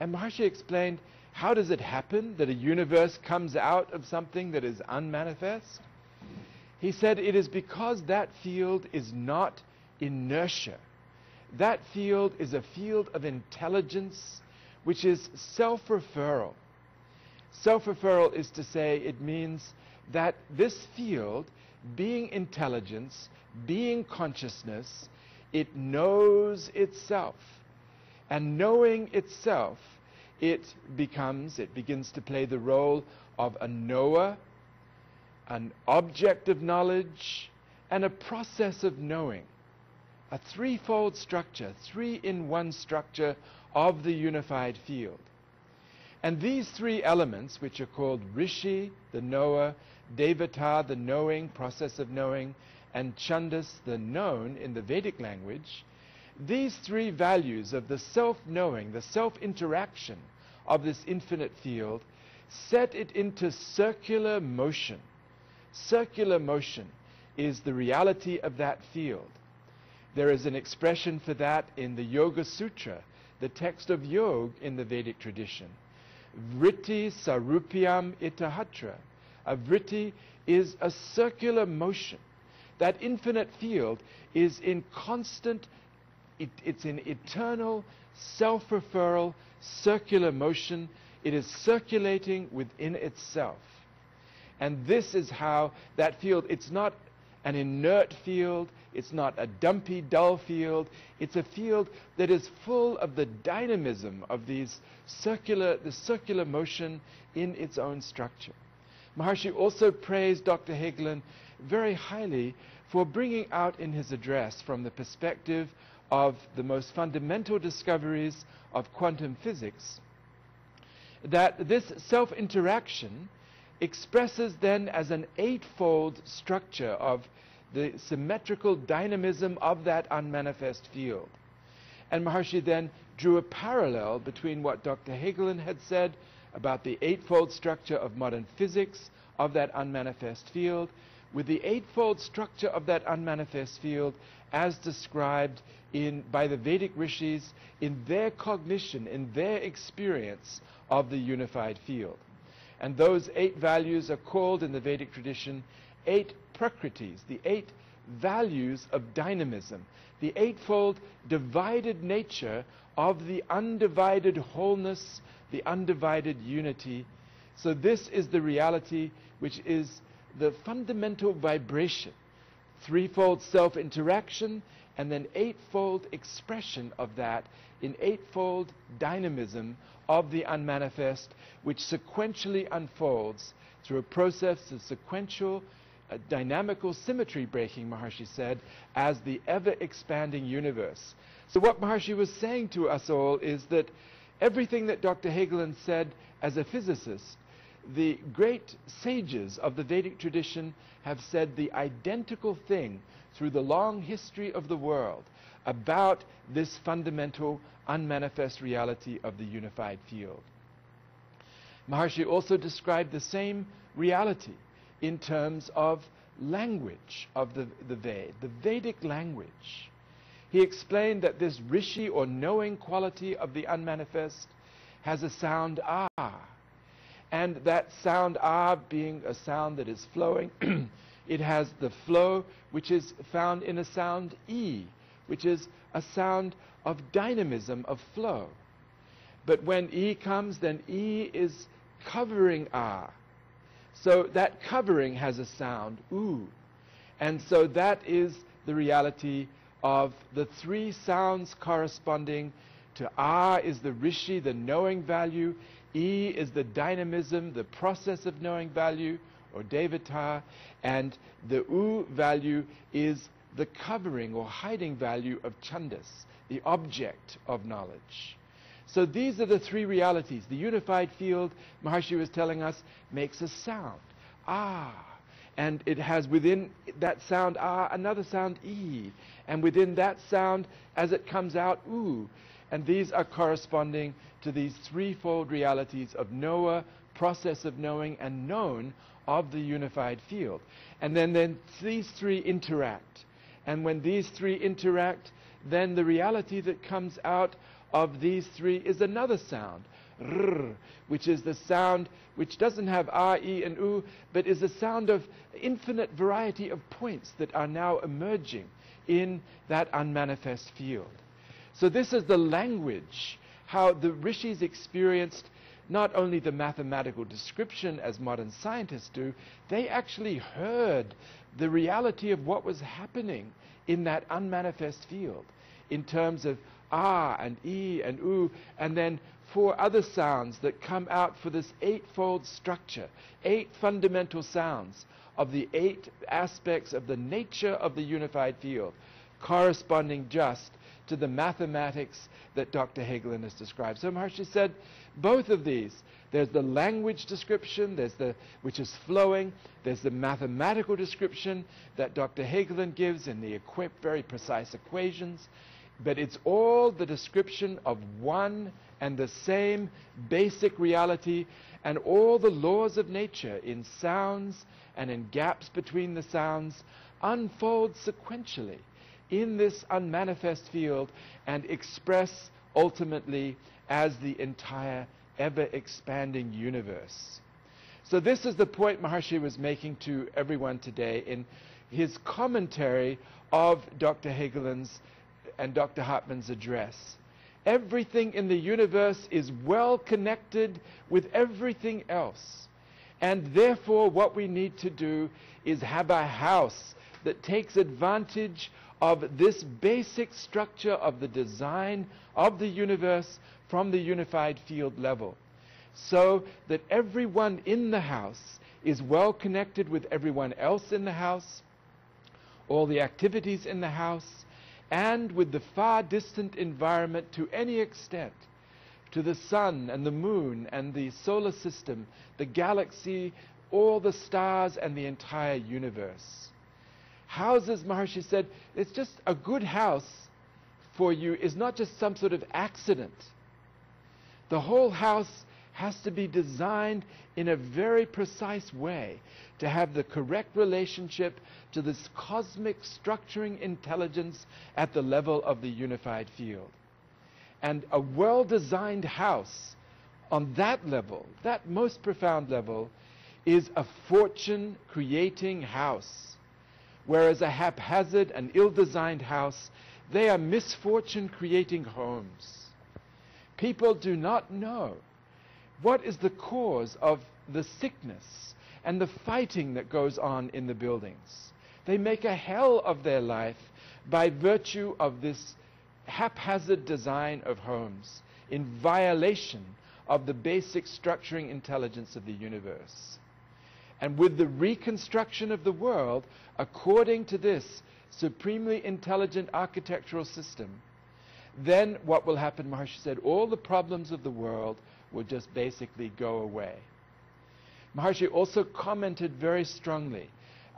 And Maharishi explained, how does it happen that a universe comes out of something that is unmanifest? He said it is because that field is not inertia. That field is a field of intelligence which is self-referral. Self-referral is to say it means that this field, being intelligence, being consciousness, it knows itself. And knowing itself, it begins to play the role of a knower, an object of knowledge, and a process of knowing. A threefold structure, 3-in-1 structure of the unified field. And these three elements, which are called Rishi, the knower, Devata, the knowing, process of knowing, and Chandas, the known in the Vedic language, these three values of the self-knowing, the self-interaction of this infinite field, set it into circular motion. Circular motion is the reality of that field. There is an expression for that in the Yoga Sutra, the text of yoga in the Vedic tradition. Vritti sarupyam itahatra. A vritti is a circular motion. That infinite field is in constant, it's in eternal self-referral, circular motion. It is circulating within itself. And this is how that field, it's not an inert field, it's not a dumpy, dull field. It's a field that is full of the dynamism of the circular motion in its own structure. Maharshi also praised Dr. Hagelin very highly for bringing out in his address from the perspective of the most fundamental discoveries of quantum physics that this self-interaction expresses then as an eightfold structure of the symmetrical dynamism of that unmanifest field. And Maharshi then drew a parallel between what Dr. Hagelin had said about the eightfold structure of modern physics of that unmanifest field with the eightfold structure of that unmanifest field as described by the Vedic rishis in their cognition, in their experience of the unified field. And those 8 values are called in the Vedic tradition 8 prakritis, the 8 values of dynamism, the eightfold divided nature of the undivided wholeness, the undivided unity. So this is the reality which is the fundamental vibration, threefold self-interaction, and then eightfold expression of that in eightfold dynamism of the unmanifest, which sequentially unfolds through a process of sequential dynamical symmetry breaking, Maharshi said, as the ever-expanding universe. So what Maharshi was saying to us all is that everything that Dr. Hagelin said as a physicist, the great sages of the Vedic tradition have said the identical thing through the long history of the world about this fundamental unmanifest reality of the unified field. Maharshi also described the same reality in terms of language of the Vedic language. He explained that this rishi or knowing quality of the unmanifest has a sound ah. And that sound ah being a sound that is flowing, it has the flow which is found in a sound e, which is a sound of dynamism, of flow. But when e comes, then e is covering ah. So that covering has a sound oo. And so that is the reality of the 3 sounds corresponding to ah is the rishi, the knowing value, e is the dynamism, the process of knowing value, or devata, and the u value is the covering or hiding value of chandas, the object of knowledge. So these are the 3 realities. The unified field, Maharshi was telling us, makes a sound, ah. And it has within that sound ah another sound e. And within that sound, as it comes out, oo. And these are corresponding to these threefold realities of knower, process of knowing, and known of the unified field. And then these 3 interact. And when these 3 interact, then the reality that comes out of these 3 is another sound, r, which is the sound which doesn't have a, e, and u, but is a sound of infinite variety of points that are now emerging in that unmanifest field. So this is the language, how the rishis experienced not only the mathematical description as modern scientists do, they actually heard the reality of what was happening in that unmanifest field in terms of ah and e and u, and then 4 other sounds that come out for this 8-fold structure, 8 fundamental sounds of the 8 aspects of the nature of the unified field, corresponding just to the mathematics that Dr. Hagelin has described. So Maharshi said both of these, there's the language description, which is flowing, there's the mathematical description that Dr. Hagelin gives in the very precise equations, but it's all the description of one and the same basic reality, and all the laws of nature in sounds and in gaps between the sounds unfold sequentially in this unmanifest field and express ultimately as the entire ever-expanding universe. So this is the point Maharshi was making to everyone today in his commentary of Dr. Hagelin's and Dr. Hartman's address. Everything in the universe is well connected with everything else. And therefore what we need to do is have a house that takes advantage of this basic structure of the design of the universe from the unified field level, so that everyone in the house is well connected with everyone else in the house, all the activities in the house, and with the far distant environment to any extent, to the sun and the moon and the solar system, the galaxy, all the stars and the entire universe. Houses, Maharshi said, it's just a good house for you is not just some sort of accident. The whole house has to be designed in a very precise way to have the correct relationship to this cosmic structuring intelligence at the level of the unified field. And a well-designed house on that level, that most profound level, is a fortune-creating house. Whereas a haphazard and ill-designed house, they are misfortune-creating homes. People do not know what is the cause of the sickness and the fighting that goes on in the buildings. They make a hell of their life by virtue of this haphazard design of homes, in violation of the basic structuring intelligence of the universe. And with the reconstruction of the world, according to this supremely intelligent architectural system, then what will happen, Maharshi said, all the problems of the world will just basically go away. Maharshi also commented very strongly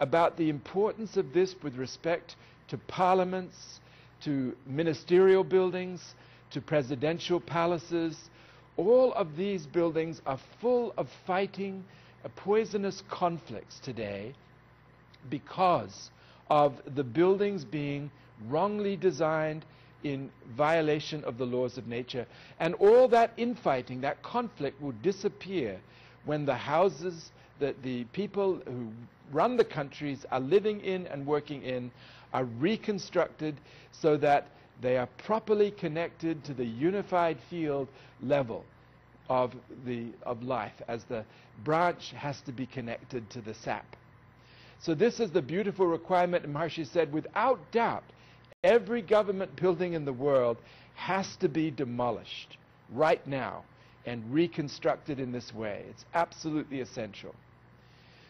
about the importance of this with respect to parliaments, to ministerial buildings, to presidential palaces. All of these buildings are full of fighting, poisonous conflicts today because of the buildings being wrongly designed in violation of the laws of nature. And all that infighting, that conflict will disappear when the houses that the people who run the countries are living in and working in are reconstructed so that they are properly connected to the unified field level of life, as the branch has to be connected to the sap. So this is the beautiful requirement, and Maharshi said, without doubt, every government building in the world has to be demolished right now and reconstructed in this way. It's absolutely essential.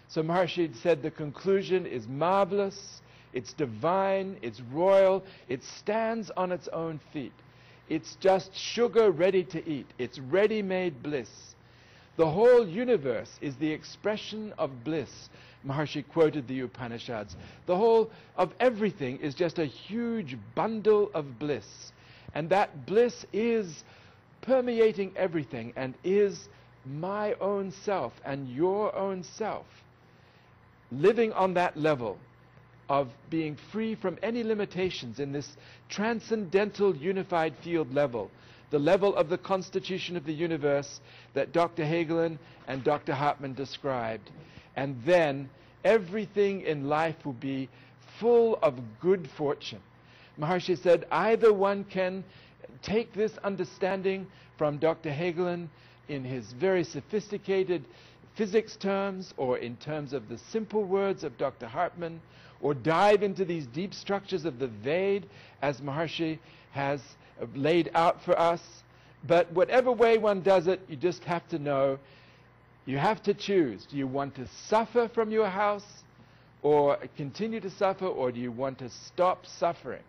So Maharshi said the conclusion is marvelous, it's divine, it's royal, it stands on its own feet. It's just sugar ready to eat. It's ready-made bliss. The whole universe is the expression of bliss. Maharshi quoted the Upanishads. The whole of everything is just a huge bundle of bliss. And that bliss is permeating everything and is my own self and your own self. Living on that level of being free from any limitations in this transcendental unified field level, the level of the constitution of the universe that Dr. Hagelin and Dr. Hartman described. And then everything in life will be full of good fortune. Maharishi said either one can take this understanding from Dr. Hagelin in his very sophisticated physics terms, or in terms of the simple words of Dr. Hartman, or dive into these deep structures of the Ved as Maharishi has laid out for us. But whatever way one does it, you just have to know, you have to choose. Do you want to suffer from your house or continue to suffer, or do you want to stop suffering?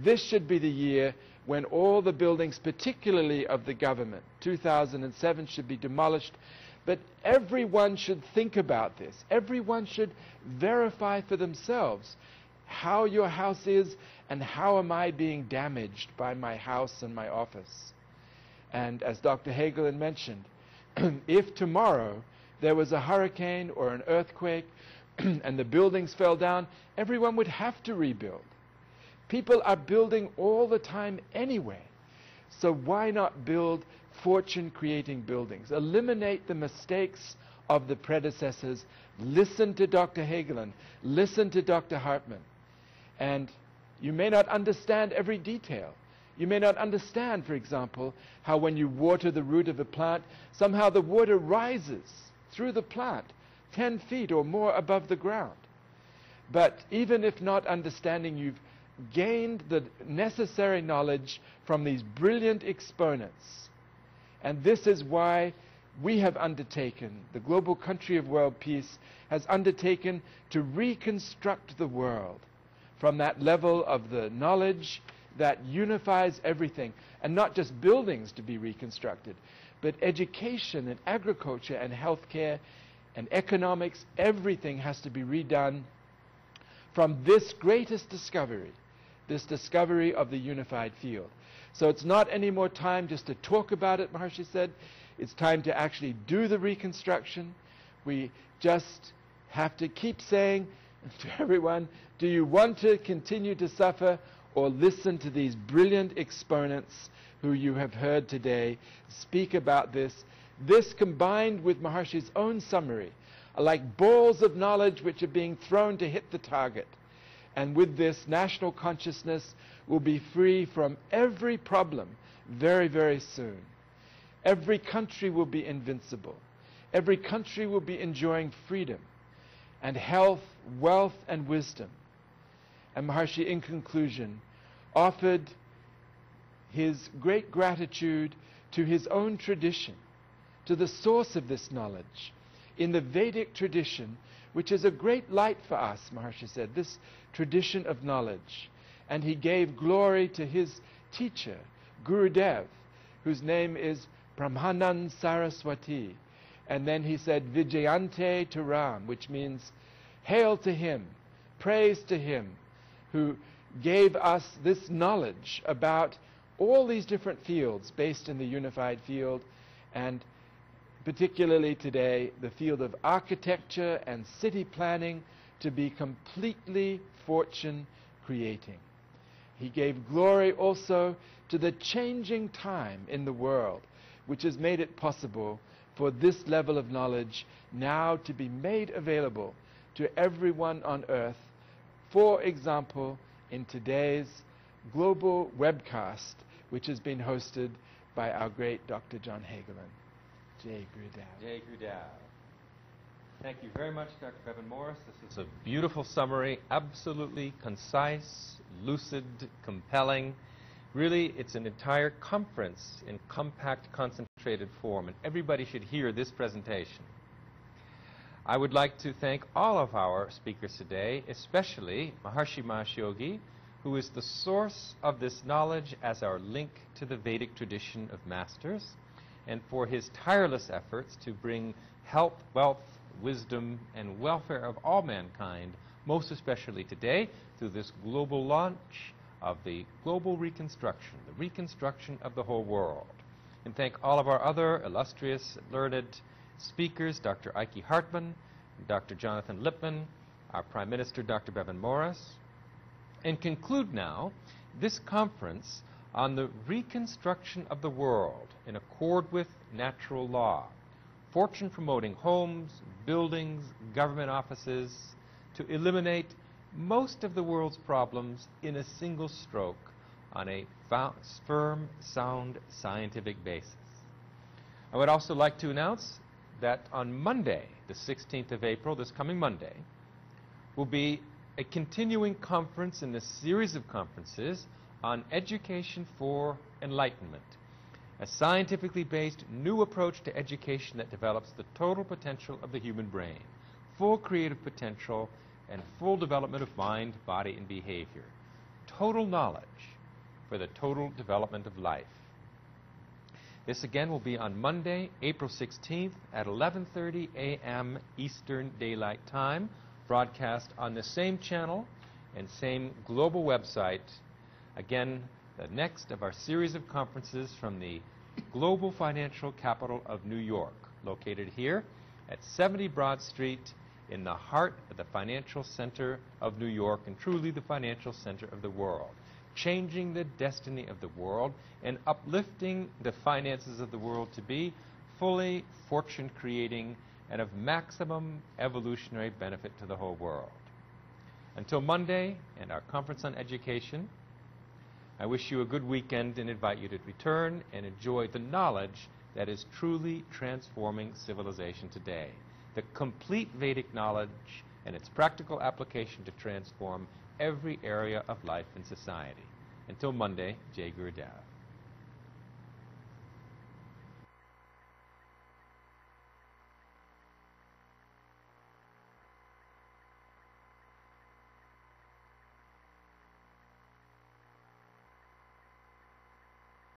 This should be the year when all the buildings, particularly of the government, 2007, should be demolished. But everyone should think about this. Everyone should verify for themselves how your house is and how am I being damaged by my house and my office. And as Dr. Hagelin mentioned, if tomorrow there was a hurricane or an earthquake and the buildings fell down, everyone would have to rebuild. People are building all the time anyway. So why not build fortune-creating buildings? Eliminate the mistakes of the predecessors. Listen to Dr. Hagelin. Listen to Dr. Hartman. And you may not understand every detail. You may not understand, for example, how when you water the root of a plant, somehow the water rises through the plant 10 feet or more above the ground. But even if not understanding, you've gained the necessary knowledge from these brilliant exponents. And this is why we have undertaken, the Global Country of World Peace has undertaken to reconstruct the world from that level of the knowledge that unifies everything, and not just buildings to be reconstructed, but education and agriculture and healthcare and economics. Everything has to be redone from this greatest discovery, this discovery of the unified field. So it's not any more time just to talk about it, Maharishi said. It's time to actually do the reconstruction. We just have to keep saying to everyone, do you want to continue to suffer, or listen to these brilliant exponents who you have heard today speak about this? This, combined with Maharishi's own summary, are like balls of knowledge which are being thrown to hit the target. And with this, national consciousness will be free from every problem very, very soon. Every country will be invincible. Every country will be enjoying freedom and health, wealth, and wisdom. And Maharishi, in conclusion, offered his great gratitude to his own tradition, to the source of this knowledge, in the Vedic tradition, which is a great light for us, Maharishi said, this tradition of knowledge. And he gave glory to his teacher, Gurudev, whose name is Brahmanand Saraswati. And then he said, Vijayante to Ram, which means hail to him, praise to him, who gave us this knowledge about all these different fields based in the unified field, and particularly today, the field of architecture and city planning to be completely fortune-creating. He gave glory also to the changing time in the world, which has made it possible for this level of knowledge now to be made available to everyone on earth. For example, in today's global webcast, which has been hosted by our great Dr. John Hagelin. Jai Gurudev. Jai Gurudev. Thank you very much, Dr. Bevan Morris. This is a beautiful summary, absolutely concise, lucid, compelling. Really, it's an entire conference in compact, concentrated form, and everybody should hear this presentation. I would like to thank all of our speakers today, especially Maharshi Mahesh Yogi, who is the source of this knowledge as our link to the Vedic tradition of masters, and for his tireless efforts to bring health, wealth, wisdom, and welfare of all mankind, most especially today, through this global launch of the global reconstruction, the reconstruction of the whole world. And thank all of our other illustrious, learned speakers, Dr. Ike Hartman, Dr. Jonathan Lippman, our Prime Minister, Dr. Bevan Morris, and conclude now this conference on the reconstruction of the world in accord with natural law, fortune-promoting homes, buildings, government offices, to eliminate most of the world's problems in a single stroke on a firm, sound, scientific basis. I would also like to announce that on Monday, the 16th of April, this coming Monday, will be a continuing conference in the series of conferences on education for enlightenment, a scientifically based new approach to education that develops the total potential of the human brain, full creative potential, and full development of mind, body, and behavior. Total knowledge for the total development of life. This again will be on Monday, April 16th at 11:30 a.m. Eastern Daylight Time, broadcast on the same channel and same global website. Again, the next of our series of conferences from the global financial capital of New York, located here at 70 Broad Street in the heart of the financial center of New York, and truly the financial center of the world, changing the destiny of the world and uplifting the finances of the world to be fully fortune-creating and of maximum evolutionary benefit to the whole world. Until Monday and our conference on education, I wish you a good weekend and invite you to return and enjoy the knowledge that is truly transforming civilization today. The complete Vedic knowledge and its practical application to transform every area of life and society. Until Monday, Jai Gurudev.